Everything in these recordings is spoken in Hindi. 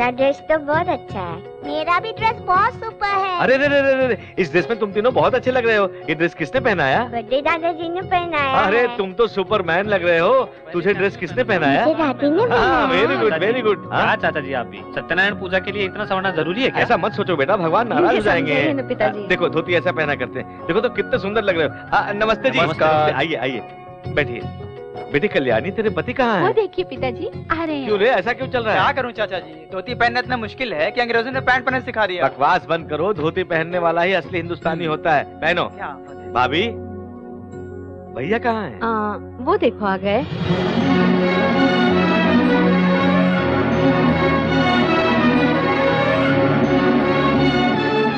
तुम्हारा ड्रेस तो बहुत अच्छा है। मेरा भी ड्रेस बहुत सुपर है। अरे रे रे रे रे, इस ड्रेस में तुम तीनों बहुत अच्छे लग रहे हो। ये ड्रेस किसने पहनाया? बड़े दादाजी ने पहनाया। अरे तुम तो सुपरमैन लग रहे हो। तुझे ड्रेस किसने पहनाया? दादी ने पहनाया। Very good very good. हाँ चाचा जी, आप भी सत्यनारायण पूजा के लिए इतना सवरना जरूरी है क्या? ऐसा मत सोचो बेटा, भगवान नाराज हो जाएंगे। पिताजी। देखो धोती ऐसा पहना करते हैं। देखो तो कितने सुंदर लग रहे हो। नमस्ते जी। नमस्कार। आइए आइए बैठिए। बेटी कल्याणी, तेरे पति कहाँ वो हैं? देखिए पिताजी आ रहे हैं। क्यों रे, ऐसा क्यों चल रहा क्या है? करूं चाचा जी, धोती पहनना इतना मुश्किल है कि अंग्रेजों ने पैंट पहनना सिखा दिया। बकवास बंद करो, धोती पहनने वाला ही असली हिंदुस्तानी होता है। पहनो। क्या बात है। भाभी, भैया कहाँ हैं? वो देखो आ गए।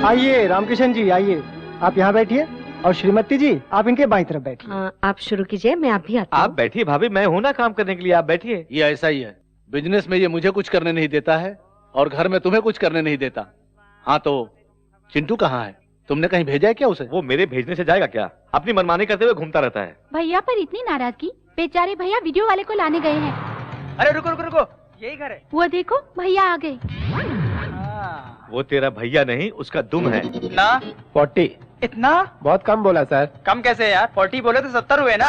आइए रामकिशन जी, आइए आप यहाँ बैठिए और श्रीमती जी आप इनके बाईं तरफ बैठिए। आप शुरू कीजिए, मैं आप भी आता आप बैठिए भाभी, मैं हूँ ना काम करने के लिए, आप बैठिए। ये ऐसा ही है, बिजनेस में ये मुझे कुछ करने नहीं देता है और घर में तुम्हें कुछ करने नहीं देता। हाँ तो चिंटू कहाँ है? तुमने कहीं भेजा है क्या उसे? वो मेरे भेजने से जाएगा क्या? अपनी मनमानी करते हुए घूमता रहता है। भैया पर इतनी नाराजगी, बेचारे भैया वीडियो वाले को लाने गए हैं। अरे रुको रुको रुको, यही घर है। वो देखो भैया आ गए। वो तेरा भैया नहीं, उसका दुम है। ना 40। इतना बहुत कम बोला सर। कम कैसे यार, 40 बोले तो 70 हुए ना।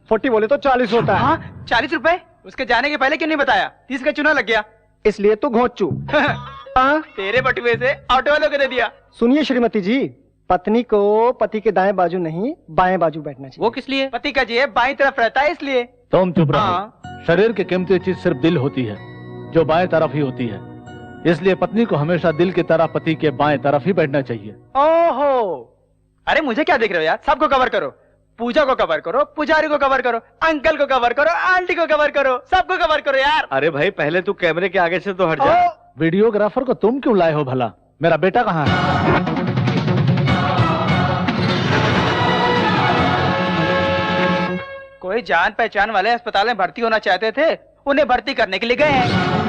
40 बोले तो 40 होता है। हाँ 40 रुपए। उसके जाने के पहले क्यों नहीं बताया? 30 का चूना लग गया। इसलिए तो घोंचू। तेरे बटुए से ऑटो वालों को दे दिया। सुनिए श्रीमती जी, पत्नी को पति के दाएं बाजू नहीं बाएं बाजू बैठना चाहिए। वो किस लिए? पति का जेब बाईं तरफ रहता है इसलिए। तुम चुप रहो। हाँ। शरीर की कीमती चीज सिर्फ दिल होती है, जो बाएं तरफ ही होती है। इसलिए पत्नी को हमेशा दिल की तरह पति के बाएं तरफ ही बैठना चाहिए। ओहो, अरे मुझे क्या देख रहे हो यार? सबको कवर करो, पूजा को कवर करो, पुजारी को कवर करो, अंकल को कवर करो, आंटी को कवर करो, सबको कवर करो यार। अरे भाई पहले तू कैमरे के आगे से तो हट जा। वीडियोग्राफर को तुम क्यों लाए हो भला? मेरा बेटा कहाँ है? कोई जान पहचान वाले अस्पताल में भर्ती होना चाहते थे, उन्हें भर्ती करने के लिए गए हैं।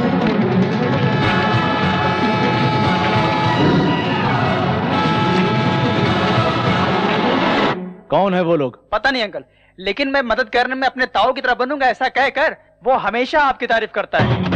कौन है वो लोग? पता नहीं अंकल, लेकिन मैं मदद करने में अपने ताऊ की तरह बनूंगा ऐसा कहकर वो हमेशा आपकी तारीफ करता है।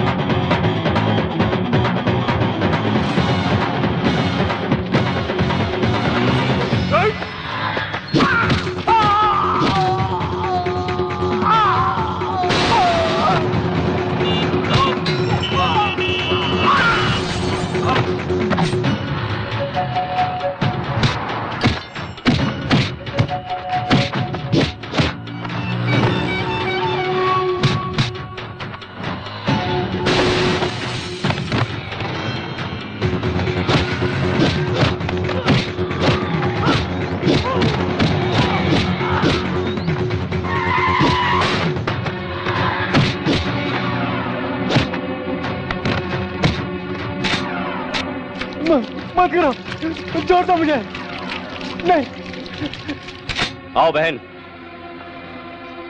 मत करो, छोड़ दो मुझे। नहीं। आओ बहन,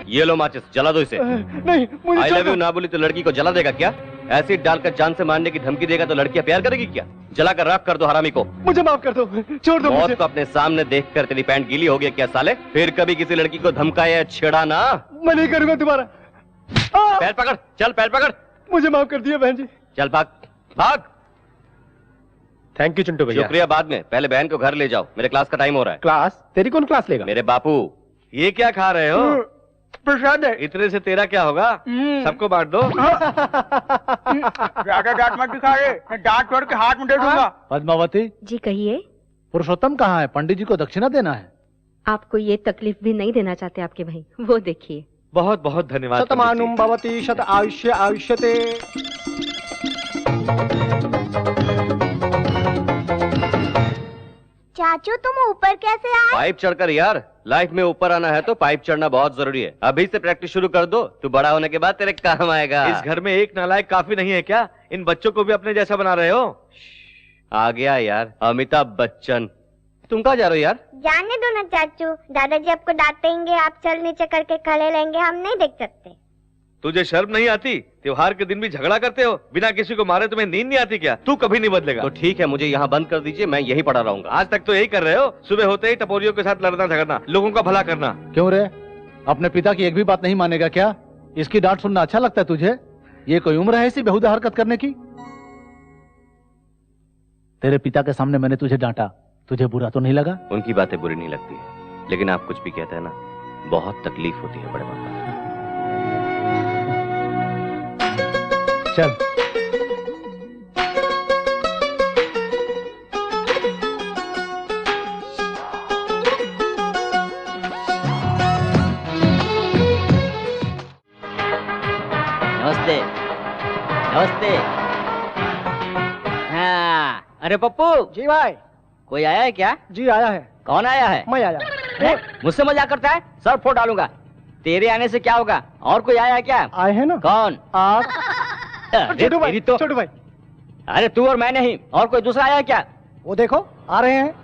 ये लो माचिस, जला दो इसे। नहीं मुझे आई लव यू ना बोली तो लड़की को जला देगा क्या? एसिड डालकर जान से मारने की धमकी देगा तो लड़कियां प्यार करेगी क्या? जलाकर राख कर दो हरामी को। मुझे माफ कर दो, छोड़ दो मुझे। मौत को अपने सामने देखकर तेरी पैंट गीली हो गई क्या साले? फिर कभी किसी लड़की को धमकाया या छेड़ा ना। मैं नहीं करूंगा दोबारा। पैर पकड़, चल पैर पकड़। मुझे माफ कर दिया बहन जी। चल भाग भाग। थैंक यू चिंटू भैया। शुक्रिया बाद में, पहले बहन को घर ले जाओ, मेरे क्लास का टाइम हो रहा है। क्लास? तेरी कौन क्लास लेगा? मेरे बापू। ये क्या खा रहे हो? प्रसाद है। इतने से तेरा क्या होगा? सबको बांट दो। ज्यादा डांट मत दिखा रे, मैं डांट छोड़ के हाथ में दे दूंगा। पद्मावती जी कहिए। पुरुषोत्तम कहाँ है? पंडित जी को दक्षिणा देना है। आपको ये तकलीफ भी नहीं देना चाहते आपके भाई, वो देखिए। बहुत बहुत धन्यवाद। शतमानुम भवति शत आयुष्य आयुष्यते। चाचू तुम ऊपर कैसे आए? पाइप चढ़कर यार, लाइफ में ऊपर आना है तो पाइप चढ़ना बहुत जरूरी है। अभी से प्रैक्टिस शुरू कर दो, तू बड़ा होने के बाद तेरे काम आएगा। इस घर में एक नालायक काफी नहीं है क्या? इन बच्चों को भी अपने जैसा बना रहे हो। आ गया यार अमिताभ बच्चन। तुम कहाँ जा रहे हो यार? जाने दो ना चाचू, दादाजी आपको डांटेंगे, आप चल नीचे करके खड़े रहेंगे, हम नहीं देख सकते। तुझे शर्म नहीं आती? त्योहार के दिन भी झगड़ा करते हो, बिना किसी को मारे तुम्हें नींद नहीं आती क्या? तू कभी नहीं बदलेगा। तो ठीक है, मुझे यहाँ बंद कर दीजिए, मैं यही पड़ा रहूंगा। आज तक तो यही कर रहे हो, सुबह होते ही टपोरियों के साथ लड़ना झगड़ना, लोगों का भला करना। क्यों रे, अपने पिता की एक भी बात नहीं मानेगा क्या? इसकी डांट सुनना अच्छा लगता है तुझे? ये कोई उम्र है ऐसी बेहुदा हरकत करने की? तेरे पिता के सामने मैंने तुझे डांटा, तुझे बुरा तो नहीं लगा? उनकी बातें बुरी नहीं लगती है, लेकिन आप कुछ भी कहते हैं ना, बहुत तकलीफ होती है बड़े पापा। चल। नमस्ते। नमस्ते। हाँ, अरे पप्पू। जी भाई। कोई आया है क्या? जी आया है। कौन आया है? मैं आया। मुझसे मजाक करता है? सर फोड़ डालूंगा। तेरे आने से क्या होगा? और कोई आया है क्या? आए हैं ना। कौन? आप। छोटू भाई। तो छोटू भाई। अरे तू और मैं नहीं, और कोई दूसरा आया है क्या? वो देखो आ रहे हैं।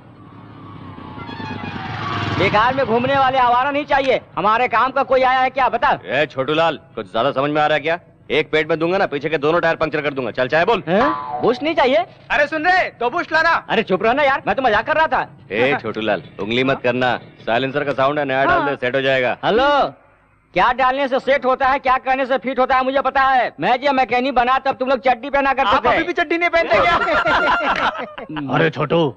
बेकार में घूमने वाले आवारा नहीं चाहिए, हमारे काम का कोई आया है क्या? बता। ए छोटू लाल, कुछ ज्यादा समझ में आ रहा है क्या? एक पेट में दूंगा ना, पीछे के दोनों टायर पंक्चर कर दूंगा। चल चाहे बोल। बूस्ट नहीं चाहिए? अरे सुन रहे, 2 बूस्ट लाना। अरे चुप रहना यार, मैं तो मजाक कर रहा था। ए छोटू लाल, उंगली मत करना, साइलेंसर का साउंड है, नया डाल दे, सेट हो जाएगा। हेलो, क्या डालने से सेट होता है, क्या करने से फिट होता है मुझे पता है। मैं जब मैकेनिक बना तब तुम लोग चड्डी पहना करते थे। आप अभी भी चड्डी नहीं पहनते क्या? अरे छोटू,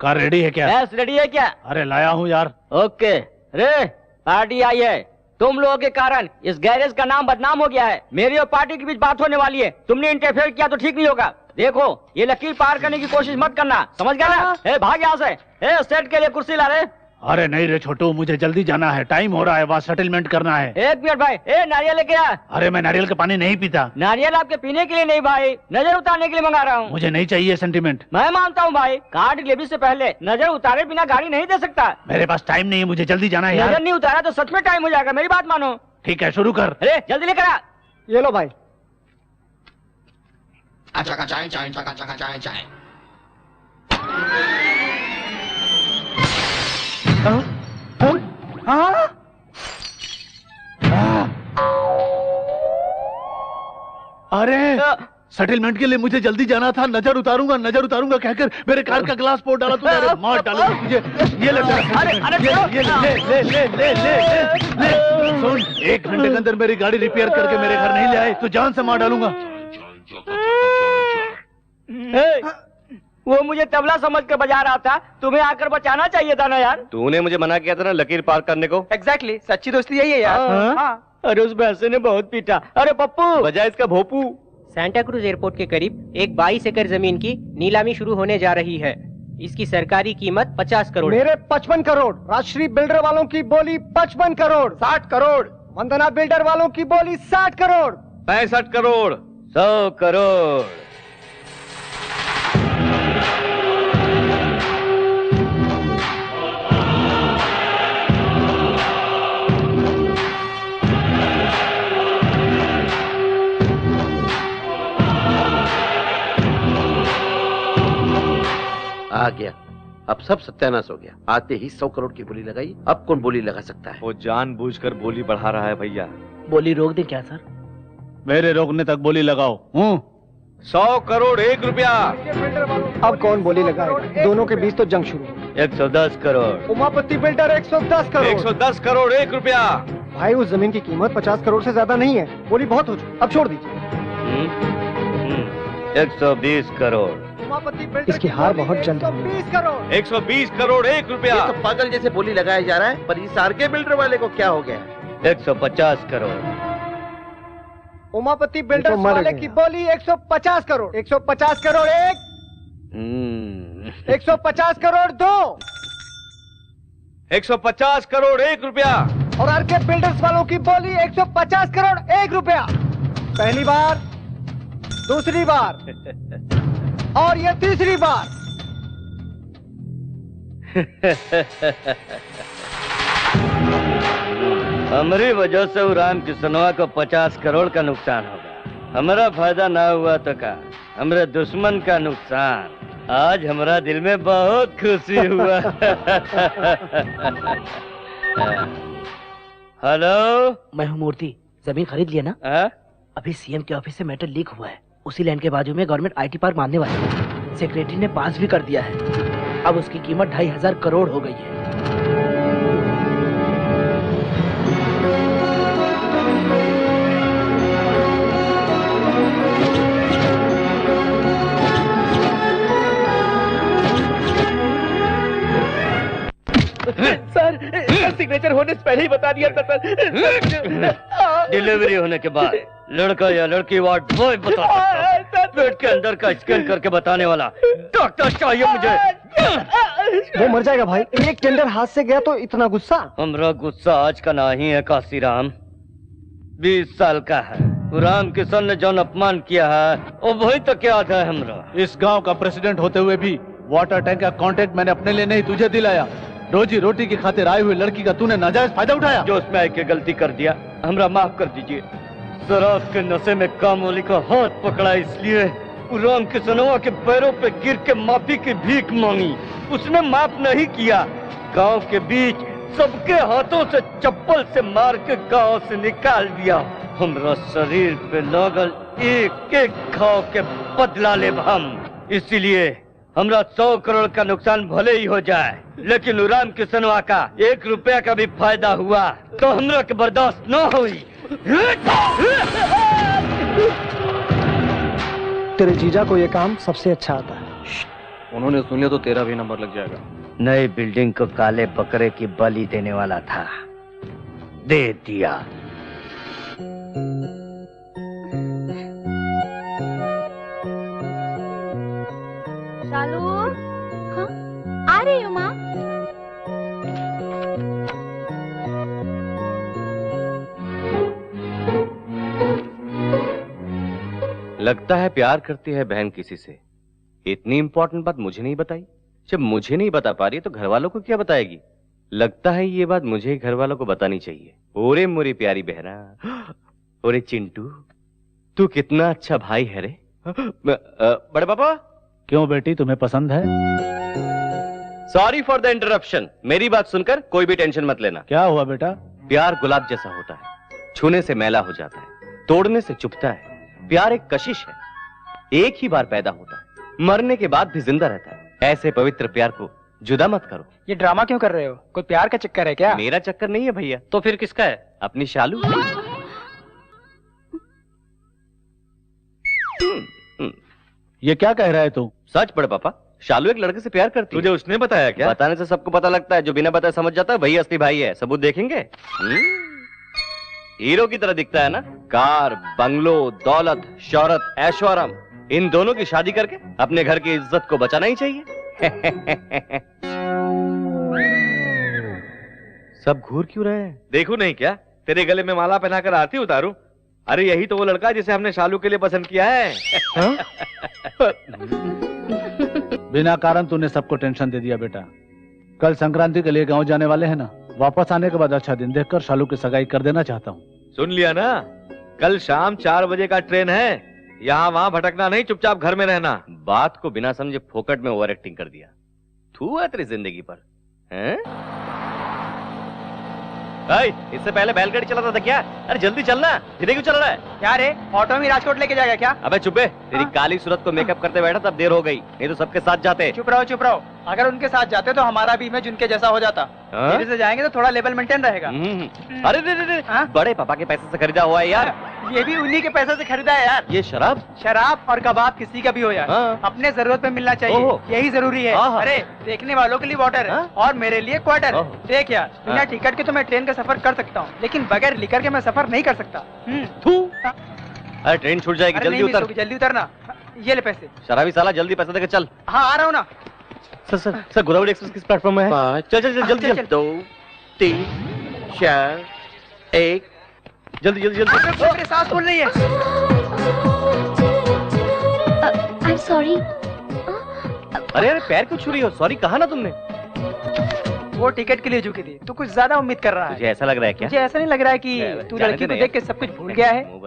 कार रेडी है क्या? गैस रेडी है क्या? अरे लाया हूँ यार। ओके। रे पार्टी आई है, तुम लोगों के कारण इस गैरेज का नाम बदनाम हो गया है। मेरी और पार्टी के बीच बात होने वाली है, तुमने इंटरफेयर किया तो ठीक नहीं होगा। देखो, ये लकीर पार करने की कोशिश मत करना, समझ गया ना? ए, भाग यहाँ से। ए, सेट के लिए कुर्सी ला रहे। अरे नहीं रे छोटू, मुझे जल्दी जाना है, टाइम हो रहा है, वहाँ सेटलमेंट करना है। एक मिनट भाई। ए, नारियल लेके आ। अरे मैं नारियल का पानी नहीं पीता। नारियल आपके पीने के लिए नहीं भाई, नजर उतारने के लिए मंगा रहा हूँ। मुझे नहीं चाहिए सेंटीमेंट। मैं मानता हूँ भाई, कार डिलीवरी से पहले नजर उतारे बिना गाड़ी नहीं दे सकता। मेरे पास टाइम नहीं है, मुझे जल्दी जाना है यार। नजर नहीं उतारा तो सच में टाइम हो जाएगा, मेरी बात मानो। ठीक है, शुरू कर। अरे जल्दी लेकर आ। ये लो भाई। अरे सेटलमेंट के लिए मुझे जल्दी जाना था, नजर उतारूंगा कहकर मेरे कार का ग्लास फोड़ डाला तूने। अरे मार डाला तुझे। ये ले ले। सुन, 1 घंटे के अंदर मेरी गाड़ी रिपेयर करके मेरे घर नहीं ले आए तो जान से मार डालूंगा। वो मुझे तबला समझ कर बजा रहा था, तुम्हें आकर बचाना चाहिए था ना यार। तूने मुझे मना किया था ना लकीर पार करने को। एग्जैक्टली, सच्ची दोस्ती यही है यार। हाँ। अरे उस भैंसे ने बहुत पीटा। अरे पप्पू, बजा इसका भोपू। सांता क्रूज एयरपोर्ट के करीब एक 22 एकड़ जमीन की नीलामी शुरू होने जा रही है। इसकी सरकारी कीमत 50 करोड़। मेरे 55 करोड़। राजश्री बिल्डर वालों की बोली 55 करोड़। 60 करोड़। वंदना बिल्डर वालों की बोली 60 करोड़। 65 करोड़। 100 करोड़। आ गया, अब सब सत्यानाश हो गया। आते ही 100 करोड़ की बोली लगाई, अब कौन बोली लगा सकता है? वो जानबूझकर बोली बढ़ा रहा है भैया। बोली रोक दे क्या सर? मेरे रोकने तक बोली लगाओ। 100 करोड़ 1 रुपया। अब कौन बोली लगाएगा? दोनों के बीच तो जंग शुरू। 110 करोड़। उमापति बिल्डर 110 करोड़। 110 करोड़ 1 रुपया। भाई उस जमीन की कीमत 50 करोड़ से ज्यादा नहीं है, बोली बहुत हो चुकी, अब छोड़ दीजिए। 120 करोड़। इसकी हार बहुत जल्द है। 120 करोड़। 120 करोड़ 1 रुपया। ये तो पागल जैसे बोली लगाया जा रहा है, पर इस आर के बिल्डर वाले को क्या हो गया? 150 करोड़। उमापति बिल्डर्स वाले की बोली 150 करोड़। 150 करोड़ 1। 150 करोड़ 2। 150 करोड़ 1 रुपया। और आर के बिल्डर्स वालों की बोली 150 करोड़ 1 रुपया। पहली बार, दूसरी बार और ये तीसरी बार। हमारी वजह से राम किसनवा को 50 करोड़ का नुकसान होगा। हमारा फायदा ना हुआ तो का हमारे दुश्मन का नुकसान। आज हमारा दिल में बहुत खुशी हुआ। हेलो, मैं हूँ मूर्ति। जमीन खरीद लिया ना? अभी सीएम के ऑफिस से मैटर लीक हुआ है। उसी लैंड के बाजू में गवर्नमेंट आईटी पार्क मानने वाली है। सेक्रेटरी ने पास भी कर दिया है। अब उसकी कीमत 2500 करोड़ हो गई है। डिलीवर होने से पहले ही बता दिया था सर। डिलीवरी होने के बाद लड़का या लड़की वार्ड बॉय बता सकता है। पेट के अंदर का स्कैन करके बताने वाला डॉक्टर चाहिए मुझे। वो मर जाएगा भाई, एक टेंडर हाथ से गया तो इतना गुस्सा। हमरा गुस्सा आज का नहीं है काशीराम, 20 साल का है। राम किशन ने जौन अपमान किया है वो वही तक याद है हमरा। इस गांव का प्रेसिडेंट होते हुए भी वाटर टैंक का कॉन्ट्रैक्ट मैंने अपने लिए नहीं तुझे दिलाया। रोजी रोटी की खातिर आई हुई लड़की का तूने नाजायज फायदा उठाया। जो उसमें आके गलती कर दिया, हमरा माफ कर दीजिए। शराब के नशे में कामोली का हाथ पकड़ा इसलिए राम किशनवा के पैरों पे गिर के माफी की भीख मांगी, उसने माफ नहीं किया। गांव के बीच सबके हाथों से चप्पल से मार के गांव से निकाल दिया। हमरा शरीर पे लगल एक एक घाव के बदला ले हम। इसीलिए हमरा 100 करोड़ का नुकसान भले ही हो जाए, लेकिन राम किशनवा का 1 रुपया का भी फायदा हुआ तो हमरा के बर्दाश्त न हुई। तेरे जीजा को ये काम सबसे अच्छा आता है। उन्होंने सुन लिया तो तेरा भी नंबर लग जाएगा। नई बिल्डिंग को काले बकरे की बलि देने वाला था, दे दिया। शालू, हाँ? आ रही हूँ माँ। लगता है प्यार करती है बहन किसी से। इतनी इंपॉर्टेंट बात मुझे नहीं बताई। जब मुझे नहीं बता पा रही तो घर वालों को क्या बताएगी? लगता है ये बात मुझे ही घर वालों को बतानी चाहिए। ओरे मोरी प्यारी बहना, ओरे चिंटू, तू कितना अच्छा भाई है रे। बड़े पापा। क्यों बेटी, तुम्हें पसंद है? Sorry for the interruption. मेरी बात सुनकर कोई भी टेंशन मत लेना। क्या हुआ बेटा? प्यार गुलाब जैसा होता है, छूने से मैला हो जाता है, तोड़ने से चुभता है। प्यार एक कशिश है, एक ही बार पैदा होता है, मरने के बाद भी जिंदा रहता है। ऐसे पवित्र प्यार को जुदा मत करो। ये ड्रामा क्यों कर रहे हो? कोई प्यार का चक्कर है क्या? मेरा चक्कर नहीं है भैया। तो फिर किसका है? अपनी शालू। ये क्या कह रहा है तू? सच बड़े पापा, शालू एक लड़के से प्यार करती है। तुझे उसने बताया क्या? बताने से सबको पता लगता है, जो बिना बताए समझ जाता है वही असली भाई है। सबूत देखेंगे? हीरो की तरह दिखता है ना? कार, बंगलो, दौलत, शौहरत, ऐश्वर्य, इन दोनों की शादी करके अपने घर की इज्जत को बचाना ही चाहिए। सब घूर क्यों रहे हैं? देखूं नहीं क्या? तेरे गले में माला पहनाकर आरती उतारूं? अरे यही तो वो लड़का जिसे हमने शालू के लिए पसंद किया है। बिना कारण तूने सबको टेंशन दे दिया बेटा। कल संक्रांति के लिए गांव जाने वाले हैं ना, वापस आने के बाद अच्छा दिन देखकर शालू की सगाई कर देना चाहता हूँ। सुन लिया ना? कल शाम 4 बजे का ट्रेन है। यहाँ वहाँ भटकना नहीं, चुपचाप घर में रहना। बात को बिना समझे फोकट में ओवर एक्टिंग कर दिया। थू है तेरी जिंदगी पर, हैं? इससे पहले बैलगाड़ी चलाता था क्या? अरे जल्दी चलना, धीरे क्यों चल रहा है? क्या रे, ऑटो में राजकोट लेके जाएगा क्या? अबे चुप है, तेरी काली सूरत को मेकअप करते बैठा तब देर हो गई, नहीं तो सबके साथ जाते। चुप रहो चुप रहो। अगर उनके साथ जाते तो हमारा भी इमेज उनके जैसा हो जाता। धीरे से जाएंगे तो थोड़ा लेवल मेंटेन रहेगा। अरे रे, बड़े पापा के पैसे से खरीदा हुआ है यार। ये भी उन्हीं के पैसे से खरीदा है यार। ये शराब और कबाब किसी का भी हो यार, अपने जरूरत पे मिलना चाहिए, यही जरूरी है। अरे देखने वालों के लिए वाटर और मेरे लिए क्वार्टर। देख यार, बिना टिकट के तो मैं ट्रेन का सफर कर सकता हूँ, लेकिन बगैर लिकर के मैं सफर नहीं कर सकता। अरे ट्रेन छूट जाएगी, जल्दी उतर। जल्दी उतरना। ये ले पैसे। शराबी साला, जल्दी पैसे देकर चल। हाँ आ रहा हूँ ना। सर गोदावरी एक्सप्रेस किस प्लेटफॉर्म में है? 5 चल जल्दी चल। 2 3 4 1 जल्दी। मेरी सांस फूल रही है। I am sorry. अरे पैर क्यों छू रही हो? सॉरी कहा ना तुमने? वो टिकट के लिए झुकी थी, तू कुछ ज्यादा उम्मीद कर रहा है। तुझे ऐसा लग रहा है क्या? मुझे ऐसा नहीं लग रहा है कि तू लड़की को देख के सब कुछ भूल गया है।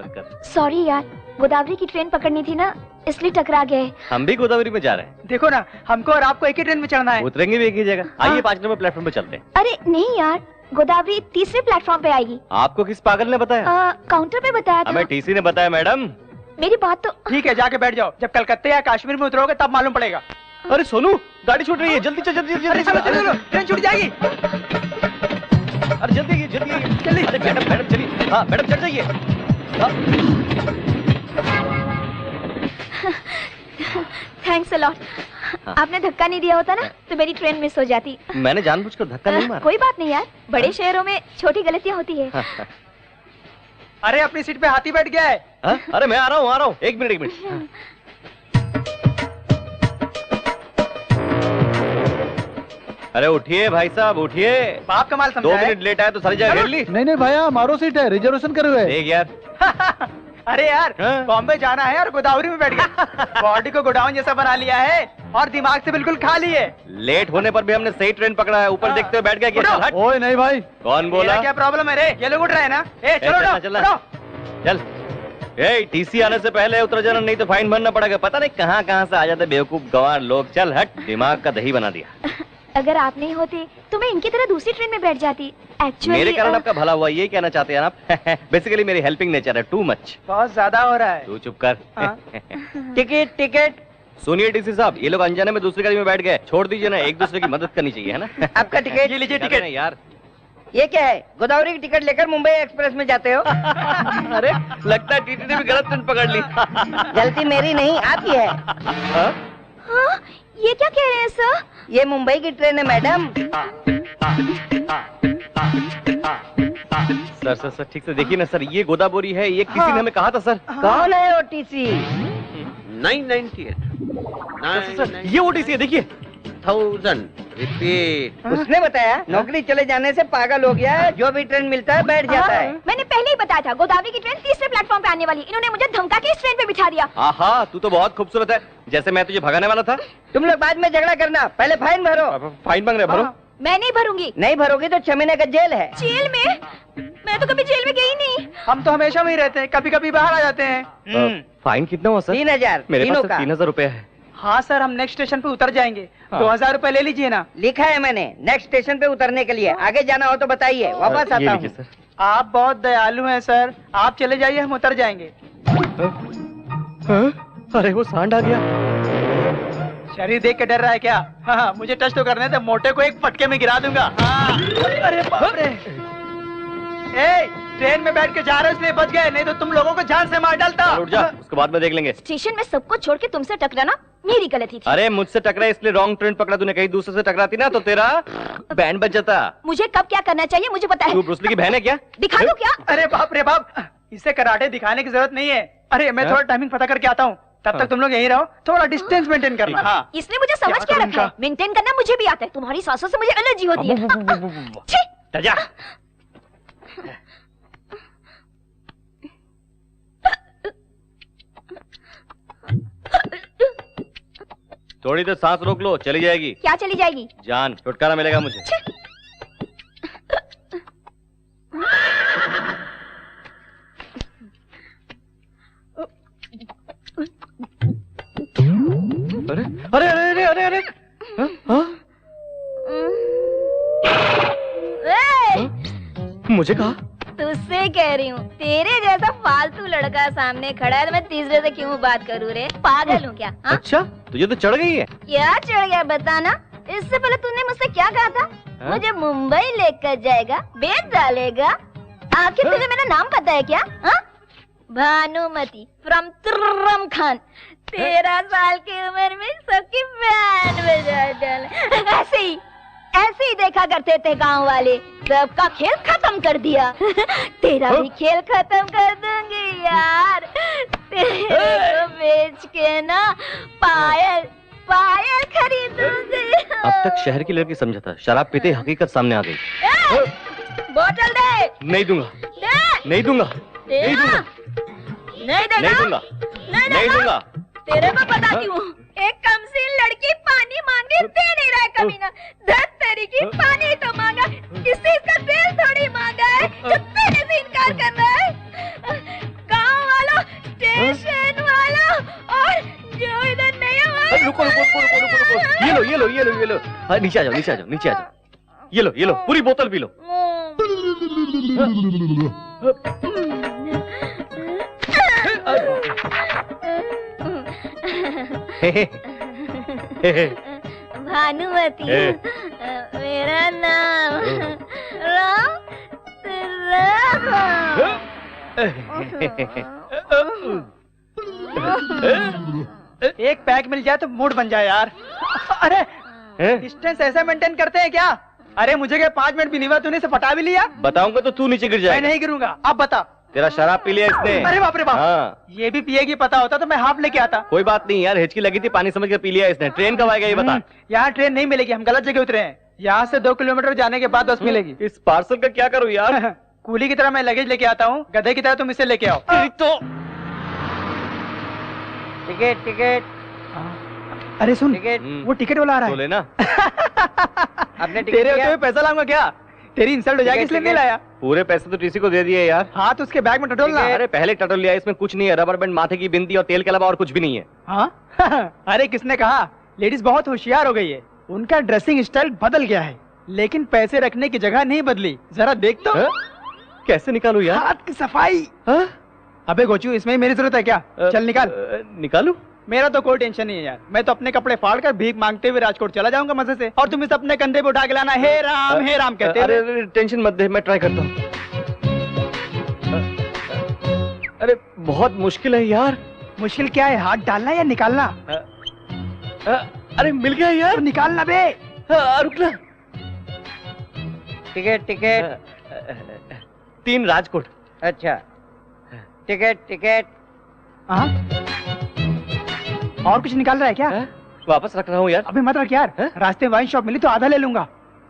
सॉरी यार, गोदावरी की ट्रेन पकड़नी थी ना, इसलिए टकरा गए। हम भी गोदावरी में जा रहे हैं। देखो ना, हमको और आपको एक ही ट्रेन में चढ़ना है। उतरेंगे भी एक ही जगह। आइए 5 नंबर प्लेटफॉर्म पे चलते हैं। अरे नहीं यार, गोदावरी तीसरे प्लेटफॉर्म पे आएगी। आपको किस पागल ने बताया? काउंटर पे बताया था। हमें टीसी ने बताया मैडम। मेरी बात तो ठीक है, जाके बैठ जाओ। जब कलकत्ते या कश्मीर में उतरोगे तब मालूम पड़ेगा। अरे सोनू, गाड़ी छूट रही है, जल्दी चल। चलो, ट्रेन छूट जाएगी। अरे जल्दी। मैडम चलिए। हाँ मैडम चढ़ जाइए। Thanks a lot. आपने धक्का नहीं दिया होता ना तो मेरी ट्रेन मिस हो जाती। मैंने जानबूझकर धक्का नहीं मारा। कोई बात नहीं यार, बड़े शहरों में छोटी गलतियाँ होती है। अरे अपनी सीट पे हाथी बैठ गया है। अरे मैं आ रहा हूँ, एक मिनट। अरे उठिए भाई साहब, उठिए। बाप कमाल समझा 2 है। मिनट लेट आया तो सारी जगह घेर ली। नहीं भैया, हमारो सीट है, रिजर्वेशन करे हुए। देख यार। अरे यार बॉम्बे जाना है और गोदावरी में बैठ गए। बॉडी को गोडाउन जैसा बना लिया है और दिमाग से बिल्कुल खाली है। लेट होने पर भी हमने सही ट्रेन पकड़ा है, ऊपर देखते हुए बैठ गया। क्या हट। ओए नहीं भाई। कौन बोला? क्या प्रॉब्लम है रे? ये लोग उठ रहे हैं ना। चल। टीसी आने से पहले उतर जाना, नहीं तो फाइन भरना पड़ेगा। पता नहीं कहाँ से आ जाते बेवकूफ गंवार लोग। चल हट, दिमाग का दही बना दिया। अगर आप नहीं होते तो मैं इनकी तरह दूसरी ट्रेन में बैठ जाती। एक्चुअली मेरे कारण आपका भला हुआ, यही कहना चाहते हैं आप? बेसिकली मेरी हेल्पिंग नेचर है, टू मच। बहुत ज्यादा हो रहा है। तू चुप कर। टिकट। सुनिए टीसी साहब, ये लोग अनजाने में दूसरी गाड़ी में बैठ गए। छोड़ दीजिए ना, एक दूसरे की मदद करनी चाहिए, है ना? आपका टिकट। ये लीजिए टिकट। यार ये क्या है? गोदावरी की टिकट लेकर मुंबई एक्सप्रेस में जाते हो? अरे लगता है टीटी ने भी गलत ट्रेन पकड़ ली। गलती मेरी नहीं, आपकी है। हाँ, ये क्या कह रहे हैं सर? ये मुंबई की ट्रेन है मैडम। सर ठीक से देखिए ना सर, ये गोदावरी है। ये किसी ने हमें कहा था सर। कौन है ओटीसी? 998। सर ये ओटीसी है, देखिए। 1000 रिपीट। उसने बताया नौकरी चले जाने से पागल हो गया है, जो भी ट्रेन मिलता है बैठ जाता है। मैंने पहले ही बताया था गोदावरी की ट्रेन तीसरे प्लेटफॉर्म पे आने वाली। इन्होंने मुझे धमका के इस ट्रेन पे बिठा दिया। आहा, तू तो बहुत खूबसूरत है, जैसे मैं तुझे भगाने वाला था। तुम लोग बाद में झगड़ा करना, पहले फाइन भरो। फाइन मांग रहे, भरो। मैं नहीं भरूंगी। नहीं भरोगी तो 6 महीने का जेल है। जेल में? मैं तो कभी जेल में गई नहीं। हम तो हमेशा वहीं रहते हैं, कभी कभी बाहर आ जाते हैं। फाइन कितना हुआ सर? 3000। मेरे पास 3000 रुपए है। हाँ सर, हम नेक्स्ट स्टेशन पे उतर जाएंगे। 2000 रुपए ले लीजिए ना। लिखा है मैंने, नेक्स्ट स्टेशन पे उतरने के लिए। आगे जाना हो तो बताइए, वापस आता हूँ। आप बहुत दयालु हैं सर, आप चले जाइए, हम उतर जाएंगे। अरे वो सांड आ गया। शरीर देख के डर रहा है क्या? हाँ, मुझे टच तो करने दे, मोटे को एक फटके में गिरा दूंगा। हाँ। अरे बाप रे। ट्रेन में बैठ के जा रहे हो इसलिए बच गए, नहीं तो तुम लोगों को जान से मार डालता। उठ जा, उसके बाद में देख लेंगे। स्टेशन में सबको छोड़ के तुमसे टकराना मेरी गलती थी। अरे मुझसे टकरा इसलिए रॉन्ग ट्रेन पकड़ा तूने। कहीं दूसरे से टकराती ना तो तेरा बैंड बज जाता। मुझे कब क्या करना चाहिए मुझे पता है। तू ब्रूस ली की बहन है क्या? दिखा दो क्या? अरे बाप रे बाप, इसे कराटे दिखाने की जरूरत नहीं है। अरे मैं थोड़ा टाइमिंग पता करके आता हूँ, तब तक तुम लोग यहीं रहो, थोड़ा डिस्टेंस मेंटेन करना। हाँ। इसने मुझे समझ क्या रखा है? मेंटेन करना मुझे भी आता है, तुम्हारी सासों से मुझे एलर्जी होती है। थोड़ी देर सांस रोक लो, चली जाएगी। क्या चली जाएगी? जान, छुटकारा मिलेगा मुझे। अरे अरे अरे अरे अरे मुझे कहा? तुझसे कह रही हूँ, तेरे जैसा फालतू लड़का सामने खड़ा है तो मैं तीसरे से क्यों बात करूँ रे? पागल हूँ क्या? हा? अच्छा, तुझे तो चढ़ गई है। क्या चढ़ गया बताना? इससे पहले तूने मुझसे क्या कहा था? मुझे मुंबई लेकर जाएगा, बेच डालेगा। आखिर तुझे मेरा नाम पता है क्या? हा? भानुमति फ्रॉम तुर्रम खान। 13 साल की उम्र में सबकी बैंड बजा डाले। ऐसे ही देखा करते थे गांव वाले, सबका खेल खत्म कर दिया। तेरा भी खेल खत्म कर दूंगी यार। तेरे को बेच के ना पायल खरीदूंगी। अब तक शहर की लड़की समझा था, शराब पीते हकीकत सामने आ गई। बोतल दे। नहीं दूंगा। नहीं दूंगा। नहीं दूंगा। नहीं दूंगा। तेरे को बताती हूँ, एक कमसीन लड़की पानी मांगे दे नहीं रहा है कमीना। धत तेरी की पानी तो मांगा, किससे इसका दिल थोड़ी मांगा है जो तेरे से इनकार कर रहा है। गांव वालों, स्टेशन वालों और जो इधर नहीं है। रुको। ये लो। नीचे आ जाओ। ये लो पूरी बोतल पी लो। भानुमति मेरा नाम राम। एक पैक मिल जाए तो मूड बन जाए यार। अरे डिस्टेंस ऐसा मेंटेन करते हैं क्या? अरे मुझे क्या 5 मिनट भी नहीं हुआ, तूने से पटा भी लिया? बताऊंगा तो तू नीचे गिर जाएगा। मैं नहीं गिरूंगा, अब बता। तेरा शराब पी लिया इसने। अरे बाप रे बाप। हाँ। ये भी पिएगी, पता होता तो मैं हाफ लेके आता। कोई बात नहीं यार, हिचकी लगी थी, पानी समझ कर पी लिया इसने। ट्रेन कब आएगा ये बता। यहाँ ट्रेन नहीं मिलेगी, हम गलत जगह उतरे हैं। यहाँ से 2 किलोमीटर जाने के बाद बस मिलेगी। इस पार्सल का क्या करूँ यार? कूली की तरह मैं लगेज लेके आता हूँ, गधे की तरह तुम इसे लेके आओ। तो टिकट टिकट। अरे सुन, वो टिकट वाला आ रहा है। तो लेना। आपने टिकट तेरे होते हुए पैसा लाऊंगा क्या? तेरी इंसल्ट हो जाएगी इसलिए नहीं लाया। पूरे पैसे तो टीसी को दे दिए यार। हाँ तो उसके बैग में टटोलना। अरे पहले टटोल लिया, इसमें कुछ नहीं है, रबर बैंड, माथे की बिंदी और तेल के अलावा और कुछ भी नहीं है। हाँ? अरे किसने कहा? लेडीज बहुत होशियार हो गई है, उनका ड्रेसिंग स्टाइल बदल गया है, लेकिन पैसे रखने की जगह नहीं बदली। जरा देख तो। कैसे निकालू यार? हाथ की सफाई। अबे गोचू, इसमें मेरी जरूरत है क्या? चल निकाल। निकालू? मेरा तो कोई टेंशन नहीं है यार, मैं तो अपने कपड़े फाड़ कर भीख मांगते हुए राजकोट चला जाऊंगा मजे से, और तुम इसे अपने कंधे पे उठा के लाना हे राम कहते। अरे टेंशन मत दे, मैं ट्राई करता हूँ। अरे बहुत मुश्किल है यार। मुश्किल क्या है, हाथ डालना या निकालना? अरे मिल गया यार। तो निकालना बे। रुकना। Ticket ticket. 3 राजकोट। अच्छा टिकट टिकट। और कुछ निकाल रहा है क्या? वापस रख रहा हूँ यार। अबे मत रख यार, रास्ते में वाइन शॉप मिली तो आधा ले लूंगा।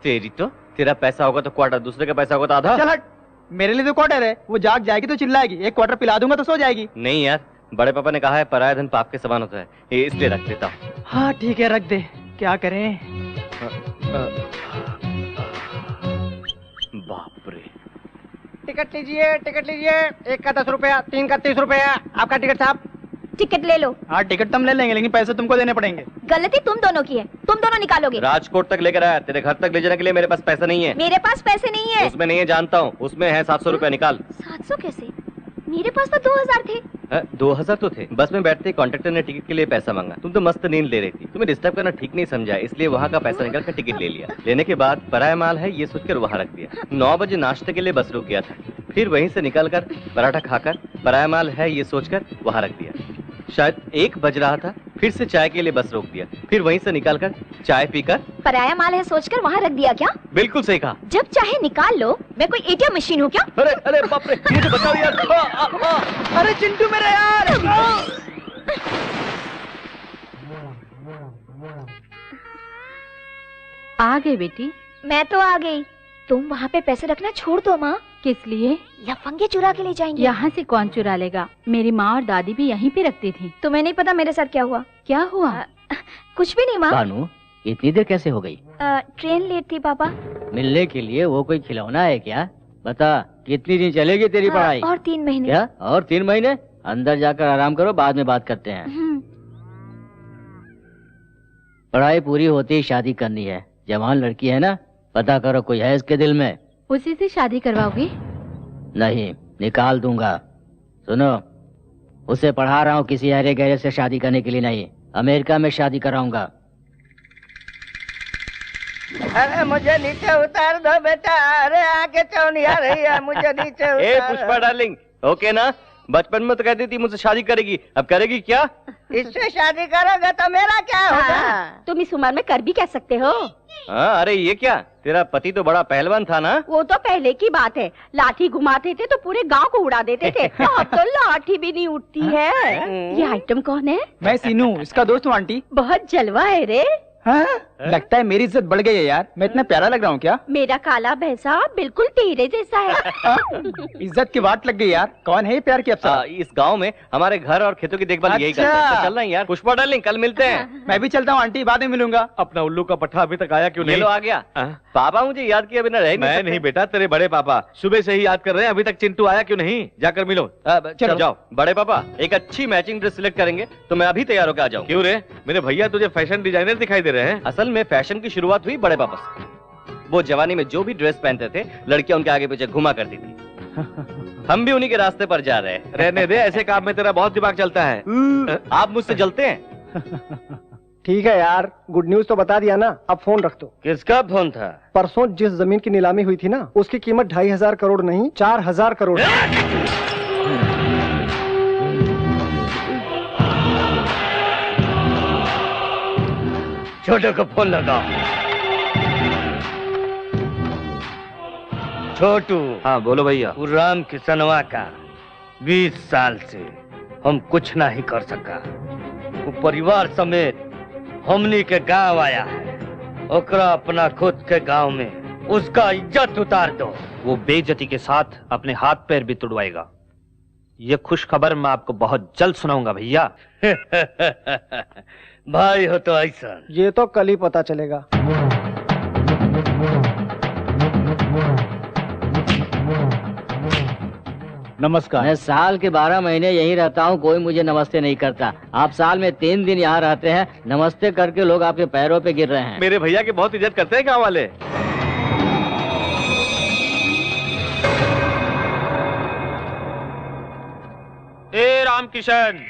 तेरी तो, तेरा पैसा होगा तो क्वार्टर, दूसरे का पैसा होगा तो आधा। चल हट, मेरे लिए तो क्वार्टर है, वो जाग जाएगी तो चिल्लाएगी, 1 क्वार्टर पिला दूंगा तो सो जाएगी। नहीं यार, बड़े पापा ने कहा है पराया धन पाप के समान होता है, ये इसलिए रख देता हूँ। हाँ ठीक है, रख दे, क्या करें। बाप रे। टिकट लीजिए, टिकट लीजिए। 1 का 10 रुपया, 3 का 30 रुपया। आपका टिकट साहब। टिकट ले लो। हाँ टिकट तुम ले लेंगे, लेकिन पैसे तुमको देने पड़ेंगे। गलती तुम दोनों की है, तुम दोनों निकालोगे। राजकोट तक लेकर आया, तेरे घर तक ले जाने के लिए मेरे पास पैसा नहीं है। मेरे पास पैसे नहीं है। उसमें नहीं है, जानता हूँ, उसमें है 700 रुपया, निकाल। 700 कैसे? मेरे पास तो 2000 थे। 2000 तो थे। बस में बैठते कॉन्ट्रेक्टर ने टिकट के लिए पैसा मांगा, तुम तो मस्त नींद ले रही थी, तुम्हें डिस्टर्ब करना ठीक नहीं समझा, इसलिए वहाँ का पैसा निकाल कर टिकट ले लिया। लेने के बाद पराया माल है ये सोचकर वहाँ रख दिया। 9 बजे नाश्ते के लिए बस रुक गया था, फिर वहीं से निकलकर पराठा खाकर पराया माल है ये सोचकर वहाँ रख दिया। शायद 1 बज रहा था, फिर से चाय के लिए बस रोक दिया, फिर वहीं से निकलकर चाय पीकर पराया माल है सोचकर वहाँ रख दिया क्या? बिल्कुल सही कहा। जब चाहे निकाल लो, मैं कोई एटीएम मशीन हूँ क्या? अरे अरे बाप रे, मुझे बचाओ यार। अरे चिंटू मेरे यार। आ गए बेटी? मैं तो आ गई, तुम वहाँ पे पैसे रखना छोड़ दो माँ। किस लिए? लफंगे चुरा के ले जाएंगे। यहाँ से कौन चुरा लेगा? मेरी माँ और दादी भी यहीं पे रखती थी। तुम्हें नहीं पता मेरे साथ क्या हुआ? क्या हुआ? कुछ भी नहीं माँ। भानु, इतनी देर कैसे हो गई? ट्रेन लेट थी पापा। मिलने के लिए वो कोई खिलौना है क्या? बता, कितनी दिन चलेगी तेरी पढ़ाई? और 3 महीने। क्या? और 3 महीने? अंदर जाकर आराम करो, बाद में बात करते हैं। पढ़ाई पूरी होते ही शादी करनी है। जवान लड़की है ना, पता करो कोई है इसके दिल में। उसी से शादी करवाओगे? नहीं, निकाल दूंगा। सुनो, उसे पढ़ा रहा हूँ, किसी अरे गहरे से शादी करने के लिए नहीं, अमेरिका में शादी कराऊंगा। अरे मुझे नीचे उतार दो बेटा, अरे आगे चौनी आ रही है, मुझे नीचे उतार। ए पुष्पा डार्लिंग, ओके ना? बचपन में तो कहती थी मुझसे शादी करेगी, अब करेगी क्या? इससे शादी करोगे तो मेरा क्या होगा? तुम इस उम्र में कर भी कह सकते हो। हाँ, अरे ये क्या, तेरा पति तो बड़ा पहलवान था ना? वो तो पहले की बात है, लाठी घुमाते थे तो पूरे गांव को उड़ा देते थे। अब तो लाठी भी नहीं उठती है। ये आइटम कौन है? मैं सीनू, इसका दोस्त हूँ आंटी। बहुत जलवा है रे। हाँ? लगता है मेरी इज्जत बढ़ गई है यार, मैं इतना प्यारा लग रहा हूँ क्या? मेरा काला भैंसा बिल्कुल तेरे जैसा है। इज्जत की बात लग गई यार। कौन है ये प्यार की अप्सरा? इस गांव में हमारे घर और खेतों की देखभाल यही करते हैं। तो चल रहा है यार। पुष्पा डार्लिंग, कल मिलते हैं। मैं भी चलता हूँ आंटी, बाद में मिलूंगा। अपना उल्लू का पट्टा अभी तक आया क्यों नहीं? लो आ गया। पापा मुझे याद किया बिना रह मैं नहीं बेटा, तेरे बड़े पापा सुबह से ही याद कर रहे हैं, अभी तक चिंटू आया क्यों नहीं? जाकर मिलो। चलो जाओ। बड़े पापा एक अच्छी मैचिंग ड्रेस सिलेक्ट करेंगे तो मैं अभी तैयार होकर आ जाऊँ। क्यों रे, मेरे भैया तुझे फैशन डिजाइनर दिखाई दे रहे हैं। असल में फैशन की शुरुआत हुई बड़े पापा से। वो जवानी में जो भी ड्रेस पहनते थे, लड़कियां उनके आगे पीछे घुमा करती थी। हम भी उन्हीं के रास्ते पर जा रहे हैं। रहने दे, ऐसे काम में तेरा बहुत दिमाग चलता है। आप मुझसे जलते हैं? ठीक है यार, गुड न्यूज तो बता दिया ना, अब फोन रख दो। किसका फोन था? परसों जिस जमीन की नीलामी हुई थी ना, उसकी कीमत 2500 करोड़ नहीं 4000 करोड़। छोटू को फोन लगाओ। छोटू। हाँ बोलो भैया। राम किसनवा का 20 साल से हम कुछ नहीं कर सका। वो परिवार समेत हमनी के गांव आया है। ओकरा अपना खुद के गांव में उसका इज्जत उतार दो। वो बेइज्जती के साथ अपने हाथ पैर भी तुड़वाएगा। ये खुश खबर मैं आपको बहुत जल्द सुनाऊंगा भैया। भाई हो तो ऐसा। ये तो कल ही पता चलेगा। नमस्कार। मैं साल के 12 महीने यहीं रहता हूँ, कोई मुझे नमस्ते नहीं करता। आप साल में 3 दिन यहाँ रहते हैं, नमस्ते करके लोग आपके पैरों पे गिर रहे हैं। मेरे भैया की बहुत इज्जत करते हैं गाँव वाले। ए रामकिशन।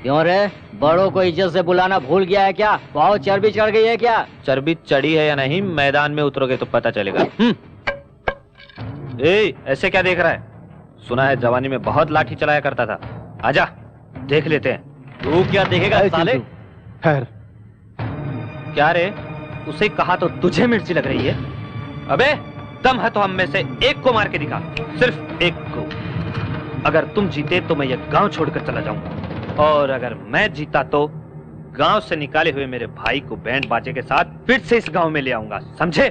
क्यों रे, बड़ों को इज्जत से बुलाना भूल गया है क्या? बहुत चर्बी चढ़ गई है क्या? चर्बी चढ़ी है या नहीं मैदान में उतरोगे तो पता चलेगा। ए, ऐसे क्या देख रहा है? सुना है जवानी में बहुत लाठी चलाया करता था। आजा देख लेते हैं। तू क्या देखेगा साले? खैर क्या रे, उसे कहा तो तुझे मिर्ची लग रही है। अबे दम है तो हम में से एक को मार के दिखा, सिर्फ एक को। अगर तुम जीते तो मैं ये गांव छोड़कर चला जाऊंगा, और अगर मैं जीता तो गांव से निकाले हुए मेरे भाई को बैंड बाजे के साथ फिर से इस गांव में ले आऊंगा, समझे?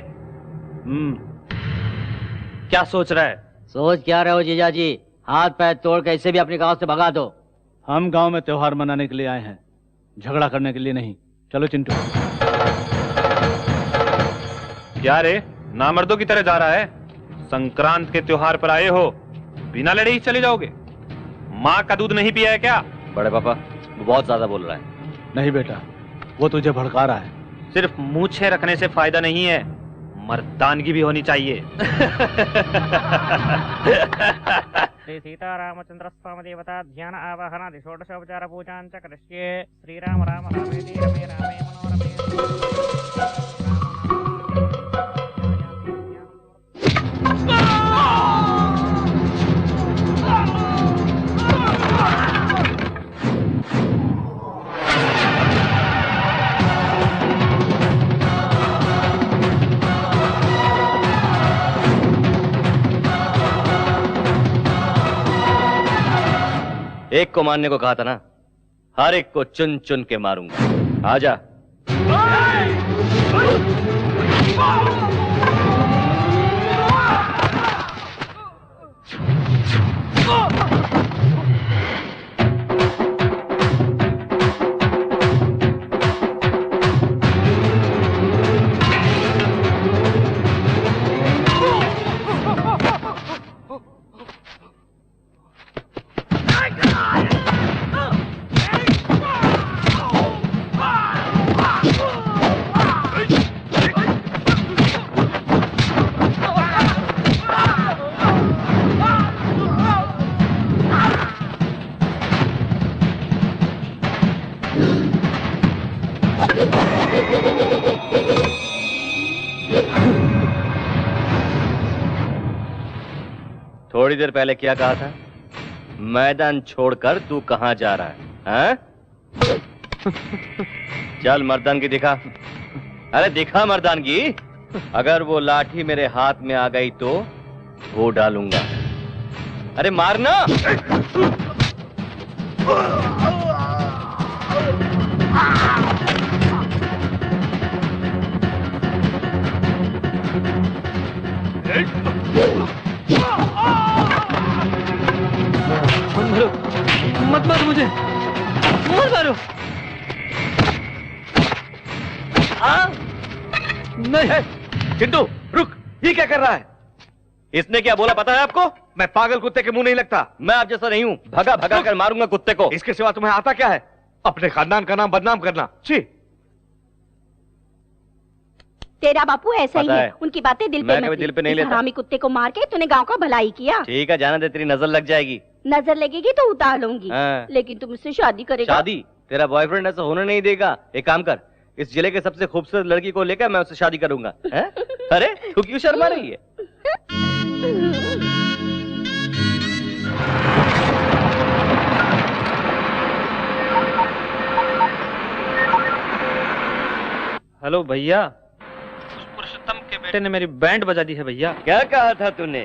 क्या सोच रहा है? सोच क्या रहे हो जीजा जी? हाथ पैर तोड़ के इसे भी अपने गांव से भगा दो। हम गांव में त्योहार मनाने के लिए आए हैं, झगड़ा करने के लिए नहीं। चलो चिंटू। क्या रे, नामर्दों की तरह जा रहा है? संक्रांत के त्योहार पर आए हो, बिना लड़े ही चले जाओगे? माँ का दूध नहीं पिया है क्या? बड़े पापा वो बहुत ज्यादा बोल रहा है। नहीं बेटा, वो तुझे भड़का रहा है। सिर्फ मूछें रखने से फायदा नहीं है, मर्दानगी भी होनी चाहिए। श्री सीतारामचंद्र स्वामी देवता ध्यान आवाहनादि षोडशोपचार पूजां च करिष्ये। श्रीराम राम रामेति रमे रामे मनोरमे। एक को मारने को कहा था ना, हर एक को चुन चुन के मारूंगा। आजा। थोड़ी देर पहले क्या कहा था? मैदान छोड़कर तू कहां जा रहा है? हाँ? चल मर्दानगी दिखा। अरे दिखा मर्दानगी। अगर वो लाठी मेरे हाथ में आ गई तो वो डालूंगा। अरे मारना। मत मारो मुझे, मत मारो। नहीं चिंटू रुक, ये क्या कर रहा है? इसने क्या बोला पता है आपको? मैं पागल कुत्ते के मुंह नहीं लगता। मैं आप जैसा नहीं हूँ, भगा भगा कर मारूंगा कुत्ते को। इसके सिवा तुम्हें आता क्या है? अपने खानदान का नाम बदनाम करना। छी। तेरा बापू ऐसा ही पता है, है। उनकी बातें दिल मैं पे कभी दिल पे नहीं इस लेता। हरामी कुत्ते को मार के तूने गांव का भलाई किया। ठीक है जाना दे, तेरी नजर लग जाएगी। नजर लगेगी तो उतार लूंगी। हाँ। लेकिन तुम मुझसे शादी करेगा? शादी? तेरा बॉयफ्रेंड ऐसा होने नहीं देगा। एक काम कर, इस जिले के सबसे खूबसूरत लड़की को लेकर मैं उससे शादी करूंगा। हैं? अरे तू क्यों शर्मा रही है? हेलो भैया, उस पुरुषोत्तम के बेटे ने मेरी बैंड बजा दी है भैया। क्या कहा था तूने?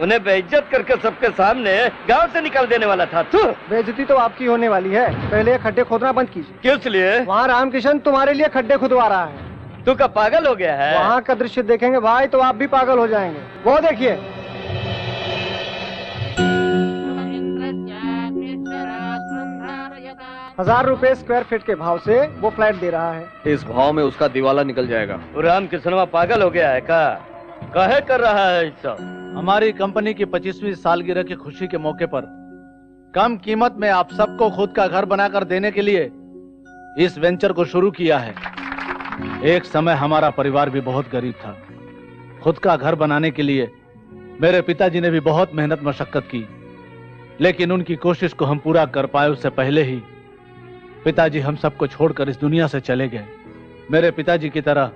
उन्हें बेइज्जत करके सबके सामने गांव से निकाल देने वाला था तू। बेइज्जती तो आपकी होने वाली है, पहले ये खड्डे खोदना बंद कीजिए। किस लिए? वहाँ रामकिशन तुम्हारे लिए खड्डे खुदवा रहा है। तू क्या पागल हो गया है? वहाँ का दृश्य देखेंगे भाई तो आप भी पागल हो जाएंगे। वो देखिए। ₹1000 स्क्वायर फीट के भाव से वो फ्लैट दे रहा है। इस भाव में उसका दिवाला निकल जाएगा। राम किशनवा पागल हो गया है का? काहे कर रहा है सब? हमारी कंपनी की 25वीं सालगिरह की खुशी के मौके पर कम कीमत में आप सबको खुद का घर बनाकर देने के लिए इस वेंचर को शुरू किया है। एक समय हमारा परिवार भी बहुत गरीब था। खुद का घर बनाने के लिए मेरे पिताजी ने भी बहुत मेहनत मशक्कत की, लेकिन उनकी कोशिश को हम पूरा कर पाए उससे पहले ही पिताजी हम सबको छोड़कर इस दुनिया से चले गए। मेरे पिताजी की तरह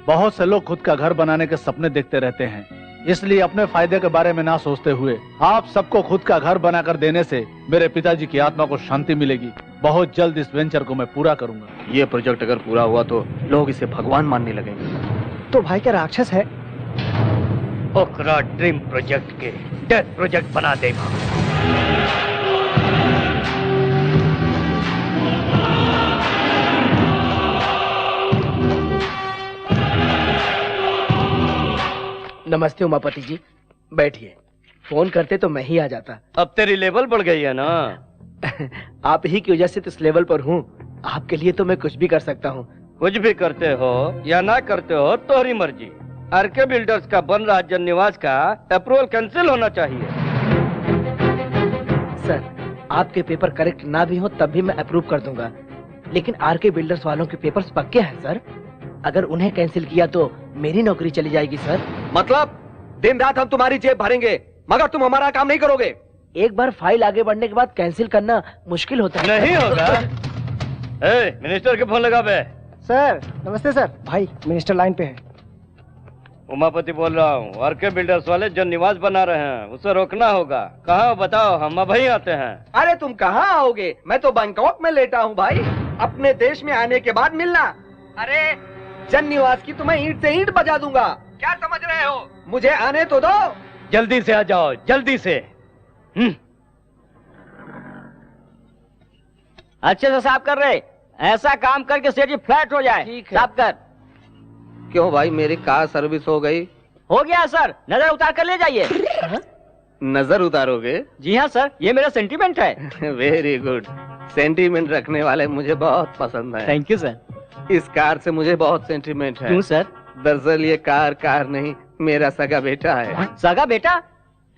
बहुत से लोग खुद का घर बनाने के सपने देखते रहते हैं, इसलिए अपने फायदे के बारे में ना सोचते हुए आप सबको खुद का घर बनाकर देने से मेरे पिताजी की आत्मा को शांति मिलेगी। बहुत जल्द इस वेंचर को मैं पूरा करूंगा। ये प्रोजेक्ट अगर पूरा हुआ तो लोग इसे भगवान मानने लगेंगे। तो भाई क्या राक्षस है? ओकरा ड्रीम प्रोजेक्ट के डेथ प्रोजेक्ट बना देगा। नमस्ते उमापति जी, बैठिए। फोन करते तो मैं ही आ जाता। अब तेरी लेवल बढ़ गई है ना। आप ही की वजह से तो इस लेवल पर हूँ। आपके लिए तो मैं कुछ भी कर सकता हूँ। कुछ भी करते हो या ना करते हो तोहरी मर्जी। आरके बिल्डर्स का बन रहा जन निवास का अप्रूवल कैंसिल होना चाहिए। सर, आपके पेपर करेक्ट ना भी हो तब भी मैं अप्रूव कर दूंगा, लेकिन आरके बिल्डर्स वालों के पेपर्स पक्के हैं सर। अगर उन्हें कैंसिल किया तो मेरी नौकरी चली जाएगी सर। मतलब दिन रात हम तुम्हारी जेब भरेंगे मगर तुम हमारा काम नहीं करोगे। एक बार फाइल आगे बढ़ने के बाद कैंसिल करना मुश्किल होता है। नहीं होगा। मिनिस्टर के फोन लगा बे। सर नमस्ते सर। भाई मिनिस्टर लाइन पे है। उमापति बोल रहा हूँ। आरके बिल्डर्स वाले जो निवास बना रहे हैं उसे रोकना होगा। कहाँ बताओ, हम अभी आते हैं। अरे तुम कहाँ आओगे? मैं तो बैंकॉक में लेटा हूँ भाई। अपने देश में आने के बाद मिलना। अरे जन निवास की तुम्हें ईंट से ईंट बजा दूंगा। क्या समझ रहे हो? मुझे आने तो दो। जल्दी से आ जाओ, जल्दी से। अच्छे से साफ कर रहे। ऐसा काम करके सेठी फ्लैट हो जाए। साफ कर। क्यों भाई, मेरी कार सर्विस हो गई? हो गया सर, नजर उतार कर ले जाइए। नजर उतारोगे? जी हाँ सर, ये मेरा सेंटीमेंट है। Very good. सेंटीमेंट रखने वाले मुझे बहुत पसंद है। Thank you sir. इस कार से मुझे बहुत सेंटीमेंट है। क्यों सर? दरअसल ये कार नहीं, मेरा सगा बेटा है। सगा बेटा?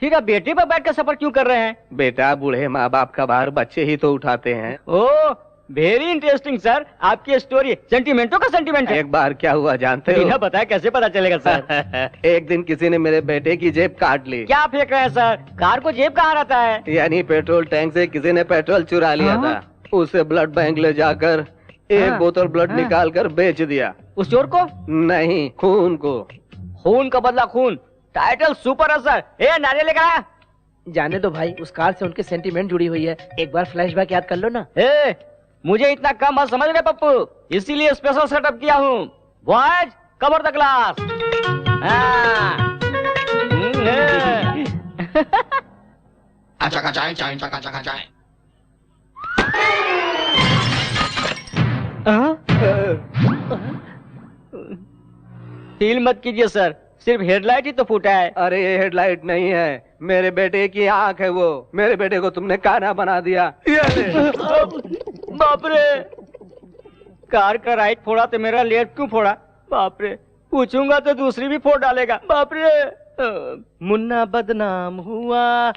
फिर आप बेटे पर बैठ कर सफर क्यों कर रहे हैं? बेटा बूढ़े माँ बाप का भार बच्चे ही तो उठाते हैं। ओह, वेरी इंटरेस्टिंग सर। आपकी स्टोरी सेंटीमेंटों का सेंटीमेंट है। एक बार क्या हुआ जानते हो? बिना बताया कैसे पता चलेगा सर? एक दिन किसी ने मेरे बेटे की जेब काट ली। क्या फेंक रहे हैं सर? कार को जेब कहाँ रहता है? यानी पेट्रोल टैंक से किसी ने पेट्रोल चुरा लिया था। उसे ब्लड बैंक ले जाकर एक बोतल ब्लड निकाल कर बेच दिया। उस चोर को? नहीं, खून को। खून का बदला खून। टाइटल सुपर है सर। नारियल लेकर आया। जाने दो भाई, उस कार से उनके सेंटीमेंट जुड़ी हुई है। एक बार फ्लैशबैक याद कर लो ना। मुझे इतना कम मत समझ रहे पप्पू, इसीलिए स्पेशल सेटअप किया हूँ। Boys cover the class. Feel मत कीजिए सर, सिर्फ हेडलाइट ही तो फूटा है। अरे ये हेडलाइट नहीं है, मेरे बेटे की आंख है वो। मेरे बेटे को तुमने काना बना दिया। बाप रे, कार का राइट फोड़ा तो मेरा लेफ्ट क्यों फोड़ा? बाप रे, पूछूंगा तो दूसरी भी फोड़ डालेगा। बाप रे, मुन्ना बदनाम हुआ।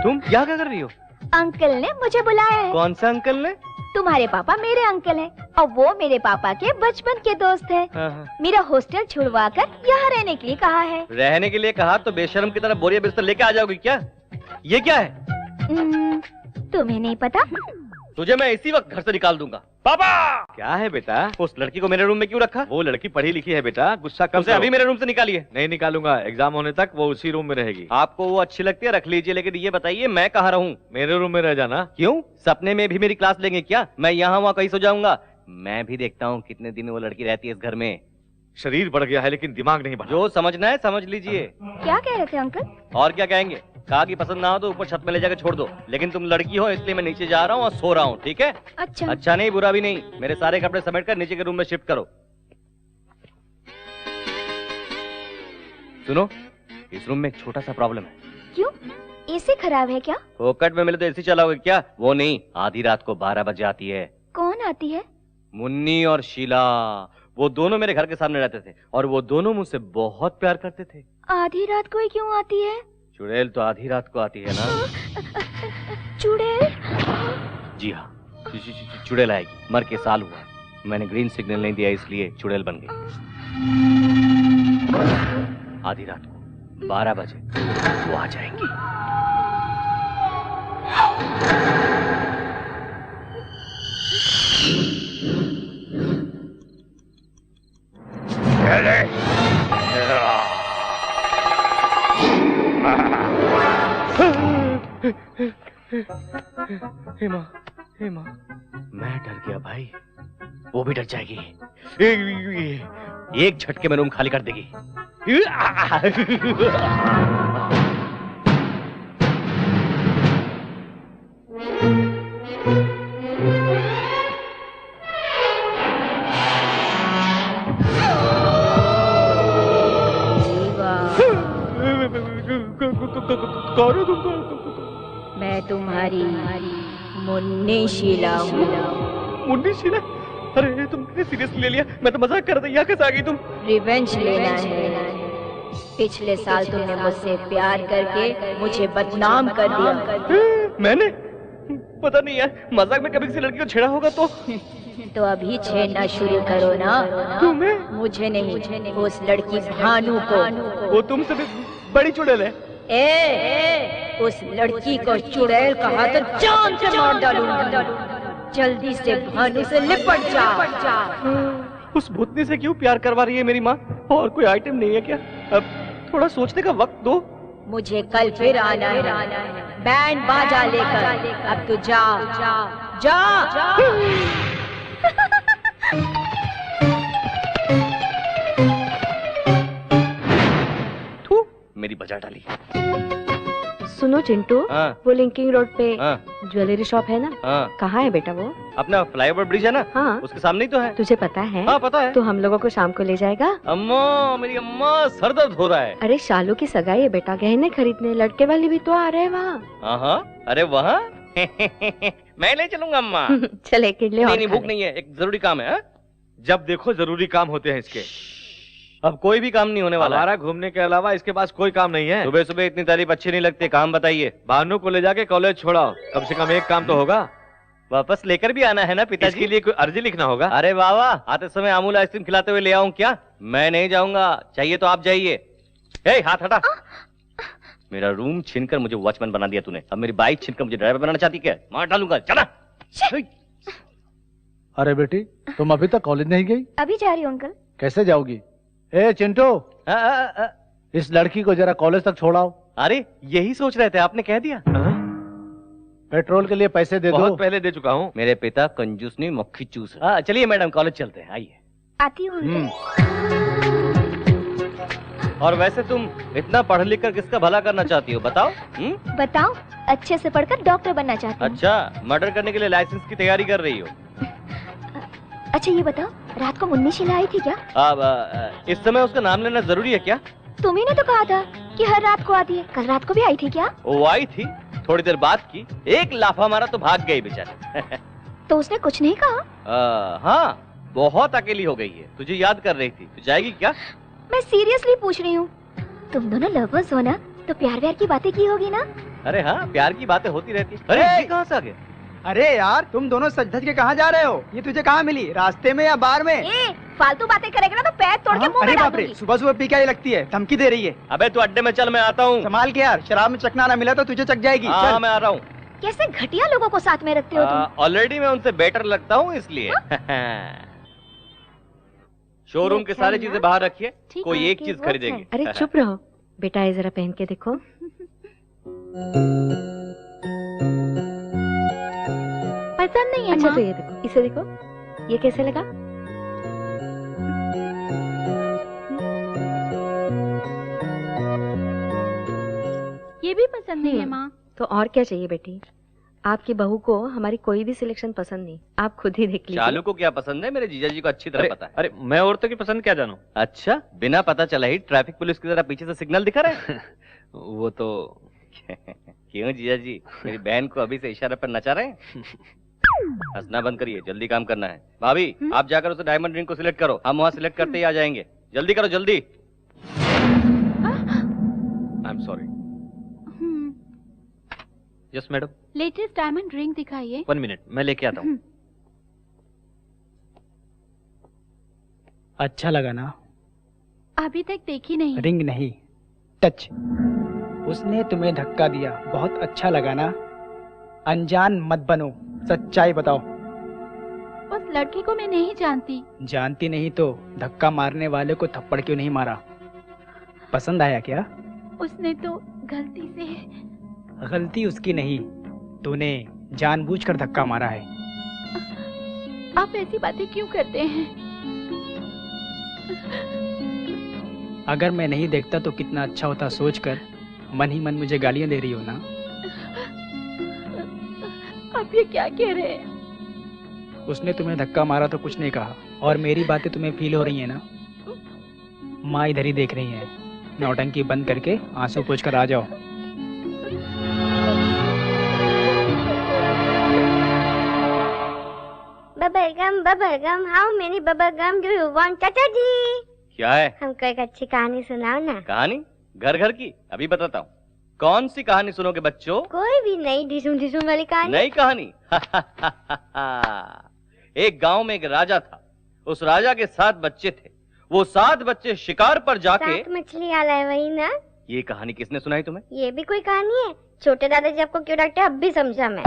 तुम क्या कर रही हो? अंकल ने मुझे बुलाया है। कौन सा अंकल ने? तुम्हारे पापा मेरे अंकल हैं और वो मेरे पापा के बचपन के दोस्त हैं। मेरा हॉस्टल छुड़वाकर यहाँ रहने के लिए कहा है। रहने के लिए कहा तो बेशर्म की तरह बोरिया बिस्तर लेके आ जाओगी क्या? ये क्या है? तुम्हें नहीं पता? तुझे मैं इसी वक्त घर से निकाल दूंगा। पापा! क्या है बेटा? उस लड़की को मेरे रूम में क्यों रखा? वो लड़की पढ़ी लिखी है बेटा, गुस्सा कम उसे अभी मेरे रूम से निकालिए। नहीं निकालूंगा, एग्जाम होने तक वो उसी रूम में रहेगी। आपको वो अच्छी लगती है, रख लीजिए, लेकिन ये बताइए मैं कहाँ रहूं? मेरे रूम में रह जाना। क्यों? सपने में भी मेरी क्लास लेंगे क्या? मैं यहाँ वहाँ कहीं सो जाऊंगा। मैं भी देखता हूँ कितने दिन वो लड़की रहती है इस घर में। शरीर बढ़ गया है लेकिन दिमाग नहीं बढ़ा। जो समझना है समझ लीजिए। क्या कह रहे थे अंकल? और क्या कहेंगे? कहा कि पसंद ना हो तो ऊपर छत में ले जाकर छोड़ दो, लेकिन तुम लड़की हो इसलिए मैं नीचे जा रहा हूँ और सो रहा हूँ, ठीक है? अच्छा नहीं, बुरा भी नहीं। मेरे सारे कपड़े समेट कर नीचे के रूम में शिफ्ट करो। सुनो, इस रूम में एक छोटा सा प्रॉब्लम है। क्यों? एसी खराब है क्या? फोकट में मिले तो एसी चलाओगे क्या? वो नहीं, आधी रात को 12 बजे आती है। कौन आती है? मुन्नी और शीला। वो दोनों मेरे घर के सामने रहते थे और वो दोनों मुझसे बहुत प्यार करते थे। आधी रात को ही क्यों आती है? चुड़ैल तो आधी रात को आती है ना। चुड़ैल? जी हाँ, चुड़ैल आएगी। मर के साल हुआ, मैंने ग्रीन सिग्नल नहीं दिया इसलिए चुड़ैल बन गई। आधी रात को 12 बजे वो आ जाएंगी। हेमा, मैं डर गया भाई, वो भी डर जाएगी। एक झटके में रूम खाली कर देगी। मैं तुम्हारी मुन्नी शीला हूँ। मुन्नी शीला? अरे तुम सीरियस ले लिया, मैं तो मजाक कर रही। यहाँ कैसे आ गई तुम? रिवेंज लेना है। पिछले साल तुमने मुझसे प्यार करके मुझे बदनाम कर दिया। मैंने? पता नहीं यार, मजाक में कभी किसी लड़की को छेड़ा होगा तो अभी छेड़ना शुरू करो ना। तुम्हें? मुझे नहीं, उस लड़की भानु को। वो तुमसे भी बड़ी चुड़ैल है। उस लड़की को चुड़ैल कहा तो जान से मार डालूंगा। जल्दी से भानु से लिपट जा। उस भूतनी से क्यों प्यार करवा रही है मेरी माँ? और कोई आइटम नहीं है क्या? अब थोड़ा सोचने का वक्त दो। मुझे कल फिर आना है, बैंड बाजा लेकर। अब तो जा जा जा। मेरी बजा डाली। सुनो चिंटू, वो लिंकिंग रोड पे ज्वेलरी शॉप है ना? कहाँ है बेटा वो? अपना फ्लाईओवर ब्रिज है ना? हाँ, उसके सामने ही तो है। तुझे पता है? हाँ पता है। तो हम लोगों को शाम को ले जाएगा? अम्मा, मेरी अम्मा, सर दर्द हो रहा है। अरे शालू की सगाई है बेटा, गहने खरीदने। लड़के वाले भी तो आ रहे हैं वहाँ। हाँ, अरे वहाँ? मैं ले चलूंगा अम्मा। चल एक इडली। नहीं, भूख नहीं है, एक जरूरी काम है। जब देखो जरूरी काम होते हैं इसके। अब कोई भी काम नहीं होने वाला। हमारा घूमने के अलावा इसके पास कोई काम नहीं है। सुबह सुबह इतनी तारीफ अच्छी नहीं लगती। काम बताइए। भानु को ले जाके कॉलेज छोड़ाओ, कम से कम एक काम तो होगा। वापस लेकर भी आना है ना पिताजी? इसके लिए कोई अर्जी लिखना होगा। अरे वाह, आते समय अमूल आइसक्रीम खिलाते हुए ले आऊं क्या? मैं नहीं जाऊंगा, चाहिए तो आप जाइए। हाथ हटा। मेरा रूम छीनकर मुझे वॉचमैन बना दिया तूने, अब मेरी बाइक छीनकर मुझे ड्राइवर बनाना चाहती क्या? मार डालूंगा, चला। अरे बेटी, तुम अभी तक कॉलेज नहीं गई? अभी जा रही हूँ अंकल। कैसे जाओगी? चिंटू, इस लड़की को जरा कॉलेज तक छोड़ाओ। अरे यही सोच रहे थे, आपने कह दिया। पेट्रोल के लिए पैसे दे दो। बहुत पहले दे चुका हूँ। मेरे पिता कंजूस नहीं, मक्खी चूस है। चलिए मैडम, कॉलेज चलते हैं, आइए। आती हूँ। और वैसे तुम इतना पढ़ लिख कर किसका भला करना चाहती हो, बताओ? बताओ, अच्छे से पढ़कर डॉक्टर बनना चाहती हूँ। अच्छा, मर्डर करने के लिए लाइसेंस की तैयारी कर रही हो? अच्छा ये बताओ, रात को मुन्नी शीला आई थी क्या? अब इस समय उसका नाम लेना जरूरी है क्या? तुम्ही ने तो कहा था कि हर रात को आती है। कल रात को भी आई थी क्या? वो आई थी, थोड़ी देर बात की, एक लाफा मारा तो भाग गई बेचारी। तो उसने कुछ नहीं कहा? हाँ, बहुत अकेली हो गई है, तुझे याद कर रही थी। तू जाएगी क्या? मैं सीरियसली पूछ रही हूँ। तुम दोनों लवर्स हो ना, तो प्यार व्यार की बातें की होगी ना? अरे हाँ, प्यार की बातें होती रहती। अरे कहाँ से आ गए? अरे यार, तुम दोनों सज धज के कहाँ जा रहे हो? ये तुझे कहाँ मिली, रास्ते में या बार में? फालतू बातें करेगा ना तो पैर तोड़ के मुंह में डाल दूंगी। सुबह सुबह पी क्या लगती है, धमकी दे रही है। अबे तू अड्डे में चल, मैं आता हूँ। संभाल के यार, शराब में चखना ना मिला तो तुझे चख जाएगी। हाँ मैं आ रहा हूँ। कैसे घटिया लोगों को साथ में रखते हो तुम? ऑलरेडी मैं उनसे बेटर लगता हूँ इसलिए। शोरूम के सारी चीजें बाहर रखिए, कोई एक चीज खरीदेंगे। अरे चुप रहो बेटा, ये जरा पहन के देखो। पसंद नहीं है अच्छा माँ? तो ये देखो, इसे देखो, ये कैसे लगा? ये भी पसंद नहीं है माँ। तो और क्या चाहिए बेटी? आपकी बहू को हमारी कोई भी सिलेक्शन पसंद नहीं, आप खुद ही देख लीजिए। चालू को क्या पसंद है मेरे जीजा जी को अच्छी तरह पता है। अरे मैं औरतों की पसंद क्या जानूं? अच्छा, बिना पता चला ही ट्रैफिक पुलिस की तरह पीछे से सिग्नल दिखा रहे हैं। वो तो क्यों जीजा जी, मेरी बहन को अभी से इशारे पर नचा रहे हैं? हंसना बंद करिए, जल्दी काम करना है। भाभी आप जाकर उसे डायमंड रिंग को सिलेक्ट करो, हम वहाँ सिलेक्ट करते ही आ जाएंगे। जल्दी करो जल्दी। I am sorry. Yes madam. Latest diamond ring दिखाइए। 1 मिनट, मैं लेके आता हूँ। अच्छा लगा ना? अभी तक देखी नहीं। रिंग नहीं, टच। उसने तुम्हें धक्का दिया, बहुत अच्छा लगा ना? अनजान मत बनो, सच्चाई बताओ। उस लड़की को मैं नहीं जानती। जानती नहीं तो धक्का मारने वाले को थप्पड़ क्यों नहीं मारा? पसंद आया क्या? उसने तो गलती से। गलती उसकी नहीं, तूने जानबूझकर धक्का मारा है। आप ऐसी बातें क्यों करते हैं? अगर मैं नहीं देखता तो कितना अच्छा होता सोचकर मन ही मन मुझे गालियां दे रही हो ना? आप ये क्या कह रहे हैं? उसने तुम्हें धक्का मारा तो कुछ नहीं कहा, और मेरी बातें तुम्हें फील हो रही है ना? माँ इधर ही देख रही है। नौटंकी बंद करके आंसू पोंछकर आ जाओ। Bubble gum, how many bubble gum do you want? चाचा जी क्या है? हमको एक अच्छी कहानी सुनाओ ना। कहानी? घर घर की? अभी बताता हूँ। कौन सी कहानी सुनोगे बच्चों? कोई भी नई ढिसुम ढिसुम वाली कहानी। नई कहानी? एक गांव में एक राजा था। उस राजा के 7 बच्चे थे। वो 7 बच्चे शिकार पर जाके। 7 मछली आला है वही ना? ये कहानी किसने सुनाई तुम्हें? ये भी कोई कहानी है? छोटे दादाजी आपको क्यों डांटते? अब भी समझा मैं।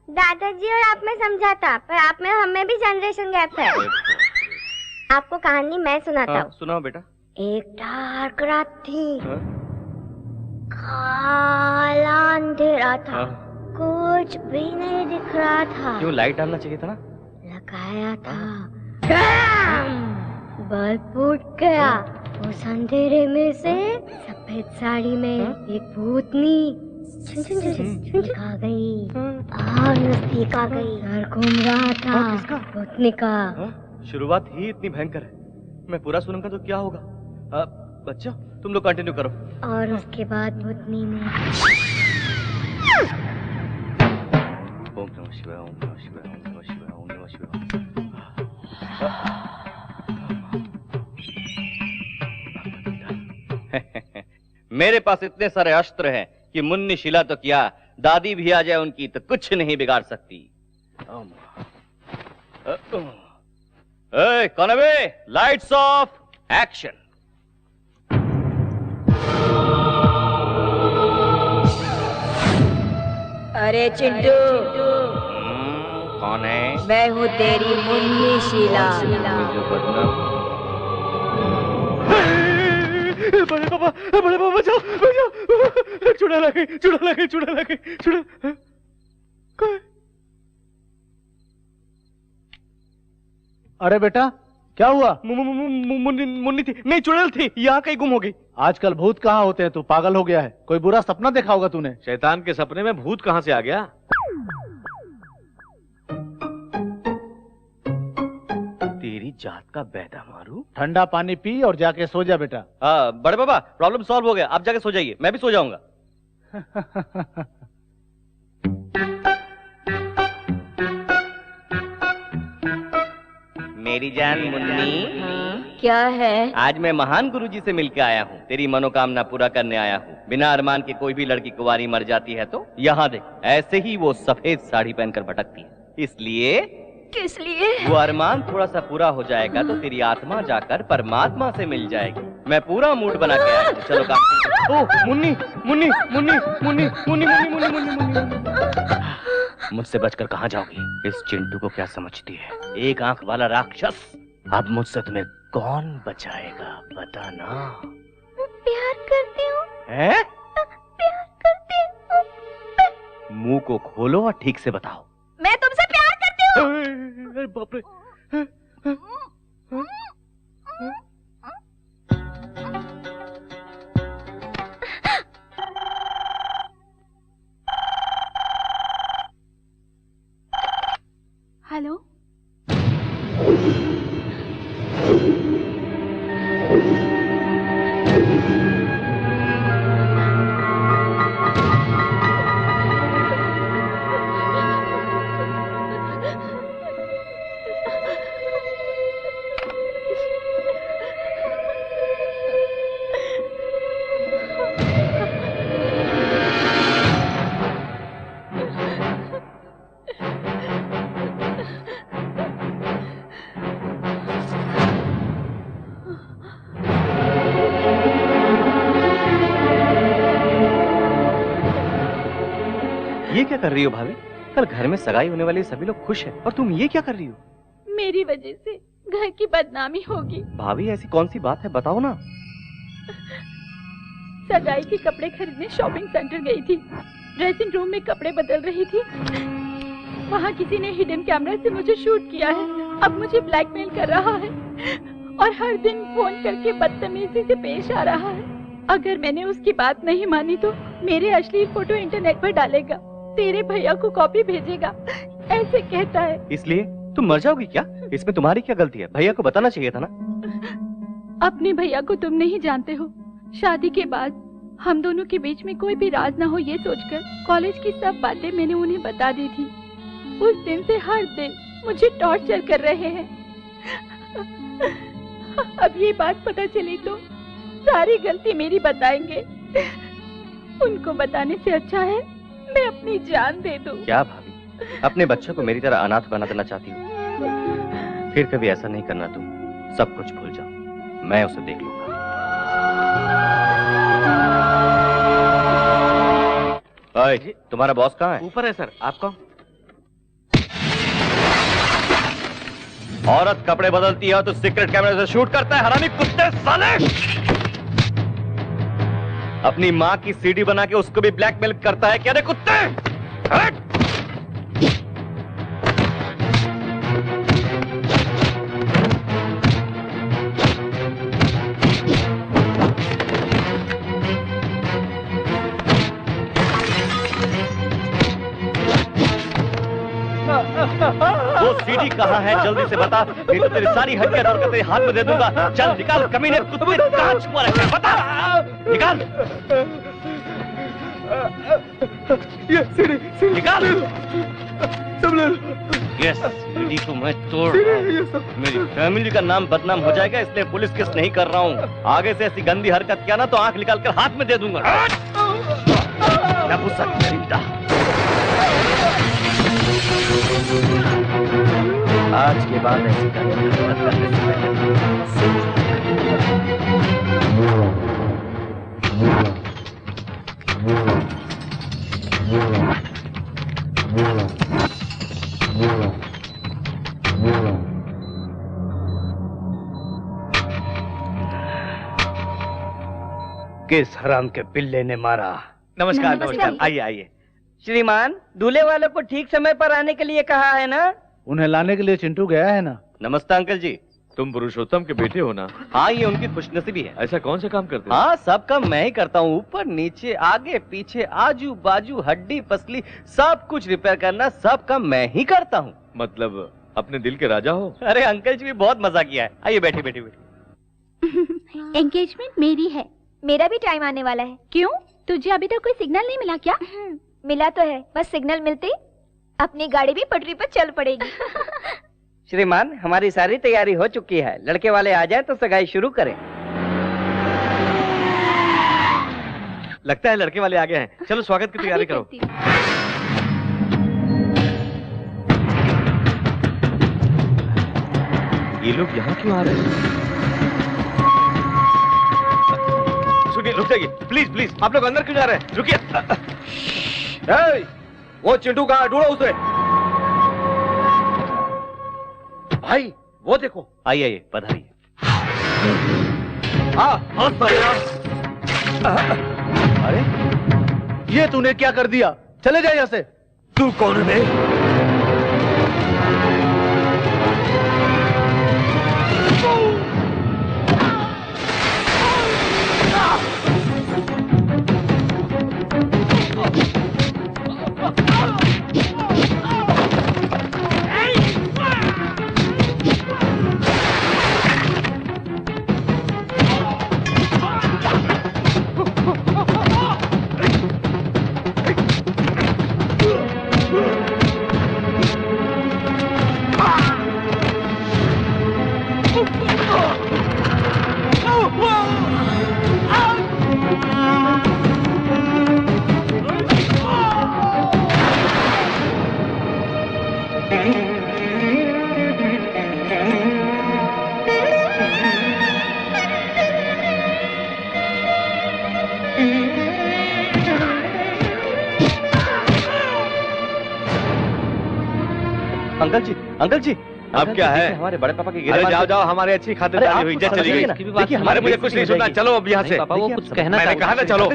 दादाजी और आप में समझा था, पर आप में हमें भी जनरेशन गैप है। आपको कहानी मैं सुनाता हूँ। सुनाओ बेटा। एक डार्क रात थी, काला अंधेरा था, कुछ भी नहीं दिख रहा था। क्यों? लाइट डालना चाहिए था ना। लगाया था, बल्ब फूट गया। उस अंधेरे में से सफेद साड़ी में एक भूतनी आ गई और नजदीक आ गई। सर घूम रहा था भूतनी का। शुरुआत ही इतनी भयंकर है, मैं पूरा सुनूंगा तो क्या होगा? बच्चों तुम लोग कंटिन्यू करो। और उसके बाद भूतनी ने ओम नमः शिवाय, ओम नमः शिवाय, ओम नमः शिवाय, ओम नमः शिवाय। मेरे पास इतने सारे अस्त्र हैं कि मुन्नी शिला तो क्या, दादी भी आ जाए उनकी तो कुछ नहीं बिगाड़ सकती। कौन है बे? Lights off, action. अरे चिंटू, कौन है? मैं हूँ तेरी मुन्नी शीला। बड़े पापा बचाओ बचाओ, चुड़ा लगे चुड़ा लगे चुड़ा लगे चुड़ा। अरे बेटा क्या हुआ? मुन्नी थी, नहीं चुड़ैल थी, यहाँ कहीं गुम हो गई। आजकल भूत कहाँ होते हैं? तू पागल हो गया है? कोई बुरा सपना देखा होगा तूने। शैतान के सपने में भूत कहाँ से आ गया? तेरी जात का बैदा मारू। ठंडा पानी पी और जाके सो जा बेटा। बड़े बाबा प्रॉब्लम सॉल्व हो गया, आप जाके सो जाइए, मैं भी सो जाऊंगा। मेरी जान मुन्नी। क्या है? आज मैं महान गुरुजी से मिलकर आया हूँ, तेरी मनोकामना पूरा करने आया हूँ। बिना अरमान के कोई भी लड़की कुंवारी मर जाती है तो यहाँ देख, ऐसे ही वो सफेद साड़ी पहनकर भटकती है। इसलिए किस लिए? वो अरमान थोड़ा सा पूरा हो जाएगा तो तेरी आत्मा जाकर परमात्मा से मिल जाएगी। मैं पूरा मूड बना के आया हूं। चलो काम। ओह मुन्नी मुन्नी मुन्नी मुन्नी मुन्नी मुन्नी मुन्नी मुन्नी मुन्नी। मुझसे बचकर कहाँ जाओगी? इस चिंटू को क्या समझती है? एक आंख वाला राक्षस। अब मुझसे तुम्हें कौन बचाएगा बताना। प्यार करती हूँ। हैं? प्यार करती हूँ। मुंह को खोलो और ठीक से बताओ। मैं तुमसे प्यार करती हूँ। बाप रे। हेलो। ये क्या कर रही हो भाभी? कल घर में सगाई होने वाली सभी लोग खुश हैं और तुम ये क्या कर रही हो? मेरी वजह से घर की बदनामी होगी। भाभी ऐसी कौन सी बात है बताओ ना। सगाई के कपड़े खरीदने शॉपिंग सेंटर गई थी। ड्रेसिंग रूम में कपड़े बदल रही थी। वहाँ किसी ने हिडन कैमरा से मुझे शूट किया है। अब मुझे ब्लैकमेल कर रहा है और हर दिन फोन करके बदतमीजी से पेश आ रहा है। अगर मैंने उसकी बात नहीं मानी तो मेरे असली फोटो इंटरनेट पर डालेगा, तेरे भैया को कॉपी भेजेगा, ऐसे कहता है। इसलिए तुम मर जाओगी क्या? इसमें तुम्हारी क्या गलती है? भैया को बताना चाहिए था ना। अपने भैया को तुम नहीं जानते हो। शादी के बाद हम दोनों के बीच में कोई भी राज ना हो ये सोचकर कॉलेज की सब बातें मैंने उन्हें बता दी थी। उस दिन से हर दिन मुझे टॉर्चर कर रहे हैं। अब ये बात पता चली तो सारी गलती मेरी बताएंगे। उनको बताने से अच्छा है मैं अपनी जान दे दूं। क्या भाभी, अपने बच्चों को मेरी तरह अनाथ बना देना चाहती हो? फिर कभी ऐसा नहीं करना तुम। सब कुछ भूल जाओ, मैं उसे देख लूंगा। ओए, तुम्हारा बॉस कहाँ है? ऊपर है सर। आप कौन? औरत कपड़े बदलती है तो सीक्रेट कैमरे से शूट करता है। हरामी कुत्ते साले! अपनी माँ की सीडी बना के उसको भी ब्लैकमेल करता है क्या रे कुत्ते? हट! वो सीडी कहाँ है जल्दी से बता, नहीं तो तेरी सारी हड्डियां तोड़कर तेरे हाथ में दे दूंगा। चल निकाल कमीने कुत्ते, कहाँ छुपा रखा है बता, निकाल। ये सीडी निकाल। सब यस, सीडी को मैं तोड़ रहा हूं। मेरी फैमिली का नाम बदनाम हो जाएगा, इसलिए पुलिस केस नहीं कर रहा हूँ। आगे से ऐसी गंदी हरकत किया ना तो आंख निकाल कर हाथ में दे दूंगा। नपुंसक जिंदा। आज के बाद ऐसी गंदी हरकत करने से पहले किस हराम के पिल्ले ने मारा? नमस्कार नमस्कार, आइए आइए। श्रीमान, दूल्हे वालों को ठीक समय पर आने के लिए कहा है ना? उन्हें लाने के लिए चिंटू गया है ना। नमस्ते अंकल जी। तुम पुरुषोत्तम के बेटे हो ना? हाँ, ये उनकी खुशनसीबी है। ऐसा कौन सा काम करते हो? हाँ, सब काम मैं ही करता हूँ। ऊपर नीचे आगे पीछे आजू बाजू हड्डी पसली सब कुछ रिपेयर करना, सब काम मैं ही करता हूँ। मतलब अपने दिल के राजा हो? अरे अंकल जी भी बहुत मजा किया है। आइए बैठिए बैठिए बैठिए। एंगेजमेंट मेरी है। मेरा भी टाइम आने वाला है। क्यों, तुझे अभी तक कोई सिग्नल नहीं मिला क्या? मिला तो है, बस सिग्नल मिलते अपनी गाड़ी भी पटरी पर चल पड़ेगी। श्रीमान, हमारी सारी तैयारी हो चुकी है। लड़के वाले आ जाए तो सगाई शुरू करें। लगता है लड़के वाले आ गए हैं। चलो स्वागत की तैयारी करो। ये लोग यहाँ क्यों आ रहे हैं? मिनट रुक जाइए प्लीज प्लीज। आप लोग अंदर क्यों जा रहे हैं? रुकिए। वो चिंटू कहाँ? ढूंढो उसे। भाई वो देखो। आइए आइए पधारिए। अरे ये तूने क्या कर दिया? चले जाए यहाँ से। तू कौन है? अंकल जी अब क्या है? हमारे बड़े पापा की अरे जाओ जाओ, हमारी अच्छी खातिरदारी हुई। चली गई। देखिए हमारे मुझे कुछ नहीं सुनना। चलो अब यहाँ से। पापा वो कुछ कहना मैंने कहा ना चलो।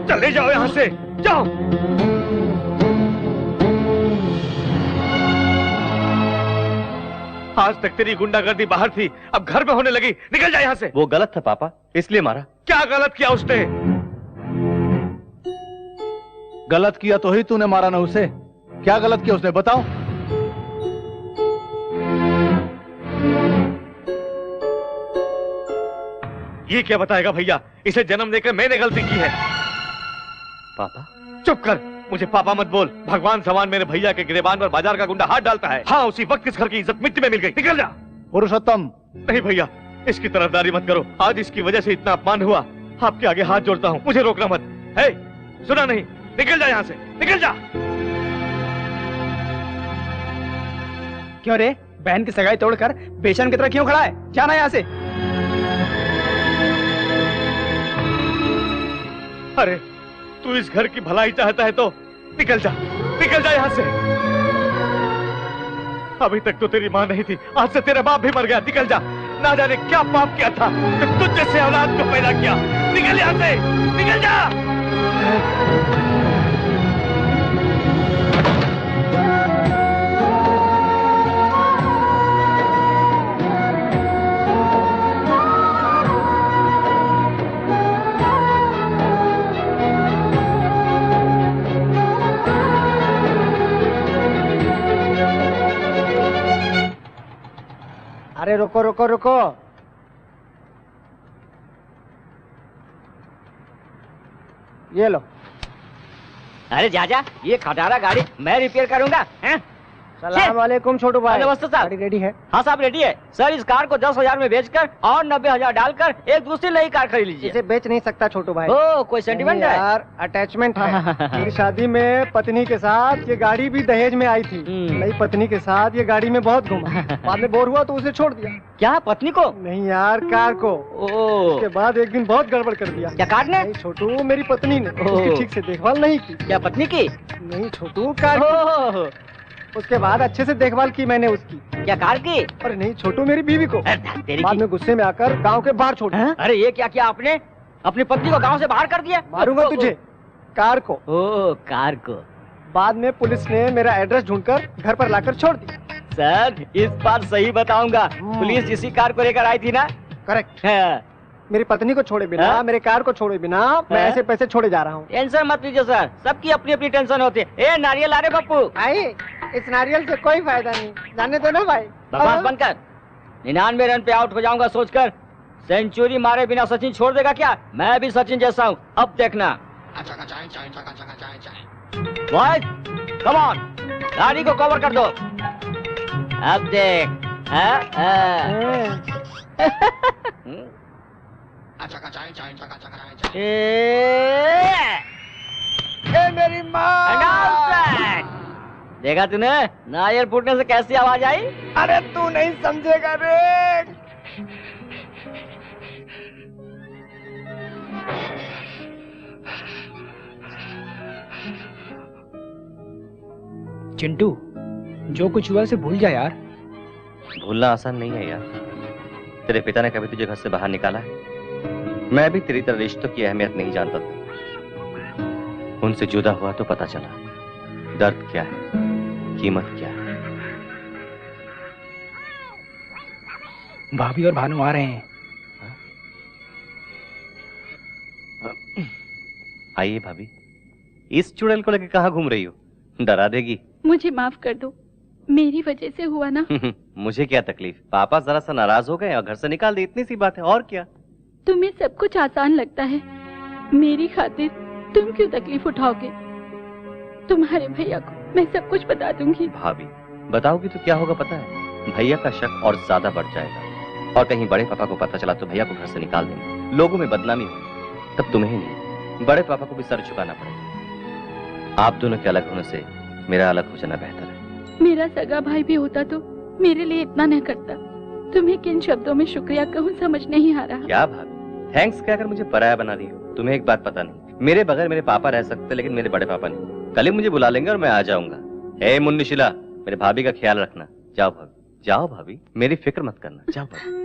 चले जाओ यहाँ से, जाओ। आज तक तेरी गुंडागर्दी बाहर थी, अब घर में होने लगी। निकल जा यहाँ से। वो गलत था पापा, इसलिए मारा। क्या गलत किया उसने? गलत किया तो ही तूने मारा ना उसे। क्या गलत किया उसने बताओ। ये क्या बताएगा भैया? इसे जन्म देकर मैंने गलती की है। पापा चुप कर, मुझे पापा मत बोल। भगवान समान मेरे भैया के गिरेबान पर बाजार का गुंडा हाथ डालता है। हाँ, उसी वक्त इस घर की इज्जत मिट्टी में मिल गई। निकल जा। पुरुषोत्तम। नहीं भैया, इसकी तरफदारी मत करो। आज इसकी वजह से इतना अपमान हुआ। आपके आगे हाथ जोड़ता हूँ, मुझे रोकना मत। है सुना नहीं? निकल जा यहाँ से, निकल जा। क्यों रे, बहन की सगाई तोड़कर बेचैन की तरह क्यों खड़ा है? जाना यहाँ से। अरे तू इस घर की भलाई चाहता है तो निकल जा, निकल जा यहाँ से। अभी तक तो तेरी माँ नहीं थी, आज से तेरा बाप भी मर गया। निकल जा। ना जाने क्या पाप किया था कि तुझ जैसे औलाद को पैदा किया। निकल यहाँ से, निकल जा। अरे रुको रुको रुको। ये लो। अरे जाजा, ये खटारा गाड़ी मैं रिपेयर करूंगा। सलाम वालेकुम छोटू भाई। नमस्ते साहब। गाड़ी रेडी है? हाँ साहब रेडी है। सर इस कार को 10,000 में बेचकर और 90,000 डालकर एक दूसरी नई कार खरीद लीजिए। इसे बेच नहीं सकता छोटू भाई। ओ कोई सेंटिमेंट है यार, अटैचमेंट है। मेरी शादी में पत्नी के साथ ये गाड़ी भी दहेज में आई थी। नई पत्नी के साथ ये गाड़ी में बहुत घूमा। बाद में बोर हुआ तो उसे छोड़ दिया। क्या पत्नी को? नहीं यार, कार को। उसके बाद एक दिन बहुत गड़बड़ कर दिया। क्या कार ने? नहीं छोटू, मेरी पत्नी ने उसकी ठीक से देखभाल नहीं की। क्या पत्नी की? नहीं छोटू, कार की। उसके बाद अच्छे से देखभाल की मैंने उसकी। क्या कार की? अरे नहीं छोटू, मेरी बीवी को। बाद में गुस्से में आकर गांव के बाहर छोड़ दिया। अरे ये क्या किया आपने? अपनी पत्नी को गांव से बाहर कर दिया? मारूंगा तुझे। कार को। ओ कार को। बाद में पुलिस ने मेरा एड्रेस ढूंढकर घर पर लाकर छोड़ दिया। सर इस बार सही बताऊंगा, पुलिस इसी कार को लेकर आई थी ना? करेक्ट। मेरी पत्नी को छोड़े बिना, मेरे कार को छोड़े बिना मैं ऐसे पैसे छोड़े जा रहा हूँ। टेंशन मत लीजिए सर, सबकी अपनी अपनी टेंशन होती है। ए नारियल आ रे पप्पू। आई, इस नारियल से कोई फायदा नहीं, जाने दो ना भाई। बकवास बंद कर। 99 रन पे आउट हो जाऊंगा सोचकर सेंचुरी मारे बिना सचिन छोड़ देगा क्या? मैं भी सचिन जैसा हूँ, अब देखना। बॉयज कम ऑन, गाड़ी को कवर कर दो। अब देख मेरी माँ। देखा तूने नारियल फूटने से कैसी आवाज आई? अरे तू नहीं समझेगा रे। चिंटू, जो कुछ हुआ उसे भूल जा यार। भूलना आसान नहीं है यार। तेरे पिता ने कभी तुझे घर से बाहर निकाला है? मैं भी तेरी तरह रिश्तों की अहमियत नहीं जानता था। उनसे जुदा हुआ तो पता चला दर्द क्या है, कीमत क्या है। भाभी और भानु आ रहे हैं। आइए भाभी। इस चुड़ैल को लेकर कहाँ घूम रही हो? डरा देगी। मुझे माफ कर दो, मेरी वजह से हुआ ना। मुझे क्या तकलीफ, पापा जरा सा नाराज हो गए और घर से निकाल दे, इतनी सी बात है, और क्या। तुम्हें सब कुछ आसान लगता है, मेरी खातिर तुम क्यों तकलीफ उठाओगे? तुम्हारे भैया को मैं सब कुछ बता दूंगी। भाभी बताओगी तो क्या होगा पता है? भैया का शक और ज्यादा बढ़ जाएगा, और कहीं बड़े पापा को पता चला तो भैया को घर से निकाल देंगे, लोगों में बदनामी होगी। तब तुम्हें नहीं, बड़े पापा को भी सर झुकाना पड़ेगा। आप दोनों के अलग होने से मेरा अलग हो जाना बेहतर है। मेरा सगा भाई भी होता तो मेरे लिए इतना न करता। तुम्हें किन शब्दों में शुक्रिया कहूँ समझ नहीं आ रहा। क्या भाभी, थैंक्स कहकर मुझे पराया बना रही हो। तुम्हें एक बात पता नहीं, मेरे बगैर मेरे पापा रह सकते, लेकिन मेरे बड़े पापा नहीं। कल ही मुझे बुला लेंगे और मैं आ जाऊंगा। ए मुन्नीशिला, मेरे भाभी का ख्याल रखना। जाओ भाभी, जाओ भाभी, मेरी फिक्र मत करना, जाओ भाभी।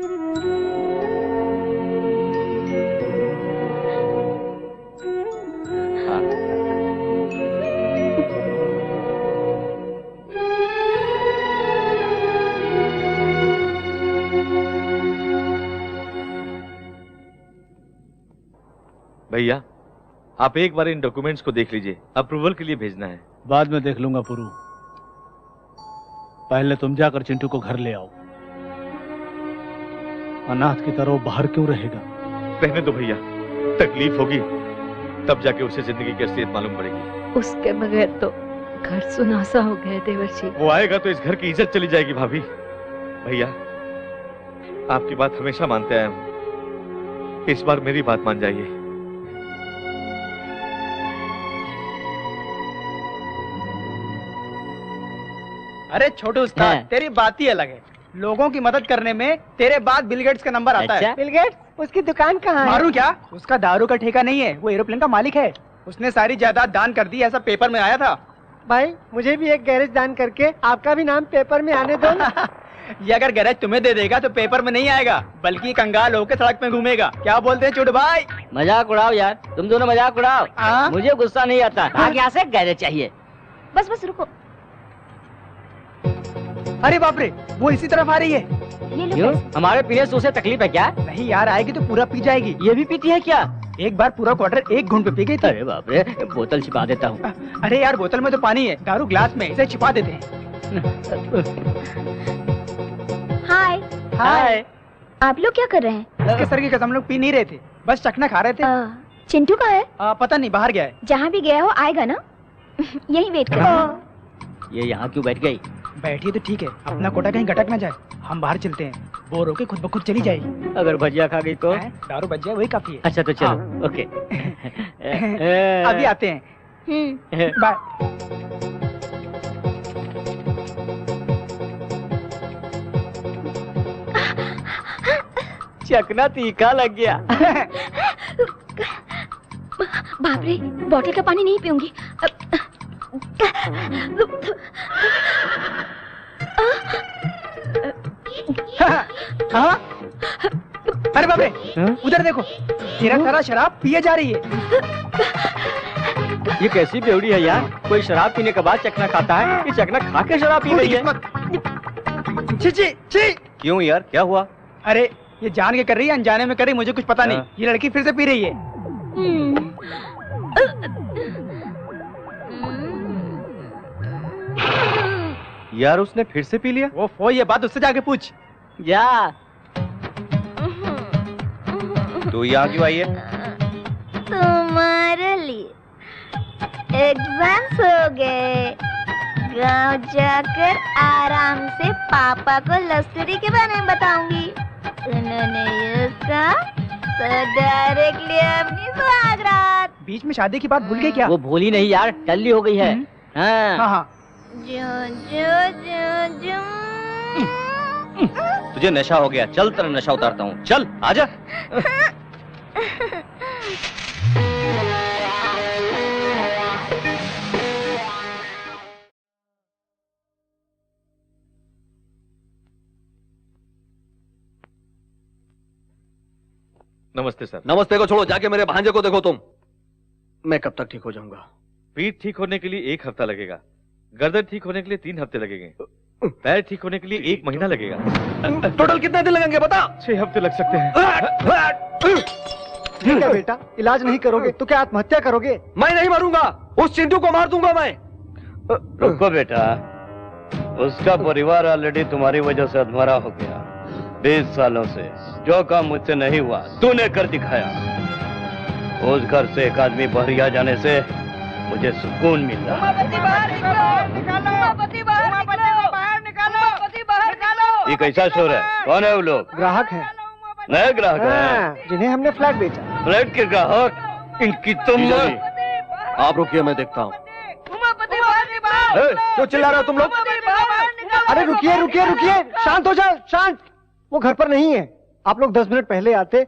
भैया आप एक बार इन डॉक्यूमेंट्स को देख लीजिए, अप्रूवल के लिए भेजना है। बाद में देख लूंगा पुरू, पहले तुम जाकर चिंटू को घर ले आओ। अनाथ की तरह बाहर क्यों रहेगा? रहने दो भैया, तकलीफ होगी तब जाके उसे जिंदगी की असलियत मालूम पड़ेगी। उसके बगैर तो घर सुनासा हो गया देवर्षि। वो आएगा तो इस घर की इज्जत चली जाएगी। भाभी भैया आपकी बात हमेशा मानते आया हूं, इस बार मेरी बात मान जाइए। अरे छोटू उस्ताद, तेरी बात ही अलग है। लोगों की मदद करने में तेरे बाद बिल गेट्स का नंबर आता है। Bill Gates? उसकी दुकान कहाँ है? मारू क्या? उसका दारू का ठेका नहीं है, वो एरोप्लेन का मालिक है। उसने सारी जायदाद दान कर दी, ऐसा पेपर में आया था। भाई मुझे भी एक गैरेज दान करके आपका भी नाम पेपर में आने दो। ये अगर गैरेज तुम्हें दे देगा तो पेपर में नहीं आएगा, बल्कि कंगाल होकर सड़क में घूमेगा। क्या बोलते हैं छोटू भाई? मजाक उड़ाओ यार, तुम दोनों मजाक उड़ाओ। मुझे गुस्सा नहीं आता। भाग यहाँ से, गैरेज चाहिए। बस बस रुको। अरे बाप रे, वो इसी तरफ आ रही है। क्यों? हमारे पीने से उसे तकलीफ है क्या? नहीं यार, आएगी तो पूरा पी जाएगी। ये भी पीती है क्या? एक बार पूरा क्वार्टर एक घूंट पे पी गई थी। अरे बाप रे, बोतल छिपा देता हूँ। अरे यार बोतल में तो पानी है, दारू ग्लास में, इसे छिपा देते हैं। हाय। हाय। आप लोग क्या कर रहे हैं? इसके सर की कसम, लोग पी नहीं रहे थे, बस चखना खा रहे थे। चिंटू कहाँ है? पता नहीं, बाहर गया है। जहाँ भी गया हो आएगा ना। यही वेट कर। ये यहाँ क्यों बैठ गई? बैठिए तो ठीक है, अपना कोटा कहीं गटक ना जाए। हम बाहर चलते हैं, बोर होके खुद ब खुद चली जाएगी। अगर भजिया खा गई तो? दारू बच जाए वही काफी है। अच्छा तो चलो। ओके। अभी आते हैं। बाय। चखना तीखा लग गया। बाप रे, बोतल का पानी नहीं पीऊंगी। हाँ? अरे बाप रे, उधर देखो, तेरा सारा शराब पिए जा रही है। ये कैसी बेवड़ी है यार, कोई शराब पीने के बाद चखना खाता है, ये चखना खा के शराब पी रही है। छी छी छी। क्यों यार, क्या हुआ? अरे ये जान के कर रही है, अनजाने में कर रही, मुझे कुछ पता नहीं। ये लड़की फिर से पी रही है। यार उसने फिर से पी लिया? वो ये बात उससे जाके पूछ। जा। तू यहाँ क्यों आई है? तुम्हारे लिए एग्जाम्स हो गए, गांव जाकर आराम से पापा को लव स्टोरी के बारे में बताऊंगी। उन्होंने उसका तो डायरेक्टली अपनी सुहागरात। बीच में शादी की बात भूल गई क्या? वो भूली नहीं यार, टल्ली हो गई है। हाँ हाँ। तुझे नशा हो गया, चल तेरा नशा उतारता हूँ, चल आजा। नमस्ते सर। नमस्ते को छोड़ो, जाके मेरे भांजे को देखो तुम। मैं कब तक ठीक हो जाऊंगा? पीठ ठीक होने के लिए 1 हफ्ता लगेगा, गर्दन ठीक होने के लिए 3 हफ्ते लगेंगे, पैर ठीक होने के लिए 1 महीना लगेगा। टोटल कितने दिन लगेंगे बता? 6 हफ्ते लग सकते हैं। ठीक है बेटा, इलाज नहीं करोगे तो क्या आत्महत्या करोगे? मैं नहीं मरूंगा, उस चिंटू को मार दूंगा मैं। रुको बेटा, उसका परिवार ऑलरेडी तुम्हारी वजह से अधमरा हो गया। 20 सालों से जो काम मुझसे नहीं हुआ तूने कर दिखाया। उस घर से एक आदमी बहरिया जाने से मुझे सुकून मिल रहा है। ये कैसा शोर है? कौन है वो लोग? ग्राहक हैं। नए ग्राहक हैं जिन्हें हमने फ्लैट बेचा। फ्लैट के ग्राहक? इनकी तुम आप रुकिए, मैं देखता हूँ। क्यों चिल्ला रहे हो तुम लोग? अरे रुकिए रुकिए रुकिए, शांत हो जाओ, शांत। वो घर पर नहीं है, आप लोग 10 मिनट पहले आते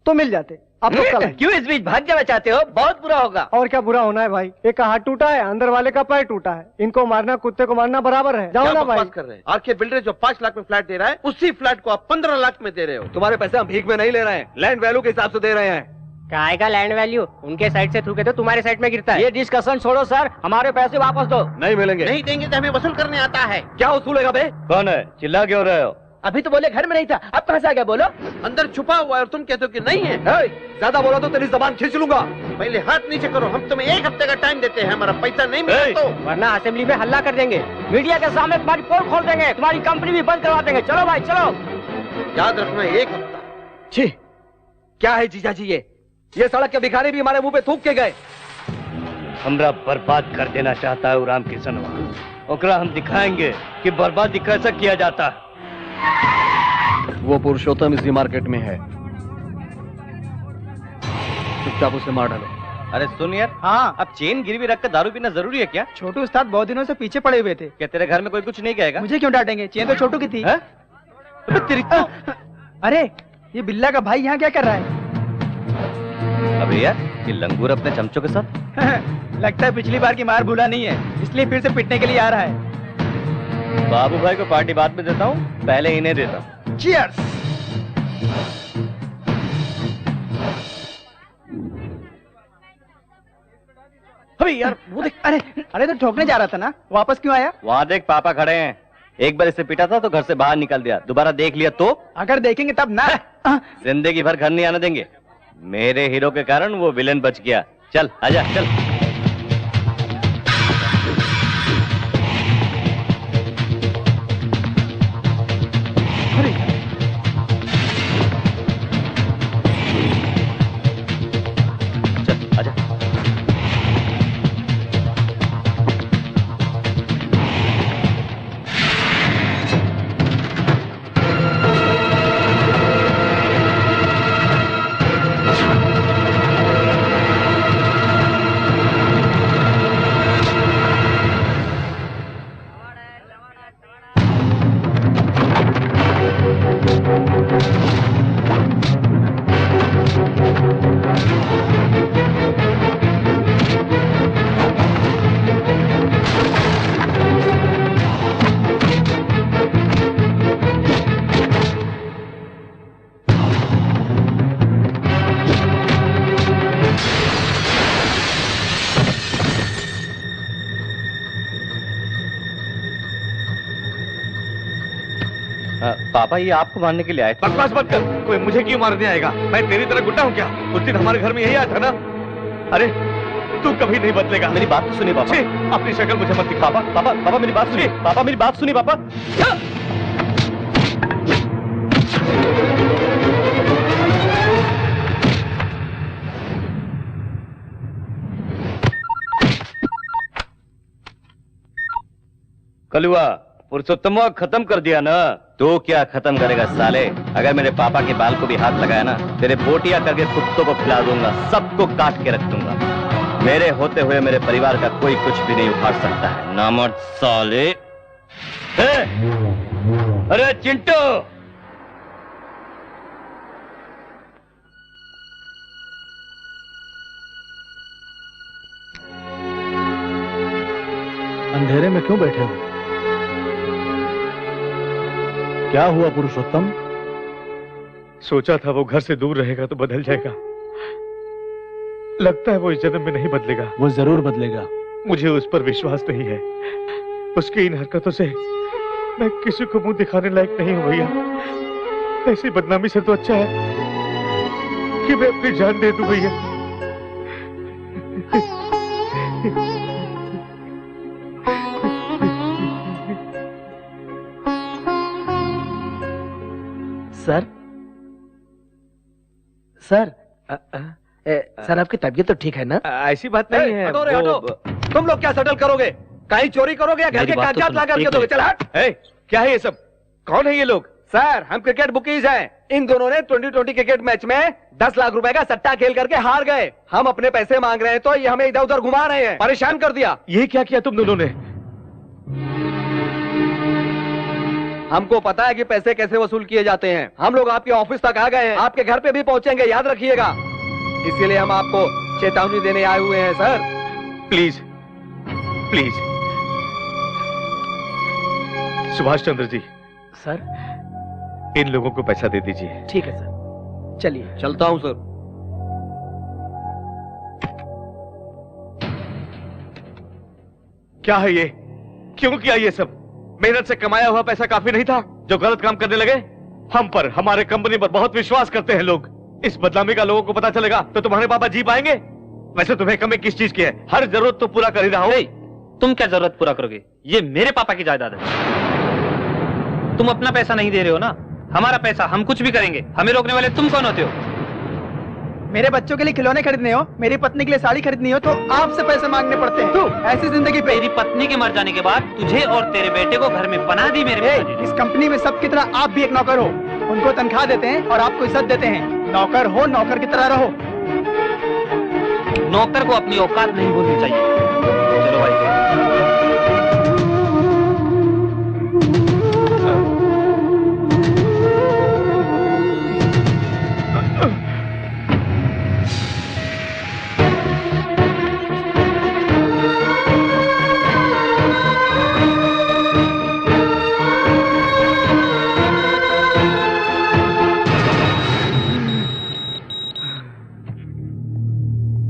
तो मिल जाते। आप लोग कल क्यों इस बीच भाग जाना चाहते हो? बहुत बुरा होगा। और क्या बुरा होना है भाई? एक का हाथ टूटा है, अंदर वाले का पैर टूटा है। इनको मारना कुत्ते को मारना बराबर है। जाओ ना भाई। कर रहे हैं? आखिर बिल्डर जो 5 लाख में फ्लैट दे रहा है, उसी फ्लैट को आप 15 लाख में दे रहे हो। तुम्हारे पैसे हम भीख में नहीं ले रहे हैं, लैंड वैल्यू के हिसाब से दे रहे हैं। काय का लैंड वैल्यू? उनके साइड से थूके तो तुम्हारे साइड में गिरता है। ये डिस्कशन छोड़ो सर, हमारे पैसे वापस दो। नहीं मिलेंगे। नहीं देंगे तो हमें वसूल करने आता है। क्या वसूलेगा बे? कौन है? चिल्ला क्यों रहे हो? अभी तो बोले घर में नहीं था, अब कहाँ से आ गया? बोलो। अंदर छुपा हुआ है और तुम कहते हो कि नहीं है। ज्यादा बोला तो तेरी जबान खींच लूंगा। पहले हाथ नीचे करो, हम तुम्हें 1 हफ्ते का टाइम देते हैं, हमारा पैसा नहीं मिला तो वरना असेंबली में हल्ला कर देंगे, मीडिया के सामने तुम्हारी पोल खोल देंगे, तुम्हारी कंपनी भी बंद करवा देंगे। चलो भाई चलो। याद रखना 1 हफ्ता। छी, क्या है जीजा जी ये सड़क के भिखारी भी हमारे मुंह पे थूक के गए। हमरा बर्बाद कर देना चाहता है राम किशनवा। ओकरा हम दिखाएंगे कि बर्बादी कैसे किया जाता है। वो पुरुषोत्तम इसी मार्केट में है, चुपचाप उसे मार डालो। अरे सुन यार। हाँ। अब चेन गिरवी रखकर दारू पीना जरूरी है क्या? छोटू उस्ताद बहुत दिनों से पीछे पड़े हुए थे। क्या तेरे घर में कोई कुछ नहीं कहेगा? मुझे क्यों डांटेंगे? चेन तो छोटू की थी। अरे ये बिल्ला का भाई यहाँ क्या कर रहा है? अबे यार, ये लंगूर अपने चमचों के साथ लगता है पिछली बार की मार भूला नहीं है, इसलिए फिर से पिटने के लिए आ रहा है। बाबू भाई को पार्टी बाद में देता हूँ, पहले इन्हें देता हूँ। चीयर्स। अबे यार वो देख। अरे तो ठोकने जा रहा था ना, वापस क्यों आया? वहाँ देख पापा खड़े हैं। एक बार इसे पीटा था तो घर से बाहर निकल दिया, दोबारा देख लिया तो? अगर देखेंगे तब ना। जिंदगी भर घर नहीं आने देंगे। मेरे हीरो के कारण वो विलेन बच गया। चल आजा चल। चल आजा। पापा ये आपको मारने के लिए आए थे। बकवास मत कर, कोई मुझे क्यों मारने आएगा? मैं तेरी तरह गुंडा हूँ क्या? उस दिन हमारे घर में यही आया था ना। अरे तू कभी नहीं बदलेगा। मेरी बात तो सुनिए पापा। अपनी शक्ल मुझे मत दिखा। पापा मेरी बात सुनिए। पापा मेरी बात सुनिए पापा। कलुआ पुरुषोत्तम खत्म कर दिया ना। तो क्या खत्म करेगा साले? अगर मेरे पापा के बाल को भी हाथ लगाया ना, तेरे बोटिया करके कुत्तों को खिला दूंगा, सबको काट के रख दूंगा। मेरे होते हुए मेरे परिवार का कोई कुछ भी नहीं उखाड़ सकता है। नामर्द साले। अरे चिंटू, अंधेरे में क्यों बैठे हो? क्या हुआ पुरुषोत्तम? सोचा था वो घर से दूर रहेगा तो बदल जाएगा, लगता है वो इस जन्म में नहीं बदलेगा। वो जरूर बदलेगा। मुझे उस पर विश्वास नहीं है। उसकी इन हरकतों से मैं किसी को मुंह दिखाने लायक नहीं हूं भैया। ऐसी बदनामी से तो अच्छा है कि मैं अपनी जान दे दूं भैया। सर सर सर आपकी तबीयत तो ठीक है ना? ऐसी बात नहीं है। हटो रे, हटो। तुम लोग क्या सेटल करोगे? कहीं चोरी करोगे या घर के कागजात ला करके दोगे? चल हट। क्या है ये सब? कौन है ये लोग? सर हम क्रिकेट बुकीज हैं। इन दोनों ने 2020 क्रिकेट मैच में 10 लाख रुपए का सट्टा खेल करके हार गए। हम अपने पैसे मांग रहे हैं तो ये हमें इधर उधर घुमा रहे हैं, परेशान कर दिया। ये क्या किया तुम दोनों ने? हमको पता है कि पैसे कैसे वसूल किए जाते हैं। हम लोग आपके ऑफिस तक आ गए हैं, आपके घर पे भी पहुंचेंगे, याद रखिएगा। इसीलिए हम आपको चेतावनी देने आए हुए हैं sir. Please please. Subhash Chandra ji. Sir इन लोगों को पैसा दे दीजिए। ठीक है सर, चलिए। चलता हूं सर। क्या है ये? क्यों किया ये सब? मेहनत से कमाया हुआ पैसा काफी नहीं था जो गलत काम करने लगे? हम पर, हमारे कंपनी पर बहुत विश्वास करते हैं लोग। इस बदनामी का लोगों को पता चलेगा तो तुम्हारे पापा जी पाएंगे? वैसे तुम्हें कमी किस चीज की है? हर जरूरत तो पूरा कर ही रहा हूं। तुम क्या जरूरत पूरा करोगे? ये मेरे पापा की जायदाद है। तुम अपना पैसा नहीं दे रहे हो ना, हमारा पैसा, हम कुछ भी करेंगे। हमें रोकने वाले तुम कौन होते हो? मेरे बच्चों के लिए खिलौने खरीदने हो, मेरी पत्नी के लिए साड़ी खरीदनी हो तो आपसे पैसे मांगने पड़ते हैं। ऐसी जिंदगी पे तेरी पत्नी के मर जाने के बाद तुझे और तेरे बेटे को घर में बना दी मेरे। इस कंपनी में सबकी तरह आप भी एक नौकर हो। उनको तनख्वाह देते हैं और आपको इज्जत देते हैं। नौकर हो, नौकर की तरह रहो। नौकर को अपनी औकात नहीं भूलनी चाहिए। चलो भाई।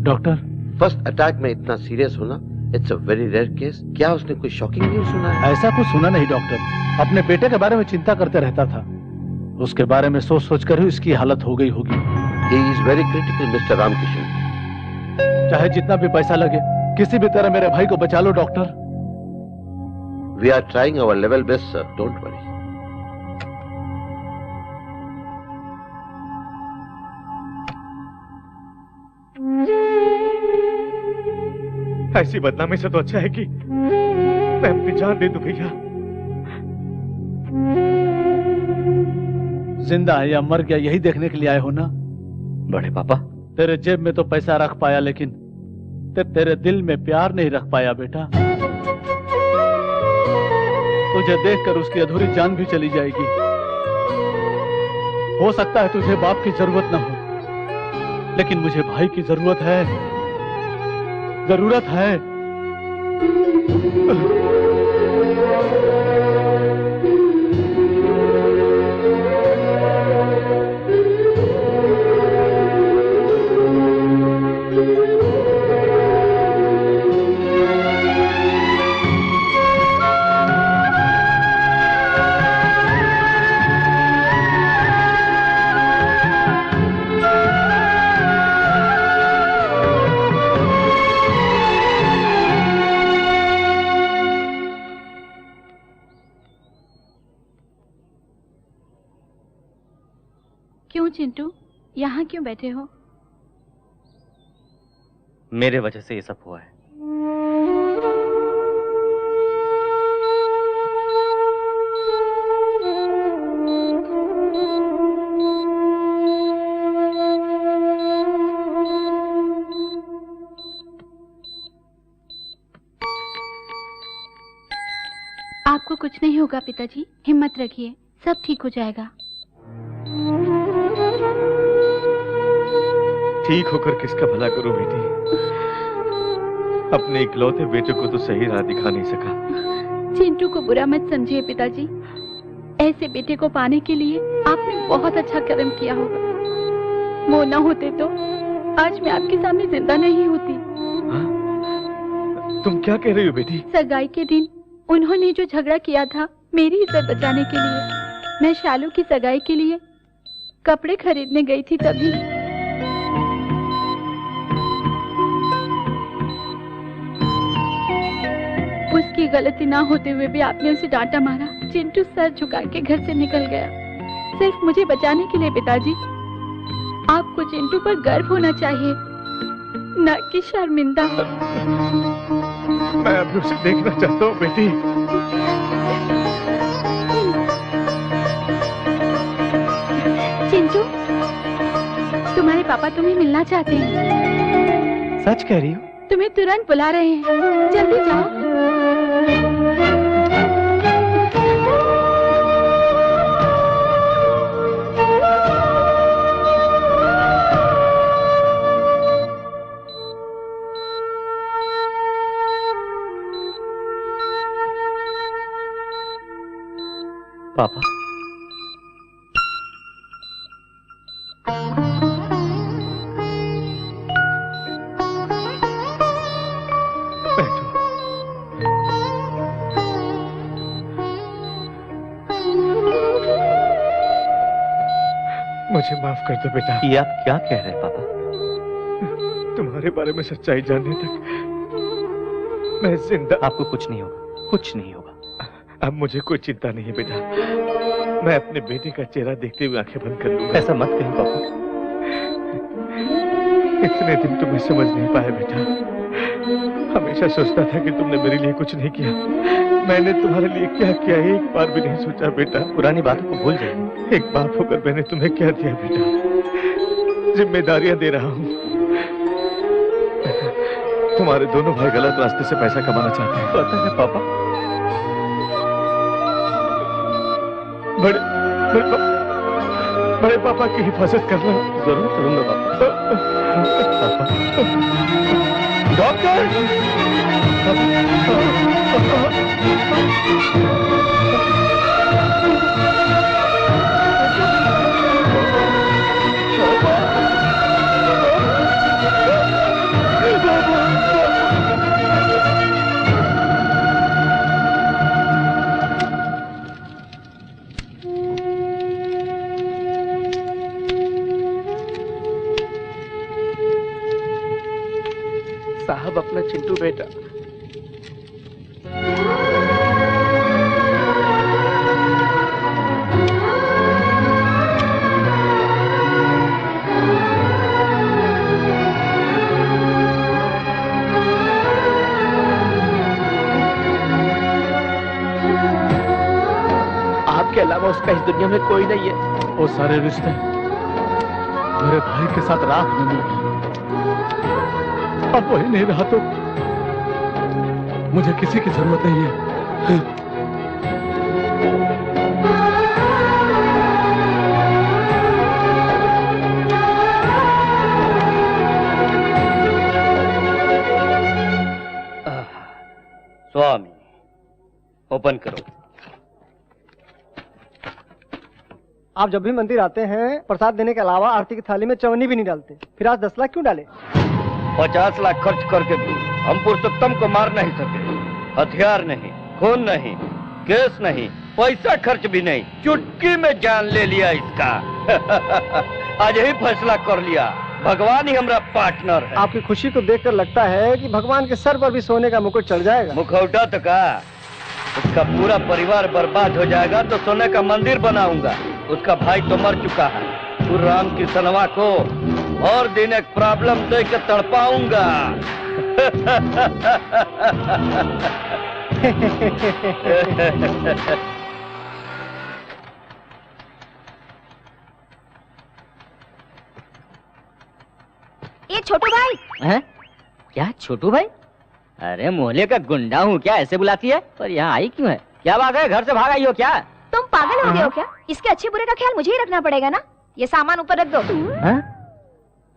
डॉक्टर, फर्स्ट अटैक में इतना सीरियस होना, it's a very rare case. क्या उसने कोई शॉकिंग न्यूज़ सुना है? ऐसा कुछ सुना नहीं डॉक्टर। अपने बेटे के बारे में चिंता करते रहता था। उसके बारे में सोच सोच कर ही इसकी हालत हो गई होगी। He is very critical, mister Ramkishan. चाहे जितना भी पैसा लगे, किसी भी तरह मेरे भाई को बचा लो doctor. We are trying our level best, sir. Don't worry. ऐसी बदनामी से तो अच्छा है कि मैं अपनी जान दे दूं भैया। जिंदा है या मर गया यही देखने के लिए आए हो ना? बड़े पापा, तेरे जेब में तो पैसा रख पाया लेकिन तेरे दिल में प्यार नहीं रख पाया बेटा। तुझे देखकर उसकी अधूरी जान भी चली जाएगी। हो सकता है तुझे बाप की जरूरत ना हो, लेकिन मुझे भाई की जरूरत है, जरूरत है। क्यों चिंटू, यहाँ क्यों बैठे हो? मेरे वजह से ये सब हुआ है। कुछ नहीं होगा पिताजी, हिम्मत रखिए, सब ठीक हो जाएगा। ठीक होकर किसका भला करूं बेटी? अपने इकलौते बेटे को तो सही राह दिखा नहीं सका। चिंटू को बुरा मत समझिए पिताजी, ऐसे बेटे को पाने के लिए आपने बहुत अच्छा कर्म किया होगा। वो न होते तो आज मैं आपके सामने जिंदा नहीं होती। तुम क्या कह रही हो बेटी? सगाई के दिन उन्होंने जो झगड़ा किया था मेरी इज्जत बचाने के लिए, मैं शालू की सगाई के लिए कपड़े खरीदने गई थी, तभी उसकी गलती ना होते हुए भी आपने उसे डांटा मारा। चिंटू सर झुका के घर से निकल गया, सिर्फ मुझे बचाने के लिए। पिताजी, आपको चिंटू पर गर्व होना चाहिए, न कि शर्मिंदा। मैं अभी उसे देखना चाहता हूँ बेटी। चिंटू, तुम्हारे पापा तुम्हें मिलना चाहते हैं। सच कह रही हो? तुम्हें तुरंत बुला रहे हैं, जल्दी जाओ। पापा, मुझे माफ कर दो बेटा। ये आप क्या कह रहे हैं पापा? तुम्हारे बारे में सच्चाई जानने तक मैं जिंदा। आपको कुछ नहीं होगा, कुछ नहीं होगा। अब मुझे कोई चिंता नहीं है बेटा, मैं अपने बेटे का चेहरा देखते हुए आंखें बंद कर लूंगा। ऐसा मत कहिए पापा। इतने दिन तुम्हें समझ नहीं पाया बेटा, हमेशा सोचता था कि तुमने मेरे लिए कुछ नहीं किया। मैंने तुम्हारे लिए क्या किया एक बार भी नहीं सोचा बेटा। पुरानी बातों को भूल जाइए। एक बाप होकर मैंने तुम्हें क्या दिया बेटा? जिम्मेदारियां दे रहा हूँ। तुम्हारे दोनों भाई गलत रास्ते से पैसा कमाना चाहते हैं। पता है पापा। बड़े पापा की हिफाजत करना। जरूर करूंगा पापा। डॉक्टर! साहब, अपना चिंटू बेटा। आपके अलावा उसका इस दुनिया में कोई नहीं है। वो सारे रिश्ते मेरे भाई के साथ राख में मिल गए। अब वही नहीं रहा तो मुझे किसी की जरूरत नहीं है। स्वामी, ओपन करो। आप जब भी मंदिर आते हैं प्रसाद देने के अलावा आरती की थाली में चवन्नी भी नहीं डालते, फिर आज 10 लाख क्यों डाले? 50 लाख खर्च करके भी हम पुरुषोत्तम को मार नहीं सके। हथियार नहीं, खून नहीं, केस नहीं, पैसा खर्च भी नहीं, चुटकी में जान ले लिया इसका। आज ही फैसला कर लिया, भगवान ही हमारा पार्टनर है। आपकी खुशी को देखकर लगता है कि भगवान के सर पर भी सोने का मुकुट चढ़ जाएगा। मुखौटा तो का, उसका पूरा परिवार बर्बाद हो जाएगा तो सोने का मंदिर बनाऊंगा। उसका भाई तो मर चुका है। तू राम की सनवा को और दिन एक प्रॉब्लम देकर तड़पाऊंगा। ये छोटू भाई है? क्या छोटू भाई? अरे मोहल्ले का गुंडा हूँ क्या, ऐसे बुलाती है? पर यहाँ आई क्यों है? क्या बात है, घर से भाग आई हो क्या? तुम पागल हो गए हो क्या? इसके अच्छे बुरे का ख्याल मुझे ही रखना पड़ेगा ना। ये सामान ऊपर रख दो।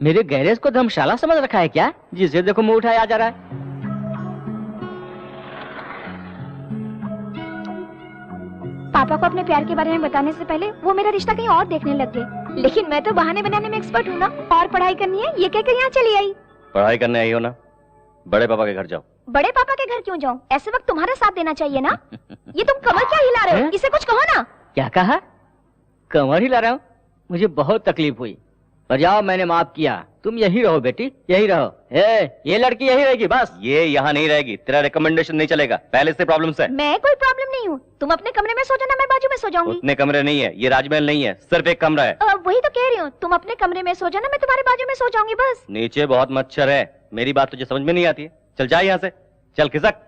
मेरे गैरेज को धर्मशाला समझ रखा है क्या? जिसे देखो मुंह उठाया जा रहा है। पापा को अपने प्यार के बारे में बताने से पहले वो मेरा रिश्ता कहीं और देखने लग गए, लेकिन मैं तो बहाने बनाने में एक्सपर्ट हूँ ना। और पढ़ाई करनी है ये कहकर यहाँ चली आई। पढ़ाई करने आई हो ना, बड़े पापा के घर जाओ। बड़े पापा के घर क्यों जाऊँ? ऐसे वक्त तुम्हारा साथ देना चाहिए ना। ये तुम कमर क्या हिला रहे हो? इसे कुछ कहो ना। क्या कहा? कमर हिला रहा हूँ? मुझे बहुत तकलीफ हुई, पर जाओ मैंने माफ किया। तुम यही रहो बेटी, यही रहो। ये लड़की यही रहेगी बस। ये यहाँ नहीं रहेगी, तेरा रिकमेंडेशन नहीं चलेगा, पहले से प्रॉब्लम्स है। मैं कोई प्रॉब्लम नहीं हूँ, तुम अपने कमरे में सो जाना, मैं बाजू में सो जाऊंगी। उतने कमरे नहीं है, ये राजमहल नहीं है, सिर्फ एक कमरा है। वही तो कह रही हूँ, तुम अपने कमरे में सो जाना, मैं तुम्हारे बाजू में सो जाऊंगी बस। नीचे बहुत मच्छर है, मेरी बात तुझे समझ में नहीं आती है। चल जा यहाँ से, चल खिसक।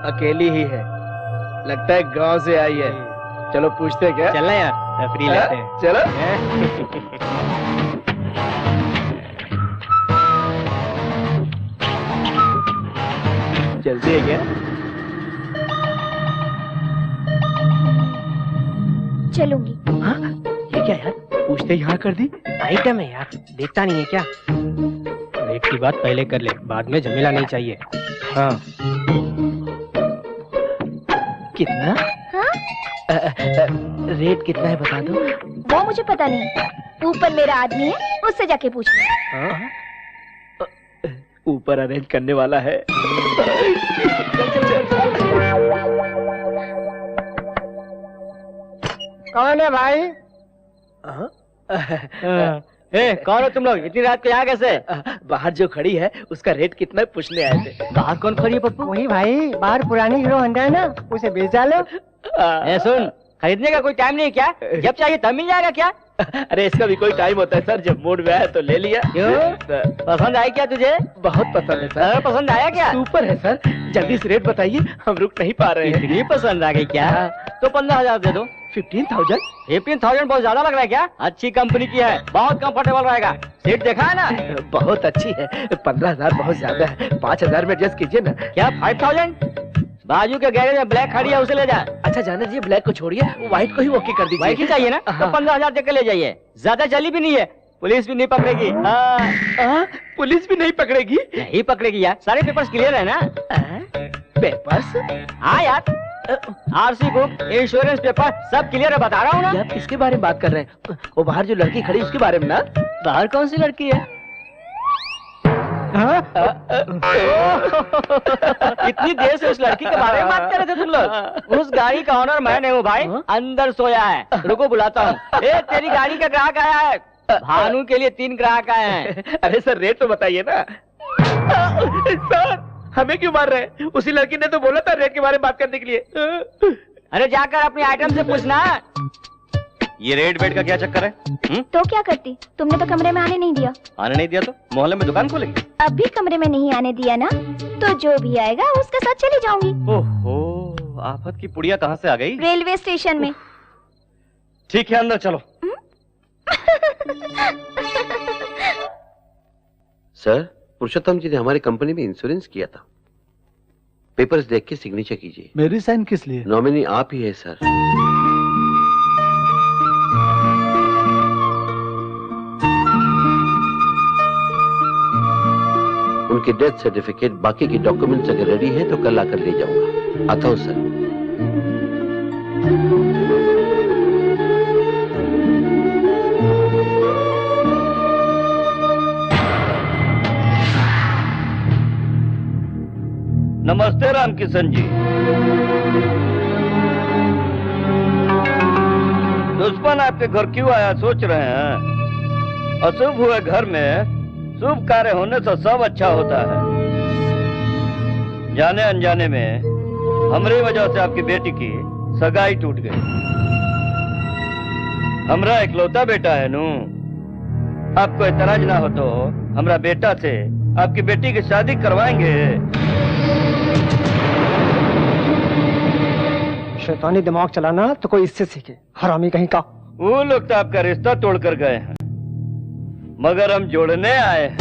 अकेली ही है, लगता है गांव से आई है। चलो पूछते क्या? चलना यार, फ्री लेते हैं। चलो। चलती है क्या? चलूंगी। हाँ? ये क्या यार, पूछते यहाँ कर दी? आइटम है यार, देखता नहीं है क्या? रेट की बात पहले कर ले, बाद में झमेला नहीं चाहिए। हाँ। कितना? हाँ? रेट कितना है बता दो। वो मुझे पता नहीं, ऊपर मेरा आदमी है, उससे जाके पूछ लो। हाँ? ऊपर अरेंज करने वाला है। कौन है भाई? कौन हो तुम लोग? इतनी रात को यहाँ कैसे? बाहर जो खड़ी है उसका रेट कितना है पूछने आए थे। बाहर कौन खड़ी है पप्पू? वही भाई, बाहर पुरानी हीरो होंडा है ना, उसे बेच डालो। सुन, खरीदने का कोई टाइम नहीं क्या? जब चाहिए तब मिल जाएगा क्या? अरे इसका भी कोई टाइम होता है सर, जब मूड में आया तो ले लिया। क्यों? पसंद आई क्या तुझे? बहुत पसंद है सर। पसंद आया क्या? सुपर है सर, जल्दी से रेट बताइए, हम रुक नहीं पा रहे हैं। इतनी पसंद आ गई क्या? तो 15,000 दे दो। 15,000? 15,000 बहुत ज्यादा लग रहा है क्या? अच्छी कंपनी की है, बहुत कंफर्टेबल रहेगा। सीट देखा है ना? बहुत अच्छी है। 15,000 बहुत ज्यादा है, 5,000 में एडजस्ट कीजिए ना। क्या 5,000? बाजू के गैरेज में ब्लैक खड़ी है, उसे ले जा। अच्छा जाना जी, ब्लैक को छोड़िए, व्हाइट को ही ओके कर दीजिए। व्हाइट ही चाहिए ना? तो 15,000 देकर ले जाइए। ज्यादा चली भी नहीं है, पुलिस भी नहीं पकड़ेगी। पुलिस भी नहीं पकड़ेगी? नहीं पकड़ेगी यार, सारे पेपर्स क्लियर है ना? पेपर्स? हाँ यार, आरसी बुक, इंश्योरेंस पेपर सब क्लियर है, बता रहा हूँ ना। यार किसके बारे में बात कर रहे हैं? वो बाहर जो लड़की खड़ी उसके बारे में ना? बाहर कौन सी लड़की है? इतनी देर से उस लड़की के बारे में बात कर रहे थे तुम लोग? उस गाड़ी का ऑनर मैं नहीं हूँ भाई, अंदर सोया है, रुको बुलाता हूँ। तेरी गाड़ी का ग्राहक आया है, भानु के लिए 3 ग्राहक आए हैं। अरे सर रेट तो बताइए ना। सर हमें क्यों मार रहे हैं? उसी लड़की ने तो बोला था रेट के बारे में बात करने के लिए। अरे जाकर अपनी आइटम से पूछना। ये रेट वेट का क्या चक्कर है? तो क्या करती? तुमने तो कमरे में आने नहीं दिया। आने नहीं दिया तो मोहल्ले में दुकान खोलेंगे? अब भी कमरे में नहीं आने दिया ना, तो जो भी आएगा उसके साथ चली जाऊंगी। ओहो, आफत की पुड़िया कहाँ से आ गई? रेलवे स्टेशन में। ठीक है, अंदर चलो। सर, पुरुषोत्तम जी ने हमारी कंपनी में इंश्योरेंस किया था, पेपर्स देख के सिग्नेचर कीजिए। मेरी साइन किस लिए? नॉमिनी आप ही है सर। उनकी डेथ सर्टिफिकेट, बाकी की डॉक्यूमेंट्स अगर रेडी है तो कल आकर ले जाऊंगा। आता हूं सर। नमस्ते रामकिशन जी। दुश्मन आपके घर क्यों आया सोच रहे हैं? अशुभ हुए घर में शुभ कार्य होने से सब अच्छा होता है। जाने अनजाने में हमारी वजह से आपकी बेटी की सगाई टूट गई। हमरा इकलौता बेटा है नू, आपको एतराज ना हो तो हमारा बेटा से आपकी बेटी की शादी करवाएंगे। शैतानी दिमाग चलाना तो कोई इससे सीखे, हरामी कहीं का। वो लोग तो आपका रिश्ता तोड़ कर गए हैं, मगर हम जोड़ने आए हैं।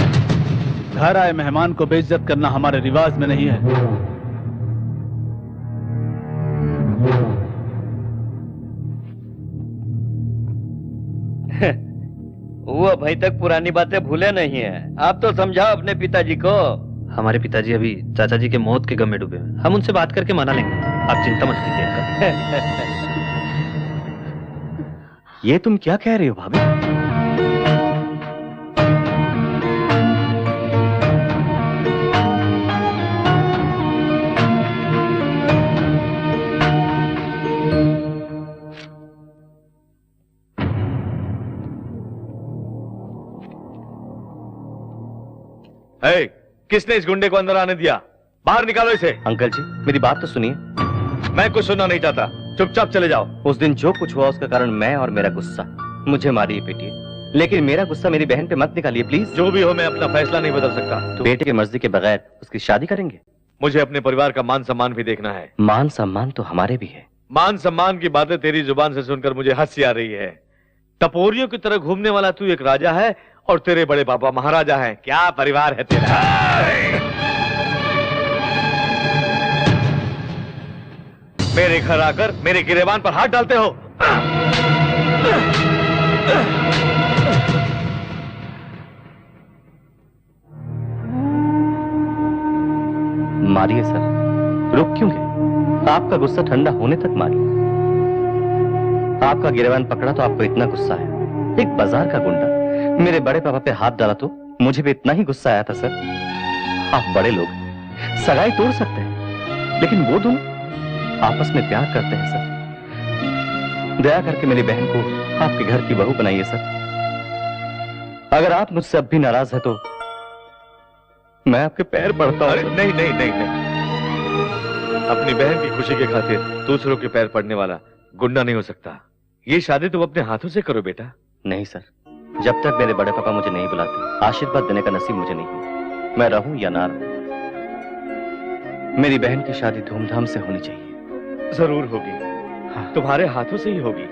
घर आए मेहमान को बेइज्जत करना हमारे रिवाज में नहीं है। वो अभी तक पुरानी बातें भूले नहीं है। आप तो समझाओ अपने पिताजी को। हमारे पिताजी अभी चाचा जी के मौत के गम में डूबे हैं। हम उनसे बात करके मना लेंगे, आप चिंता मत कीजिए। ये तुम क्या कह रही हो भाभी? किसने इस गुंडे को अंदर आने दिया? बाहर निकालो इसे। अंकल जी मेरी बात तो सुनिए। मैं कुछ सुनना नहीं चाहता, चुपचाप चले जाओ। उस दिन जो कुछ हुआ उसका कारण मैं और मेरा गुस्सा। मुझे मारिए पीटिए, लेकिन मेरा गुस्सा मेरी बहन पे मत निकालिए प्लीज। जो भी हो, मैं अपना फैसला नहीं बदल सकता। तो बेटे की मर्जी के बगैर उसकी शादी करेंगे? मुझे अपने परिवार का मान सम्मान भी देखना है। मान सम्मान तो हमारे भी है। मान सम्मान की बातें तेरी जुबान से सुनकर मुझे हंसी आ रही है। टपोरियों की तरह घूमने वाला तू एक राजा है और तेरे बड़े पापा महाराजा हैं। क्या परिवार है तेरा? मेरे घर आकर मेरे गिरेबान पर हाथ डालते हो। मारिए सर, रुक क्यों गए? आपका गुस्सा ठंडा होने तक मारिए। आपका गिरेबान पकड़ा तो आपको इतना गुस्सा है? एक बाजार का गुंडा मेरे बड़े पापा पे हाथ डाला तो मुझे भी इतना ही गुस्सा आया था सर। आप बड़े लोग सगाई तोड़ सकते हैं, लेकिन वो दोनों आपस में प्यार करते हैं सर। दया करके मेरी बहन को आपके घर की बहू बनाइए सर। अगर आप मुझसे अब भी नाराज है तो मैं आपके पैर पड़ता हूं। नहीं नहीं नहीं नहीं, अपनी बहन की खुशी के खातिर दूसरों के पैर पड़ने वाला गुंडा नहीं हो सकता। ये शादी तुम अपने हाथों से करो बेटा। नहीं सर, जब तक मेरे बड़े पापा मुझे नहीं बुलाते आशीर्वाद देने का नसीब मुझे नहीं। मैं रहूं या ना रहूं, मेरी बहन की शादी धूमधाम से होनी चाहिए। जरूर होगी। हाँ। तुम्हारे हाथों से ही होगी।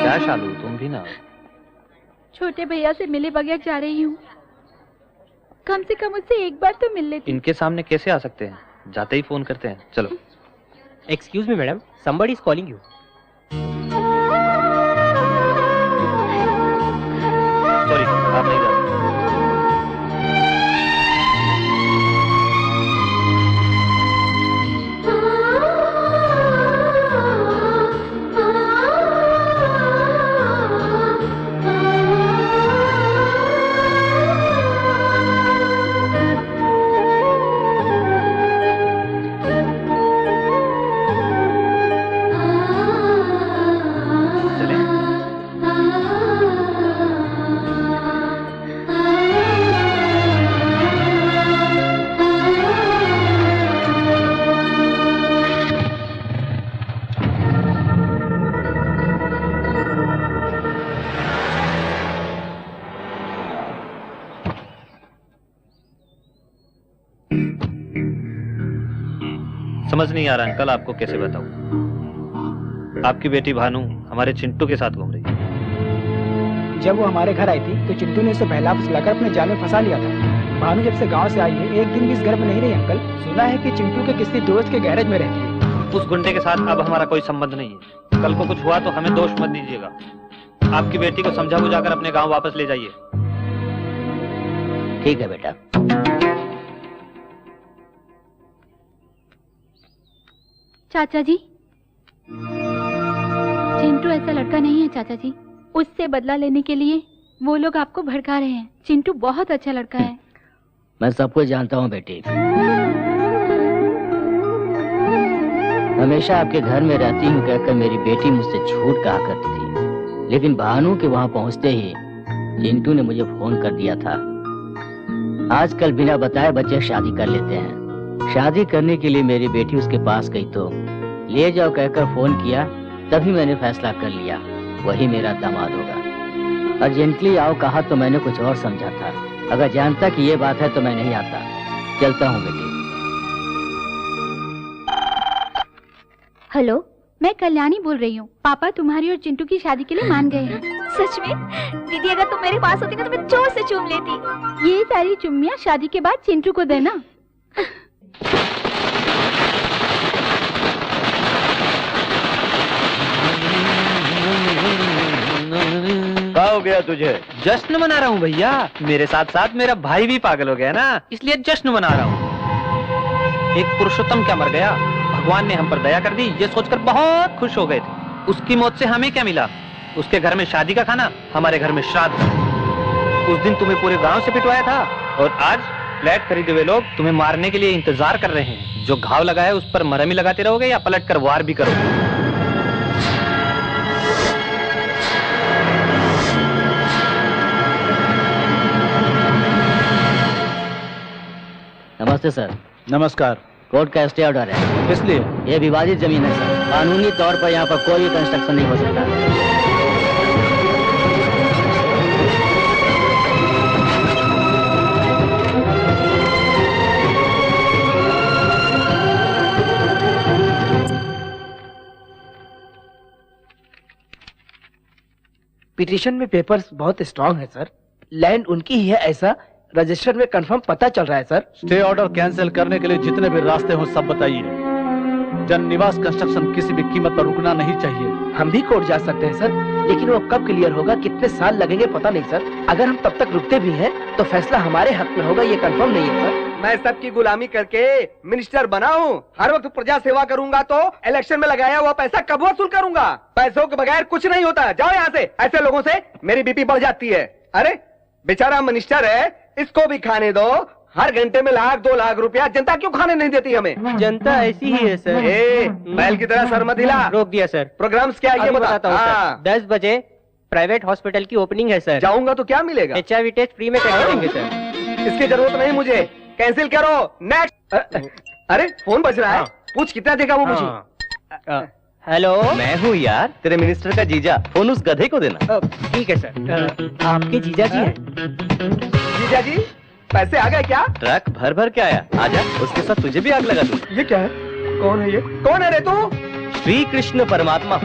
क्या शालू, तुम भी ना? छोटे भैया से मिले बगैर जा रही हूँ। कम से कम उससे एक बार तो मिल लेती। इनके सामने कैसे आ सकते हैं? जाते ही फोन करते हैं। चलो। Excuse me madam, somebody is calling you. Sorry, आप नहीं जा सकते। समझ नहीं आ रहा अंकल, आपको कैसे बताऊं। आपकी बेटी भानु हमारे चिंटू के साथ घूम रही है। जब वो हमारे घर आई थी तो चिंटू ने उसे बहला फुसलाकर अपने जाल में फंसा लिया था। भानु जब से गांव से आई है एक दिन भी इस घर में नहीं रही अंकल। सुना है कि चिंटू के किसी दोस्त के गैरेज में रहती है। उस गुंडे के साथ अब हमारा कोई संबंध नहीं है। कल को कुछ हुआ तो हमें दोष मत दीजिएगा। आपकी बेटी को समझा बुझाकर अपने गाँव वापस ले जाइए। ठीक है बेटा। चाचा जी, चिंटू ऐसा लड़का नहीं है चाचा जी। उससे बदला लेने के लिए वो लोग आपको भड़का रहे हैं। चिंटू बहुत अच्छा लड़का है। मैं सब कुछ जानता हूँ बेटी। हमेशा आपके घर में रहती हूँ कहकर मेरी बेटी मुझसे झूठ कहा करती थी, लेकिन भानु के वहां पहुंचते ही चिंटू ने मुझे फोन कर दिया था। आजकल बिना बताए बच्चे शादी कर लेते हैं। शादी करने के लिए मेरी बेटी उसके पास गई तो ले जाओ कहकर फोन किया, तभी मैंने फैसला कर लिया वही मेरा दामाद होगा। अर्जेंटली आओ कहा तो मैंने कुछ और समझा था। अगर जानता कि ये बात है तो मैं नहीं आता। चलता हूँ बेटी। हेलो, मैं कल्याणी बोल रही हूँ। पापा तुम्हारी और चिंटू की शादी के लिए मान गए हैं। सच में? दीदी अगर तुम मेरे पास होती ना तो मैं जोर से चूम लेती। ये सारी चुम्मियाँ शादी के बाद चिंटू को देना। क्या हो गया तुझे? जश्न मना रहा हूँ भैया। मेरे साथ साथ मेरा भाई भी पागल हो गया ना, इसलिए जश्न मना रहा हूँ। एक पुरुषोत्तम क्या मर गया, भगवान ने हम पर दया कर दी, ये सोचकर बहुत खुश हो गए थे। उसकी मौत से हमें क्या मिला? उसके घर में शादी का खाना, हमारे घर में श्राद्ध। उस दिन तुम्हें पूरे गांव से पिटवाया था और आज फ्लैट खरीदे हुए लोग तुम्हें मारने के लिए इंतजार कर रहे हैं। जो घाव लगा है उस पर मरहम ही लगाते रहोगे या पलट कर वार भी करोगे? नमस्ते सर। नमस्कार। कोर्ट का स्टे ऑर्डर है। इसलिए ये विवादित जमीन है सर। कानूनी तौर पर यहाँ पर कोई भी कंस्ट्रक्शन नहीं हो सकता। पिटीशन में पेपर्स बहुत स्ट्रांग है सर। लैंड उनकी ही है ऐसा रजिस्टर में कंफर्म पता चल रहा है सर। स्टे ऑर्डर कैंसिल करने के लिए जितने भी रास्ते हो सब बताइए। जन निवास कंस्ट्रक्शन किसी भी कीमत पर रुकना नहीं चाहिए। हम भी कोर्ट जा सकते हैं सर, लेकिन वो कब क्लियर होगा, कितने साल लगेंगे पता नहीं सर। अगर हम तब तक रुकते भी हैं तो फैसला हमारे हक में होगा, ये कंफर्म नहीं है सर। मैं सबकी गुलामी करके मिनिस्टर बना हूँ। हर वक्त प्रजा सेवा करूंगा तो इलेक्शन में लगाया हुआ पैसा कब वसूल करूंगा? पैसों के बगैर कुछ नहीं होता। जाओ यहाँ से। ऐसे लोगों से मेरी बीपी बढ़ जाती है। अरे बेचारा मिनिस्टर है, इसको भी खाने दो। हर घंटे में 1-2 लाख रुपया जनता क्यों खाने नहीं देती हमें? जनता ऐसी ही है सर। बैल की तरह सर मत हिला। रोक दिया सर। प्रोग्राम्स क्या है ये बताता हूँ सर। 10 बजे प्राइवेट हॉस्पिटल की ओपनिंग है सर। जाऊंगा तो क्या मिलेगा? HIV टेस्ट फ्री में करके देंगे सर। इसकी जरूरत नहीं मुझे, कैंसिल करो। नेक्स्ट। अरे फोन बज रहा है। पूछ कितना देगा वो मुझे। हेलो, मैं हूँ यार, तेरे मिनिस्टर का जीजा। फोन उस गधे को देना। ठीक है सर। आपके जीजा जी हैं? जीजा जी पैसे आ गए क्या? ट्रक भर भर के आया। आजा, उसके साथ तुझे भी आग लगा दूं। ये क्या है? कौन है ये? कौन है रे तू? श्री कृष्ण परमात्मा।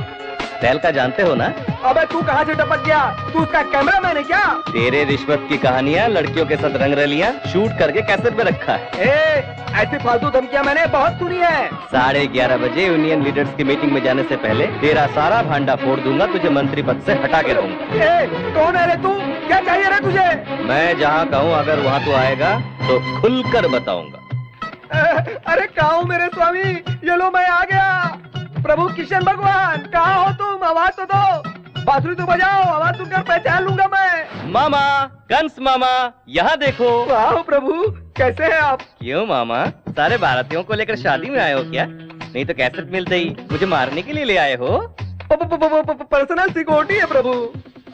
टहल का जानते हो ना? अबे तू कहाँ से टपक गया? तू उसका कैमरामैन है क्या? तेरे रिश्वत की कहानियाँ, लड़कियों के साथ रंगरलियाँ शूट करके कैसेट में रखा है। ऐसी फालतू धमकियाँ मैंने बहुत सुनी है। 11:30 बजे यूनियन लीडर्स की मीटिंग में जाने से पहले तेरा सारा भांडा फोड़ दूंगा। तुझे मंत्री पद से हटा के रहूंगा। कौन है रे तू? क्या चाहिए रे तुझे? मैं जहाँ कहूँ अगर वहाँ तू आएगा तो खुलकर बताऊंगा। अरे कहाँ हूँ मेरे स्वामी? ये लो मैं आ गया। प्रभु किशन भगवान कहाँ हो तुम? आवाज तो दो। बांसुरी तो बजाओ, आवाज सुनकर पहचान लूंगा मैं। मामा, कंस मामा, यहाँ देखो। वाह प्रभु, कैसे हैं आप? क्यों मामा, सारे बारातियों को लेकर शादी में आए हो क्या? नहीं तो कैसेट मिलते ही मुझे मारने के लिए ले आए हो? पर्सनल सिक्योरिटी है प्रभु,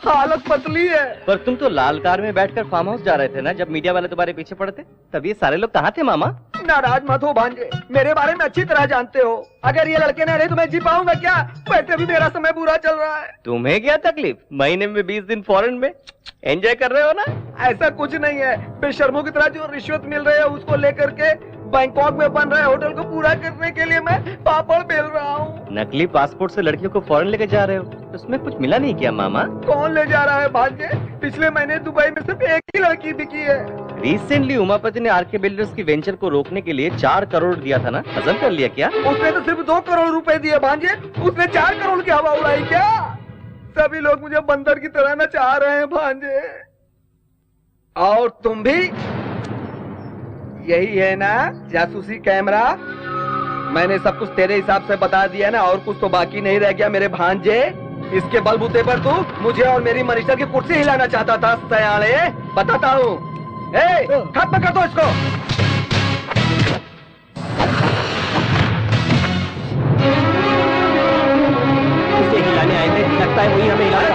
हालत पतली है। पर तुम तो लाल कार में बैठकर फार्म हाउस जा रहे थे ना, जब मीडिया वाले तुम्हारे पीछे पड़े थे। तब ये सारे लोग कहाँ थे मामा? नाराज मत हो भांजे, मेरे बारे में अच्छी तरह जानते हो। अगर ये लड़के न रहे तो मैं जी पाऊंगा क्या? वैसे भी मेरा समय बुरा चल रहा है। तुम्हें क्या तकलीफ? महीने में 20 दिन फॉरेन में एंजॉय कर रहे हो ना? ऐसा कुछ नहीं है। बेशर्मों की तरह जो रिश्वत मिल रही है उसको लेकर के बैंकॉक में बन रहे होटल को पूरा करने के लिए मैं पापड़ बेल रहा हूँ। नकली पासपोर्ट से लड़कियों को फॉरेन लेके जा रहे हो, उसमें कुछ मिला नहीं क्या मामा? कौन ले जा रहा है भांजे? पिछले महीने दुबई में सिर्फ एक ही लड़की बिकी है। रिसेंटली उमापति ने आरके बिल्डर्स की वेंचर को रोकने के लिए 4 करोड़ दिया था ना, हजम कर लिया क्या? उसने तो सिर्फ 2 करोड़ रुपए दिए भांजे, उसने 4 करोड़ की हवा उड़ाई क्या? सभी लोग मुझे बंदर की तरह नचा रहे हैं भांजे। और तुम भी यही है ना जासूसी कैमरा? मैंने सब कुछ तेरे हिसाब से बता दिया ना, और कुछ तो बाकी नहीं रह गया मेरे भांजे। इसके बलबूते पर तू मुझे और मेरी मिनिस्टर की कुर्सी हिलाना चाहता था सयाने। बताता हूँ, खत्म कर दो इसको। इसे हिलाने आए थे, लगता है वही हमें हिलाना।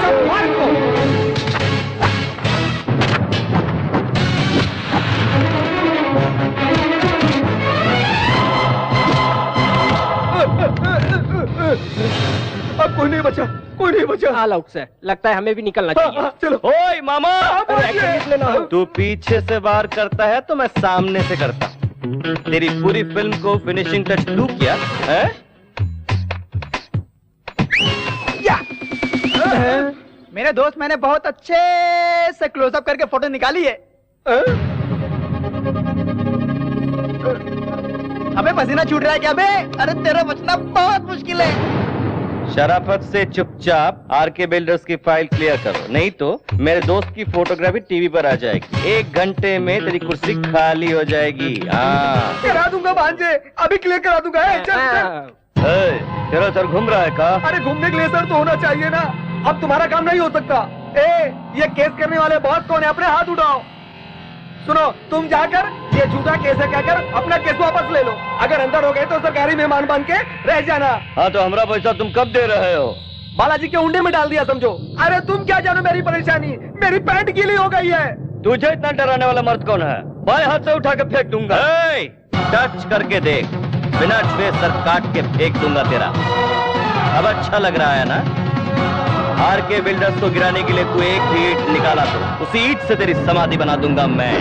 कोई नहीं बचा, कोई नहीं बचा। ऑल आउट सर, लगता है हमें भी निकलना चाहिए। चलो। ओए मामा, लेना हो। तू पीछे से वार करता है तो मैं सामने से करता। तेरी पूरी फिल्म को फिनिशिंग टच तू किया है? मेरे दोस्त, मैंने बहुत अच्छे से क्लोजअप करके फोटो निकाली है। अबे पसीना छूट रहा है क्या बे? अरे तेरा बचना बहुत मुश्किल है। शराफत से चुपचाप आरके बिल्डर्स की फाइल क्लियर करो, नहीं तो मेरे दोस्त की फोटोग्राफी टीवी पर आ जाएगी। 1 घंटे में तेरी कुर्सी खाली हो जाएगी। हाँ करा दूंगा भांजे, अभी क्लियर करा दूंगा। चल तेरा सर घूम रहा है का? अरे घूमने के लिए सर तो होना चाहिए ना। अब तुम्हारा काम नहीं हो सकता। ये केस करने वाले बॉस कौन है? अपने हाथ उठाओ। सुनो, तुम जाकर ये झूठा केस है कहकर अपना केस वापस ले लो। अगर अंदर हो गए तो सरकारी मेहमान बन के रह जाना। हाँ तो हमारा पैसा तुम कब दे रहे हो? बालाजी के उंडे में डाल दिया समझो। अरे तुम क्या जानो मेरी परेशानी, मेरी पैंट गीली हो गई है। तुझे इतना डराने वाला मर्द कौन है? बाएं हाथ से उठा के फेंक दूंगा। टच करके देख, बिना छुए सर काट के फेंक दूंगा तेरा। अब अच्छा लग रहा है ना? आरके बिल्डर्स को गिराने के लिए तू एक भी ईंट निकाला तो उसी ईंट से तेरी समाधि बना दूंगा मैं।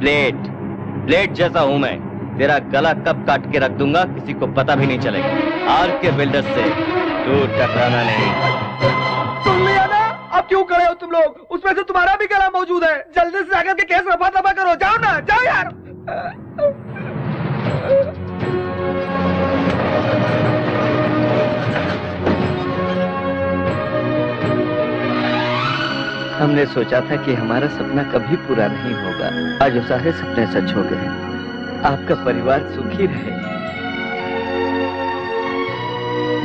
ब्लेड जैसा हूं मैं। तेरा गला कब काट के रख दूंगा किसी को पता भी नहीं चलेगा। आरके बिल्डर्स से तू टकराना नहीं। सुन लिया ना? अब क्यों खड़े हो तुम लोग? उसमें से तुम्हारा भी गला मौजूद है। जल्दी से जाकर के केस रफा दफा करो। जाओ ना, जाओ यार। हमने सोचा था कि हमारा सपना कभी पूरा नहीं होगा। आज वो सारे सपने सच हो गए। आपका परिवार सुखी रहे।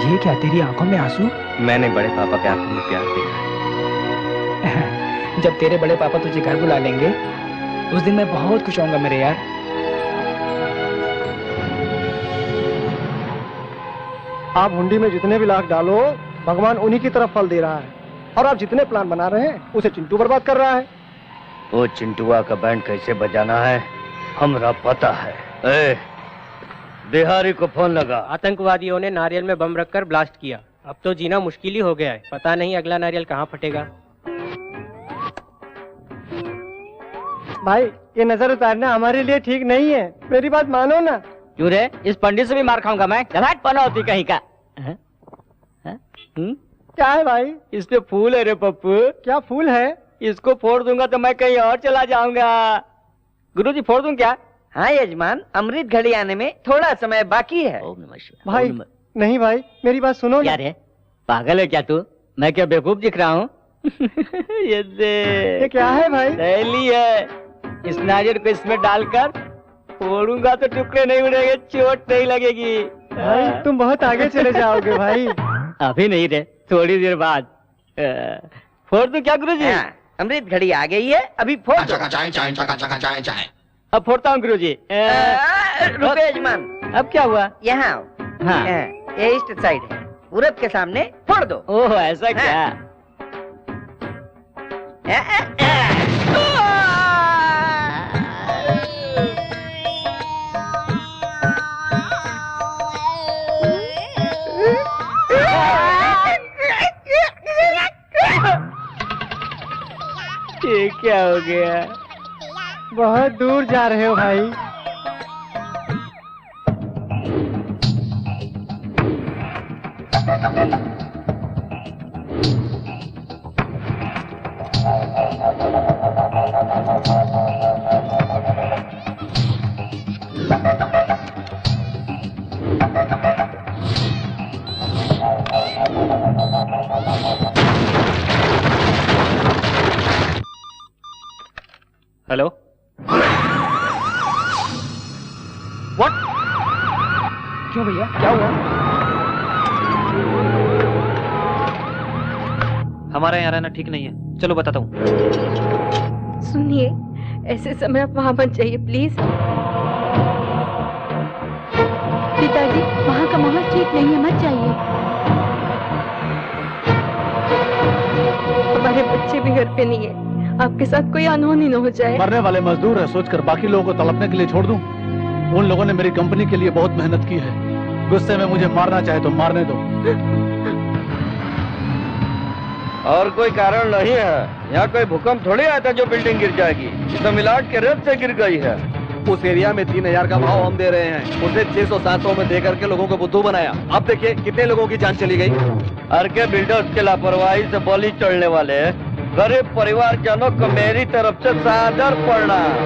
ये क्या तेरी आंखों में आंसू? मैंने बड़े पापा के आंखों में प्यार देखा है। जब तेरे बड़े पापा तुझे घर बुला लेंगे उस दिन मैं बहुत खुश होऊंगा मेरे यार। आप हुंडी में जितने भी लाख डालो भगवान उन्हीं की तरफ फल दे रहा है। और आप जितने प्लान बना रहे हैं उसे चिंटू बर्बाद कर रहा है। वो चिंटुआ का बैंड कैसे बजाना है हमरा पता है। बिहारी को फोन लगा। आतंकवादियों ने नारियल में बम रखकर ब्लास्ट किया। अब तो जीना मुश्किल ही हो गया है। पता नहीं अगला नारियल कहाँ फटेगा। भाई ये नजर उतारना हमारे लिए ठीक नहीं है, मेरी बात मानो ना। क्यों रे? इस पंडित से भी मार खाऊंगा मैं। घाट पना होती कहीं का। क्या है भाई? इसमें फूल है रे पप्पू। क्या फूल है? इसको फोड़ दूंगा तो मैं कहीं और चला जाऊंगा। गुरुजी फोड़ दूं क्या? हाँ यजमान, अमृत घड़ी आने में थोड़ा समय बाकी है। भाई नहीं भाई, मेरी बात सुनो। क्या रे, पागल है क्या तू? मैं क्या बेवकूफ दिख रहा हूँ? ये क्या है भाई? सहेली है। इस नारियल को इसमें डालकर फोड़ूंगा तो टुकड़े नहीं उड़ेंगे, चोट नहीं लगेगी। भाई तुम बहुत आगे चले जाओगे भाई। अभी नहीं रे, थोड़ी देर बाद। फोड़ दूं क्या गुरुजी? अमृत घड़ी आ गई है, अभी फोड़ दो। अब फोड़ता हूँ गुरुजी। रुको यजमान। अब क्या हुआ? यहाँ आओ। हाँ। ये ईस्ट साइड है, पूरब के सामने फोड़ दो। ओह ऐसा क्या? ये क्या हो गया? बहुत दूर जा रहे हो भाई। Hello, what? क्यों भैया, क्या हुआ? हमारा यहाँ रहना ठीक नहीं है। चलो बताता हूँ। सुनिए, ऐसे समय आप वहाँ मत जाइए प्लीज। पिताजी, वहाँ का माहौल ठीक नहीं है, मत जाइए। हमारे बच्चे भी घर पे नहीं है, आपके साथ कोई अनहोनी न हो जाए। मरने वाले मजदूर है सोचकर बाकी लोगों को तड़पने के लिए छोड़ दूं? उन लोगों ने मेरी कंपनी के लिए बहुत मेहनत की है। गुस्से में मुझे मारना चाहे तो मारने दो। और कोई कारण नहीं है। यहाँ कोई भूकंप थोड़ी आया था जो बिल्डिंग गिर जाएगी। ये तो मिलावट के रेत से गिर गई है। उस एरिया में 3000 का भाव हम दे रहे हैं, उसे 600-700 में दे करके लोगों को बुद्धू बनाया। अब देखिए कितने लोगों की जान चली गई। आरके बिल्डर्स के लापरवाही से बलि चढ़ने वाले गरीब परिवारजनों को मेरी तरफ से सादर प्रणाम।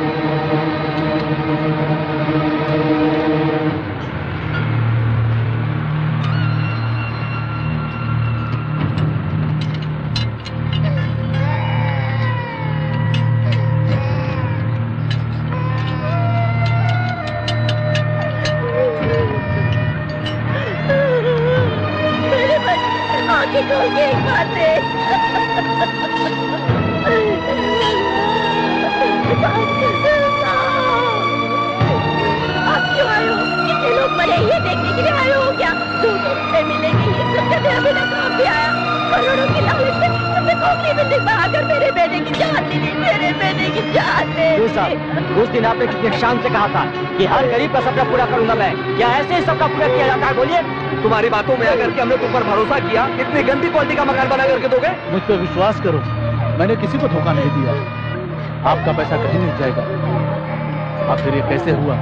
उस दिन आपने कितने शान से कहा था कि हर गरीब का सपना पूरा करूंगा मैं। क्या ऐसे ही सबका पूरा किया जाता है? बोलिए। तुम्हारी बातों में आकर के हमने तुम पर भरोसा किया, इतनी गंदी क्वालिटी का मकान बना करके दोगे? मुझ पर विश्वास करो, मैंने किसी को धोखा नहीं दिया। आपका पैसा कहीं नहीं जाएगा। आखिर ये कैसे हुआ,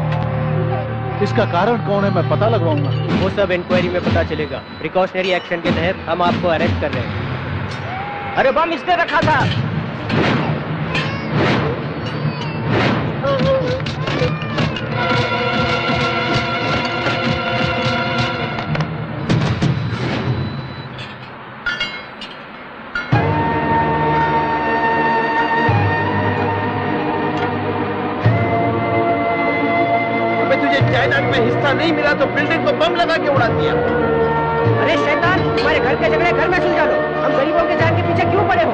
इसका कारण कौन है, मैं पता लगवाऊंगा। वो सब इंक्वायरी में पता चलेगा। प्रिकॉशनरी एक्शन के तहत हम आपको अरेस्ट कर रहे हैं। अरे बम इसने रखा था। जायदाद में हिस्सा नहीं मिला तो बिल्डिंग को बम लगा के उड़ा दिया। अरे शैतान, तुम्हारे घर के झगड़े घर में सुलझा लो। हम गरीबों के जान के पीछे क्यों पड़े हो?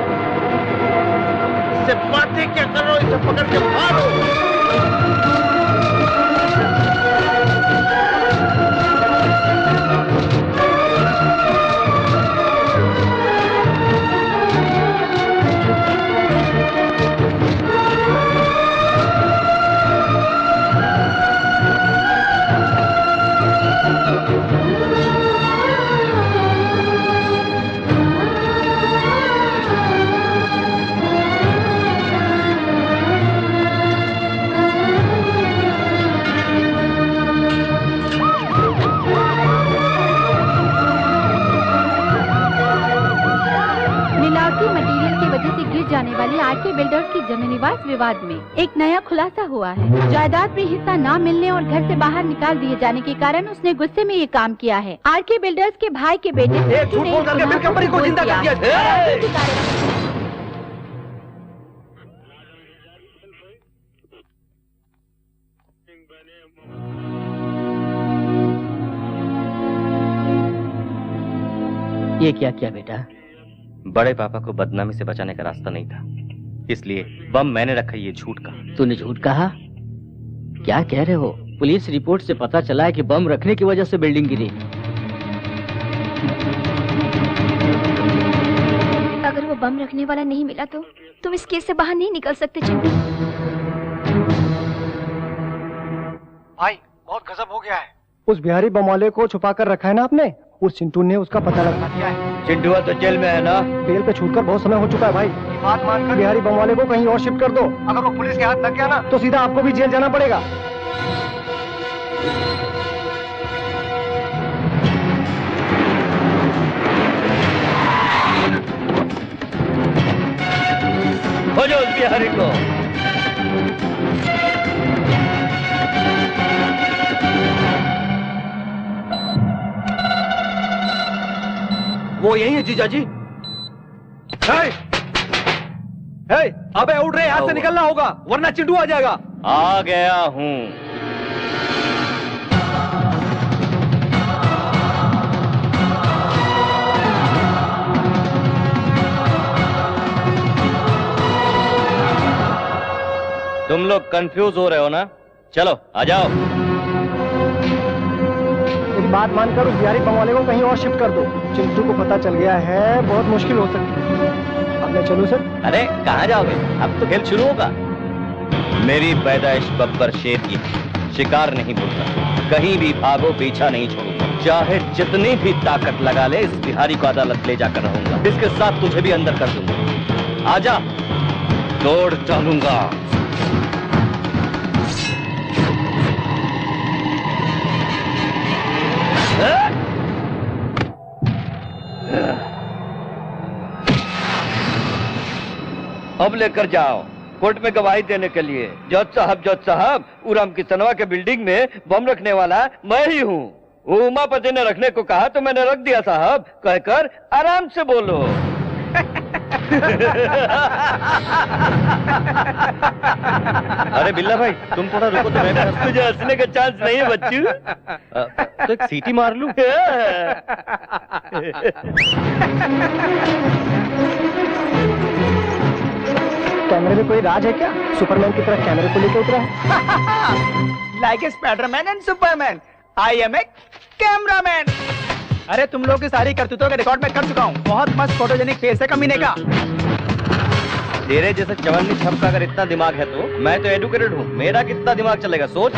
इससे बातें क्या कर रहे हो? इसे पकड़ के मारो। जाने वाली आरके बिल्डर्स की जमीन निवास विवाद में एक नया खुलासा हुआ है। जायदाद में हिस्सा न मिलने और घर से बाहर निकाल दिए जाने के कारण उसने गुस्से में ये काम किया है। आरके बिल्डर्स के भाई के बेटे को जिंदा कर दिया। ये क्या किया बेटा? बड़े पापा को बदनामी से बचाने का रास्ता नहीं था, इसलिए बम मैंने रखा। ये झूठ कहा। तूने झूठ कहा? क्या कह रहे हो? पुलिस रिपोर्ट से पता चला है कि बम रखने की वजह से बिल्डिंग गिरी। अगर वो बम रखने वाला नहीं मिला तो तुम इस केस से बाहर नहीं निकल सकते चिंटू। भाई बहुत गजब हो गया है। उस बिहारी बम वाले को छुपा कर रखा है ना आपने, उस चिंटू ने उसका पता लगा दिया है। चिंटुआ तो जेल में है ना? बेल पे छूटकर बहुत समय हो चुका है भाई। बात मानकर बिहारी बम वाले को कहीं और शिफ्ट कर दो। अगर वो पुलिस के हाथ लग गया ना तो सीधा आपको भी जेल जाना पड़ेगा। हो जाओ उस बिहारी को। वो यही है जीजाजी। अबे उठ रहे, यहाँ से निकलना होगा वरना चिंटू आ जाएगा। आ गया हूँ। तुम लोग कंफ्यूज हो रहे हो ना? चलो आ जाओ। मेरी बात मानकर उस बिहारी बम वाले को कहीं और शिफ्ट कर दो। चिंटू को पता चल गया है, बहुत मुश्किल हो सकती है। अब मैं चलूं सर? अरे कहाँ जाओगे? अब तो खेल शुरू होगा। मेरी पैदाइश बब्बर शेर की। शिकार नहीं भूलता। कहीं भी भागो, पीछा नहीं छोड़ूंगा। चाहे जितनी भी ताकत लगा ले, इस बिहारी को अदालत ले जाकर रहूंगा। इसके साथ तुझे भी अंदर कर दूंगा। आजा, दौड़ डालूंगा। अब लेकर जाओ कोर्ट में गवाही देने के लिए। जज साहब, उराम किसनवा के बिल्डिंग में बम रखने वाला मैं ही हूँ। उमापति ने रखने को कहा तो मैंने रख दिया साहब, कहकर आराम से बोलो। अरे बिल्ला भाई, तुम थोड़ा रुको तो मैं तुझे हंसने का चांस नहीं है बच्चू। तो एक सीटी मार लूं। कैमरे में कोई राज है क्या? सुपरमैन की तरह कैमरे को लेकर उतरा है। Like a Spiderman and Superman, I am a cameraman. अरे तुम लोग की सारी करतूतों के रिकॉर्ड में कर चुका हूँ। बहुत मस्त फोटोजेनिक फेस है कमीने का। तेरे जैसे चवन्नी छप का अगर इतना दिमाग है तो मैं तो एडुकेटेड हूँ, मेरा कितना दिमाग चलेगा सोच।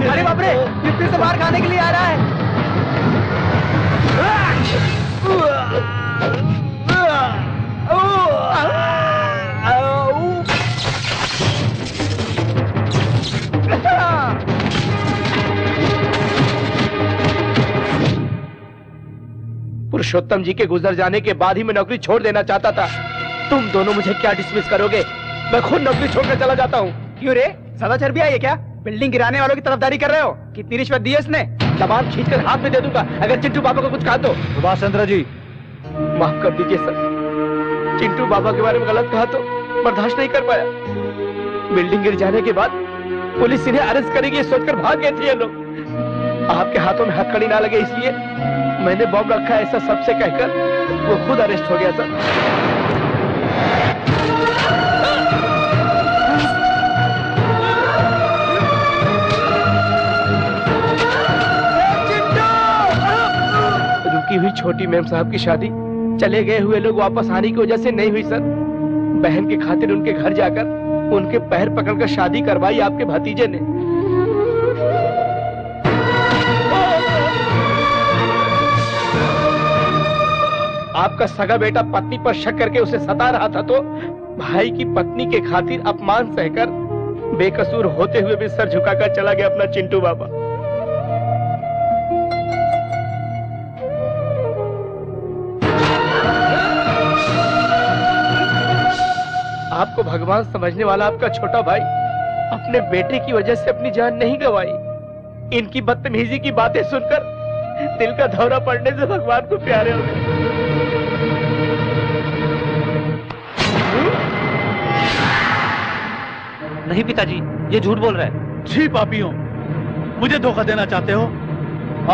अरे बाप रे, ये फिर से बाहर खाने के लिए आ रहा है। पुरुषोत्तम जी के गुजर जाने के बाद ही मैं नौकरी छोड़ देना चाहता था। तुम दोनों मुझे क्या डिसमिस करोगे? मैं खुद नौकरी छोड़कर चला जाता हूँ। क्यों रे, ज्यादा चर्बी आई है क्या? बिल्डिंग गिराने वालों की तरफदारी कर रहे हो? कितनी रिश्वत दी है इसने? तमाम खींचकर हाथ में दे दूंगा अगर चिंटू बाबा को कुछ कहा तो। सुभाष चंद्र जी, माफ कर दीजिए सर, चिंटू बाबा के बारे में गलत कहा तो बर्दाश्त नहीं कर पाया। बिल्डिंग गिर जाने के बाद पुलिस इन्हें अरेस्ट करेगी ये सोचकर भाग गए थे ये लोग। आपके हाथों में हथकड़ी ना लगे इसलिए मैंने बम रखा ऐसा सबसे कहकर वो खुद अरेस्ट हो गया सर। रुकी हुई छोटी मैम साहब की शादी चले गए हुए लोग वापस आने की वजह से नहीं हुई सर। बहन के खातिर उनके घर जाकर उनके पैर पकड़कर शादी करवाई आपके भतीजे ने। आपका सगा बेटा पत्नी पर शक करके उसे सता रहा था तो भाई की पत्नी के खातिर अपमान सहकर बेकसूर होते हुए भी सर झुकाकर चला गया अपना चिंटू बाबा। आपको भगवान समझने वाला आपका छोटा भाई अपने बेटे की वजह से अपनी जान नहीं गंवाई। इनकी बदतमीजी की बातें सुनकर दिल का दौरा पड़ने से भगवान को प्यारे हो गए। नहीं पिताजी, ये झूठ बोल रहा है। जी पापियों, मुझे धोखा देना चाहते हो?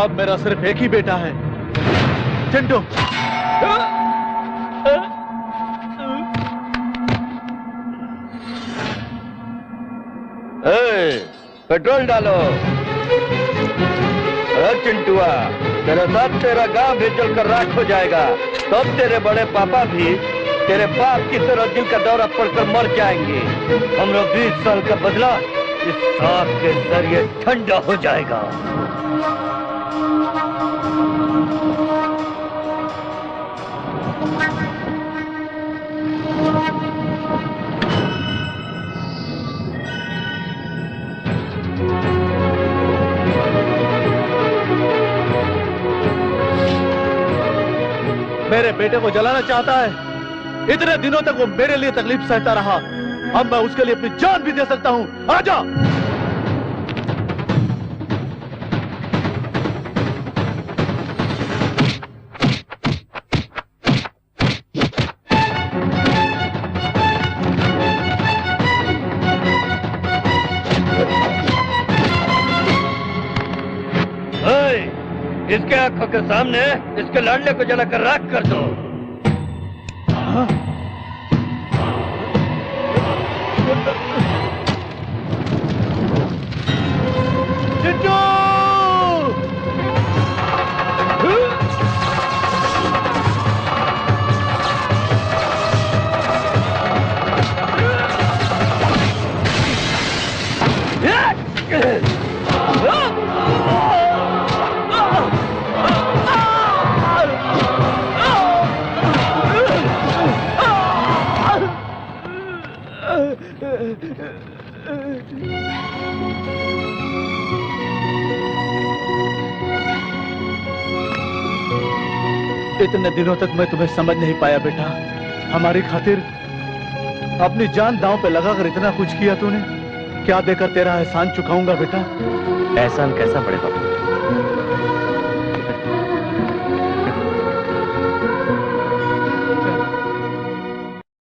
अब मेरा सिर्फ एक ही बेटा है, चिंटू। पेट्रोल डालो। अरे चिंटुआ, तेरे साथ तेरा गांव भी जलकर राख हो जाएगा। तब तेरे बड़े पापा भी तेरे बाप की तरह दिल का दौरा पड़कर मर जाएंगे। हमरा 20 साल का बदला इस सांप के जरिए ठंडा हो जाएगा। मेरे बेटे को जलाना चाहता है। इतने दिनों तक वो मेरे लिए तकलीफ सहता रहा, अब मैं उसके लिए अपनी जान भी दे सकता हूं। आजा। इसके आंखों के सामने इसके लाडले को जलाकर राख कर दो। इतने दिनों तक मैं तुम्हें समझ नहीं पाया बेटा। हमारी खातिर अपनी जान दांव पे लगाकर इतना कुछ किया तूने। क्या देकर तेरा एहसान चुकाऊंगा बेटा? एहसान कैसा बड़े बाबू?